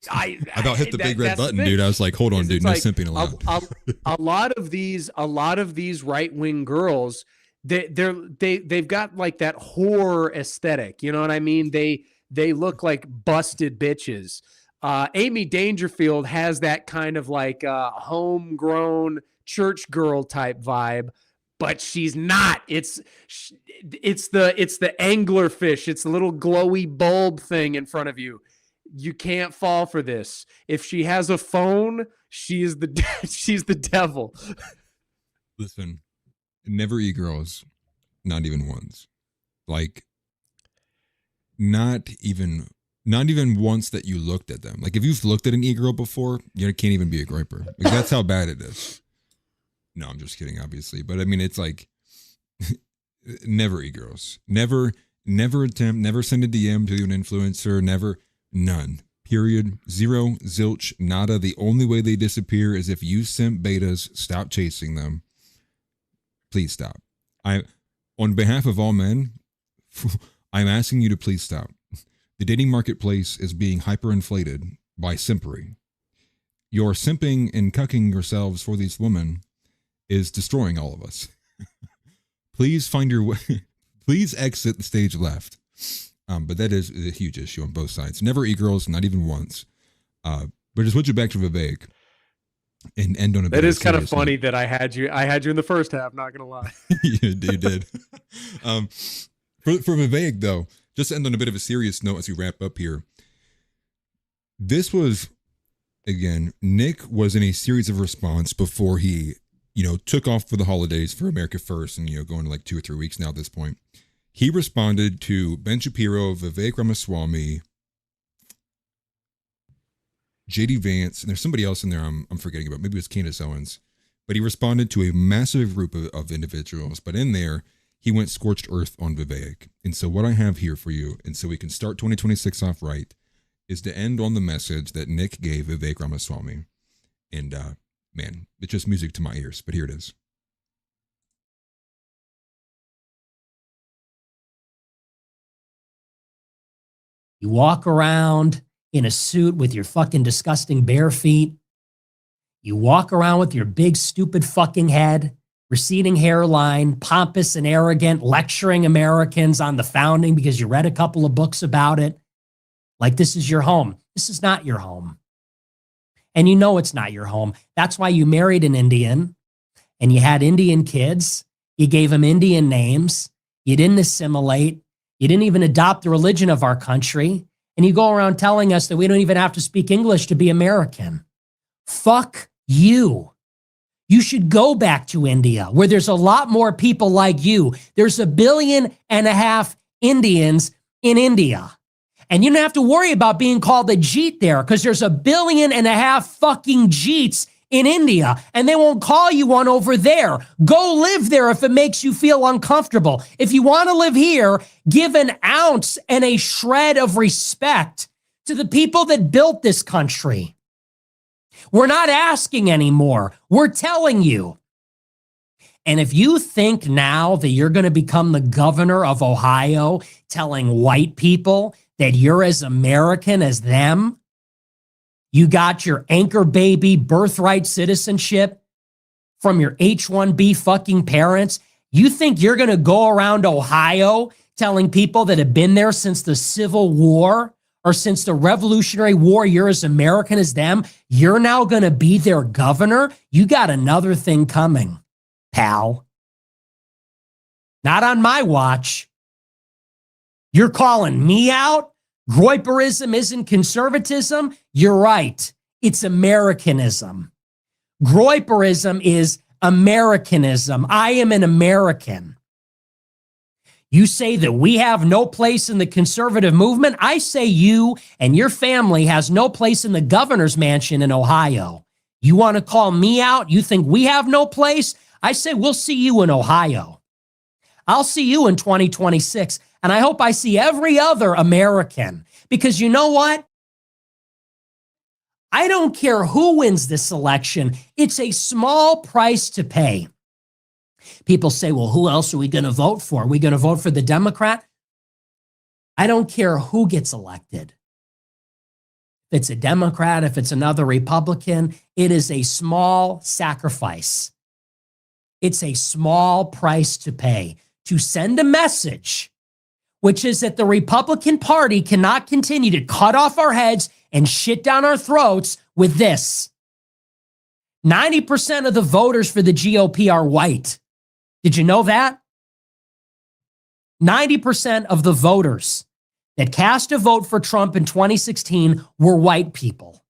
I about hit the big red button, dude. I was like, hold on, dude, no like, simping allowed. A lot of these right-wing girls, they've got like that whore aesthetic. You know what I mean? They look like busted bitches. Amy Dangerfield has that kind of like homegrown church girl type vibe, but she's not. It's the anglerfish. It's the little glowy bulb thing in front of you. You can't fall for this. If she has a phone, she's the devil. Listen, never e-girls, not even once. Like, not even once that you looked at them. Like, if you've looked at an e-girl before, you can't even be a Groyper. Like, that's how bad it is. No, I'm just kidding, obviously. But I mean, it's like, never e-girls. Never attempt, never send a DM to an influencer, never. None. Period. Zero. Zilch. Nada. The only way they disappear is if you simp betas stop chasing them. Please stop. On behalf of all men, I'm asking you to please stop. The dating marketplace is being hyperinflated by simpery. Your simping and cucking yourselves for these women is destroying all of us. Please find your way. Please exit the stage left. But that is a huge issue on both sides. Never e-girls, not even once. But just switch it back to Vivek and end on a. It is kind of funny that I had you in the first half. Not gonna lie. You did. For Vivek though, just to end on a bit of a serious note as we wrap up here. This was, again, Nick was in a series of response before he, took off for the holidays for America First, and going to like 2 or 3 weeks now at this point. He responded to Ben Shapiro, Vivek Ramaswamy, JD Vance, and there's somebody else in there I'm forgetting about. Maybe it was Candace Owens. But he responded to a massive group of individuals. But in there, he went scorched earth on Vivek. And so what I have here for you, and so we can start 2026 off right, is to end on the message that Nick gave Vivek Ramaswamy. And man, it's just music to my ears, but here it is. You walk around in a suit with your fucking disgusting bare feet. You walk around with your big, stupid fucking head, receding hairline, pompous and arrogant, lecturing Americans on the founding because you read a couple of books about it. Like this is your home. This is not your home. And you know it's not your home. That's why you married an Indian and you had Indian kids. You gave them Indian names. You didn't assimilate. You didn't even adopt the religion of our country. And you go around telling us that we don't even have to speak English to be American. Fuck you. You should go back to India where there's a lot more people like you. There's 1.5 billion Indians in India. And you don't have to worry about being called a Jeet there because there's 1.5 billion fucking Jeets in India, and they won't call you one over there. Go live there if it makes you feel uncomfortable. If you want to live here, give an ounce and a shred of respect to the people that built this country. We're not asking anymore. We're telling you. And if you think now that you're going to become the governor of Ohio, telling white people that you're as American as them, you got your anchor baby birthright citizenship from your H-1B fucking parents. You think you're going to go around Ohio telling people that have been there since the Civil War or since the Revolutionary War, you're as American as them? You're now going to be their governor? You got another thing coming, pal. Not on my watch. You're calling me out? Groyperism isn't conservatism? You're right. It's Americanism. Groyperism is Americanism. I am an American. You say that we have no place in the conservative movement. I say you and your family has no place in the governor's mansion in Ohio. You want to call me out? You think we have no place? I say we'll see you in Ohio. I'll see you in 2026. And I hope I see every other American, because you know what? I don't care who wins this election. It's a small price to pay. People say, well, who else are we going to vote for? Are we going to vote for the Democrat? I don't care who gets elected. If it's a Democrat, if it's another Republican, it is a small sacrifice. It's a small price to pay to send a message, which is that the Republican Party cannot continue to cut off our heads and shit down our throats with this. 90% of the voters for the GOP are white. Did you know that? 90% of the voters that cast a vote for Trump in 2016 were white people.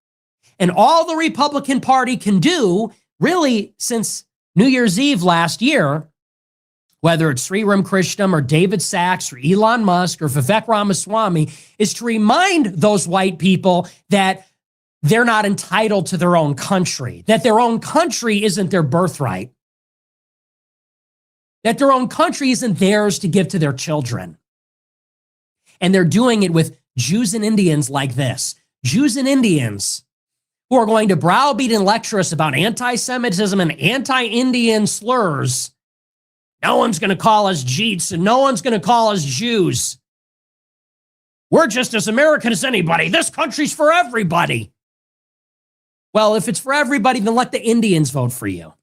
And all the Republican Party can do, really, since New Year's Eve last year, whether it's Sriram Krishnam or David Sachs or Elon Musk or Vivek Ramaswamy, is to remind those white people that they're not entitled to their own country, that their own country isn't their birthright, that their own country isn't theirs to give to their children. And they're doing it with Jews and Indians like this. Jews and Indians who are going to browbeat and lecture us about anti-Semitism and anti-Indian slurs. No one's going to call us Jeets and no one's going to call us Jews. We're just as American as anybody. This country's for everybody. Well, if it's for everybody, then let the Indians vote for you.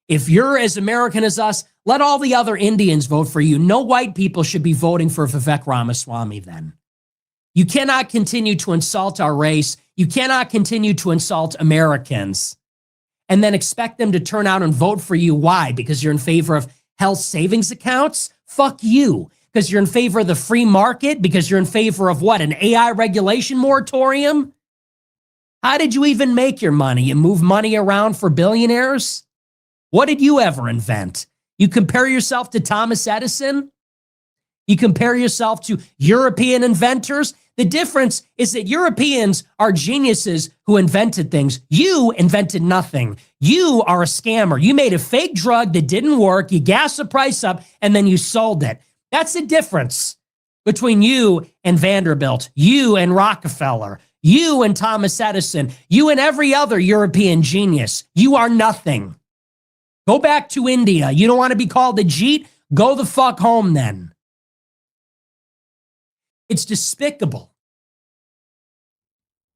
If you're as American as us, let all the other Indians vote for you. No white people should be voting for Vivek Ramaswamy then. You cannot continue to insult our race. You cannot continue to insult Americans and then expect them to turn out and vote for you. Why? Because you're in favor of health savings accounts? Fuck you. Because you're in favor of the free market? Because you're in favor of what? An AI regulation moratorium? How did you even make your money? You move money around for billionaires? What did you ever invent? You compare yourself to Thomas Edison? You compare yourself to European inventors? The difference is that Europeans are geniuses who invented things. You invented nothing. You are a scammer. You made a fake drug that didn't work. You gassed the price up and then you sold it. That's the difference between you and Vanderbilt, you and Rockefeller, you and Thomas Edison, you and every other European genius. You are nothing. Go back to India. You don't want to be called a Jeet? Go the fuck home then. It's despicable.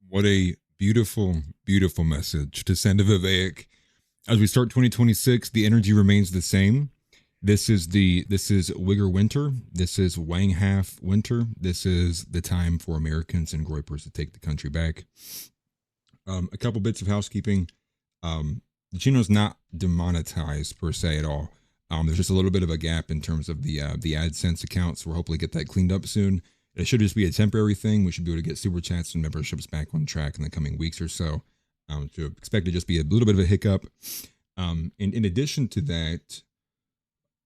What a beautiful, beautiful message to send to Vivek. As we start 2026, the energy remains the same. This is Wigger winter. This is Wang Half winter. This is the time for Americans and Groypers to take the country back. A couple bits of housekeeping. The channel is not demonetized per se at all. There's just a little bit of a gap in terms of the AdSense account, so we'll hopefully get that cleaned up soon. It should just be a temporary thing. We should be able to get super chats and memberships back on track in the coming weeks or so. So expect to just be a little bit of a hiccup. And in addition to that,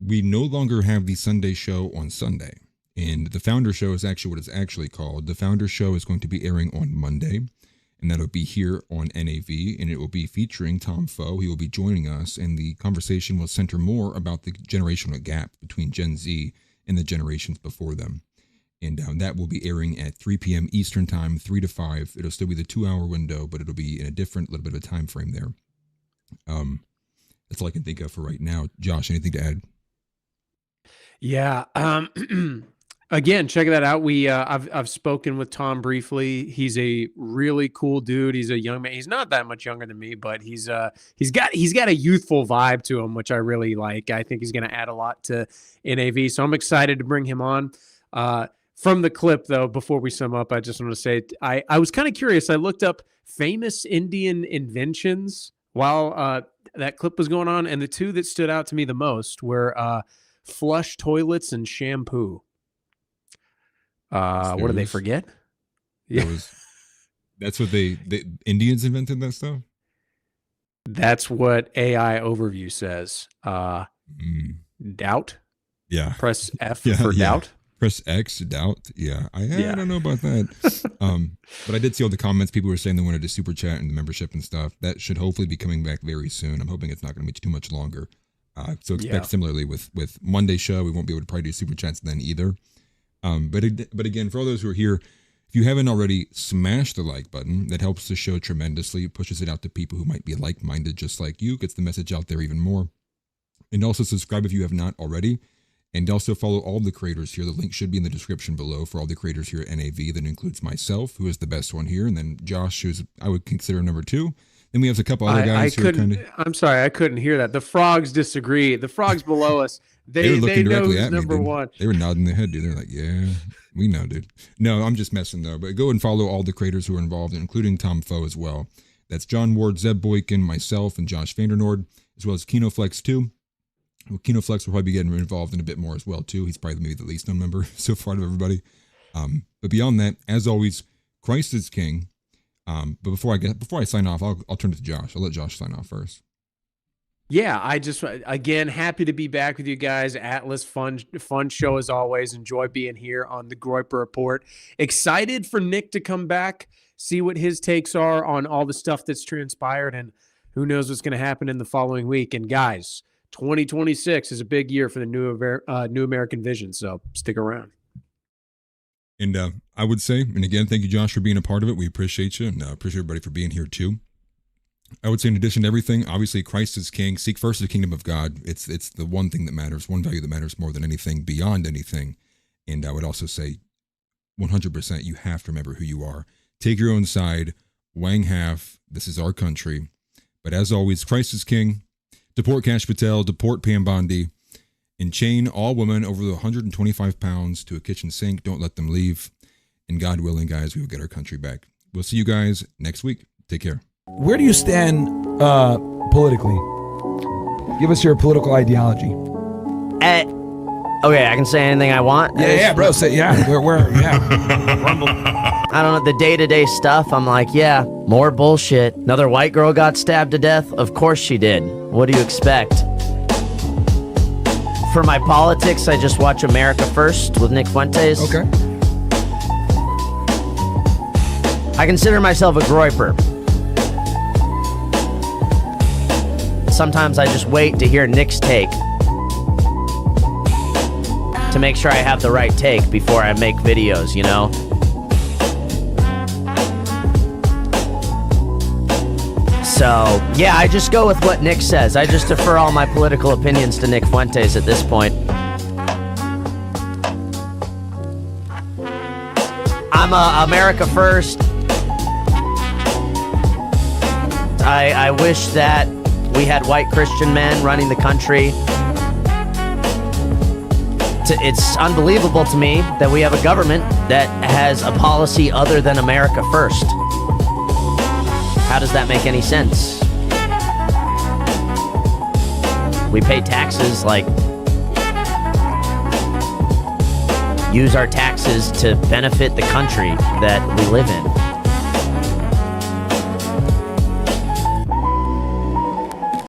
we no longer have the Sunday show on Sunday. And the Founder Show is actually what it's actually called. The Founder Show is going to be airing on Monday. And that'll be here on NAV, and it will be featuring Tom Foe. He will be joining us, and the conversation will center more about the generational gap between Gen Z and the generations before them. And that will be airing at 3 p.m. Eastern Time, 3 to 5. It'll still be the 2-hour window, but it'll be in a different little bit of a time frame there. That's all I can think of for right now. Josh, anything to add? Yeah. Again, check that out. I've spoken with Tom briefly. He's a really cool dude. He's a young man. He's not that much younger than me, but he's got a youthful vibe to him, which I really like. I think he's going to add a lot to NAV. So I'm excited to bring him on. From the clip, though, before we sum up, I just want to say I was kind of curious. I looked up famous Indian inventions while that clip was going on, and the two that stood out to me the most were flush toilets and shampoo. What did they forget? Yeah, that's what the Indians invented that stuff. That's what AI overview says. Doubt. Yeah. Press F for doubt. Press X, doubt. Yeah. I don't know about that. But I did see all the comments. People were saying they wanted to super chat and the membership and stuff. That should hopefully be coming back very soon. I'm hoping it's not going to be too much longer. So expect similarly with Monday show, we won't be able to probably do super chats then either. But again, for all those who are here, if you haven't already, smash the like button. That helps the show tremendously. It pushes it out to people who might be like-minded just like you, gets the message out there even more. And also subscribe if you have not already. And also follow all the creators here. The link should be in the description below for all the creators here at NAV. That includes myself, who is the best one here, and then Josh, who's I would consider number 2. Then we have a couple other guys who are kind of... I'm sorry, I couldn't hear that. The frogs disagree. The frogs below us, they were looking directly at me, number dude. 1. They were nodding their head, dude. They're like, yeah, we know, dude. No, I'm just messing, though. But go and follow all the creators who are involved, including Tom Foe as well. That's John Ward, Zeb Boykin, myself, and Josh Vandernord, as well as KinoFlex, too. Well, KinoFlex will probably be getting involved in a bit more as well, too. He's probably maybe the least known member so far of everybody. But beyond that, as always, Christ is King. But before I sign off, I'll turn it to Josh. I'll let Josh sign off first. Yeah, I just, again, happy to be back with you guys. Atlas, fun show as always. Enjoy being here on the Groyper Report. Excited for Nick to come back, see what his takes are on all the stuff that's transpired, and who knows what's going to happen in the following week. And guys, 2026 is a big year for the New American Vision, so stick around. And I would say, and again, thank you, Josh, for being a part of it. We appreciate you, and appreciate everybody for being here, too. I would say, in addition to everything, obviously, Christ is King. Seek first the kingdom of God. It's the one thing that matters, one value that matters more than anything, beyond anything. And I would also say, 100%, you have to remember who you are. Take your own side. Wang half. This is our country. But as always, Christ is king. Deport Kash Patel. Deport Pam Bondi. And chain all women over the 125 pounds to a kitchen sink. Don't let them leave. And God willing, guys, we will get our country back. We'll see you guys next week. Take care. Where do you stand politically? Give us your political ideology. Okay, I can say anything I want. Yeah, bro. Say yeah. I don't know, the day-to-day stuff, I'm like, yeah, more bullshit. Another white girl got stabbed to death? Of course she did. What do you expect? For my politics, I just watch America First with Nick Fuentes. Okay. I consider myself a Groyper. Sometimes I just wait to hear Nick's take to make sure I have the right take before I make videos, you know? So, yeah, I just go with what Nick says. I just defer all my political opinions to Nick Fuentes at this point. I'm America First. I wish that we had white Christian men running the country. It's unbelievable to me that we have a government that has a policy other than America First. How does that make any sense? We pay taxes, like, use our taxes to benefit the country that we live in.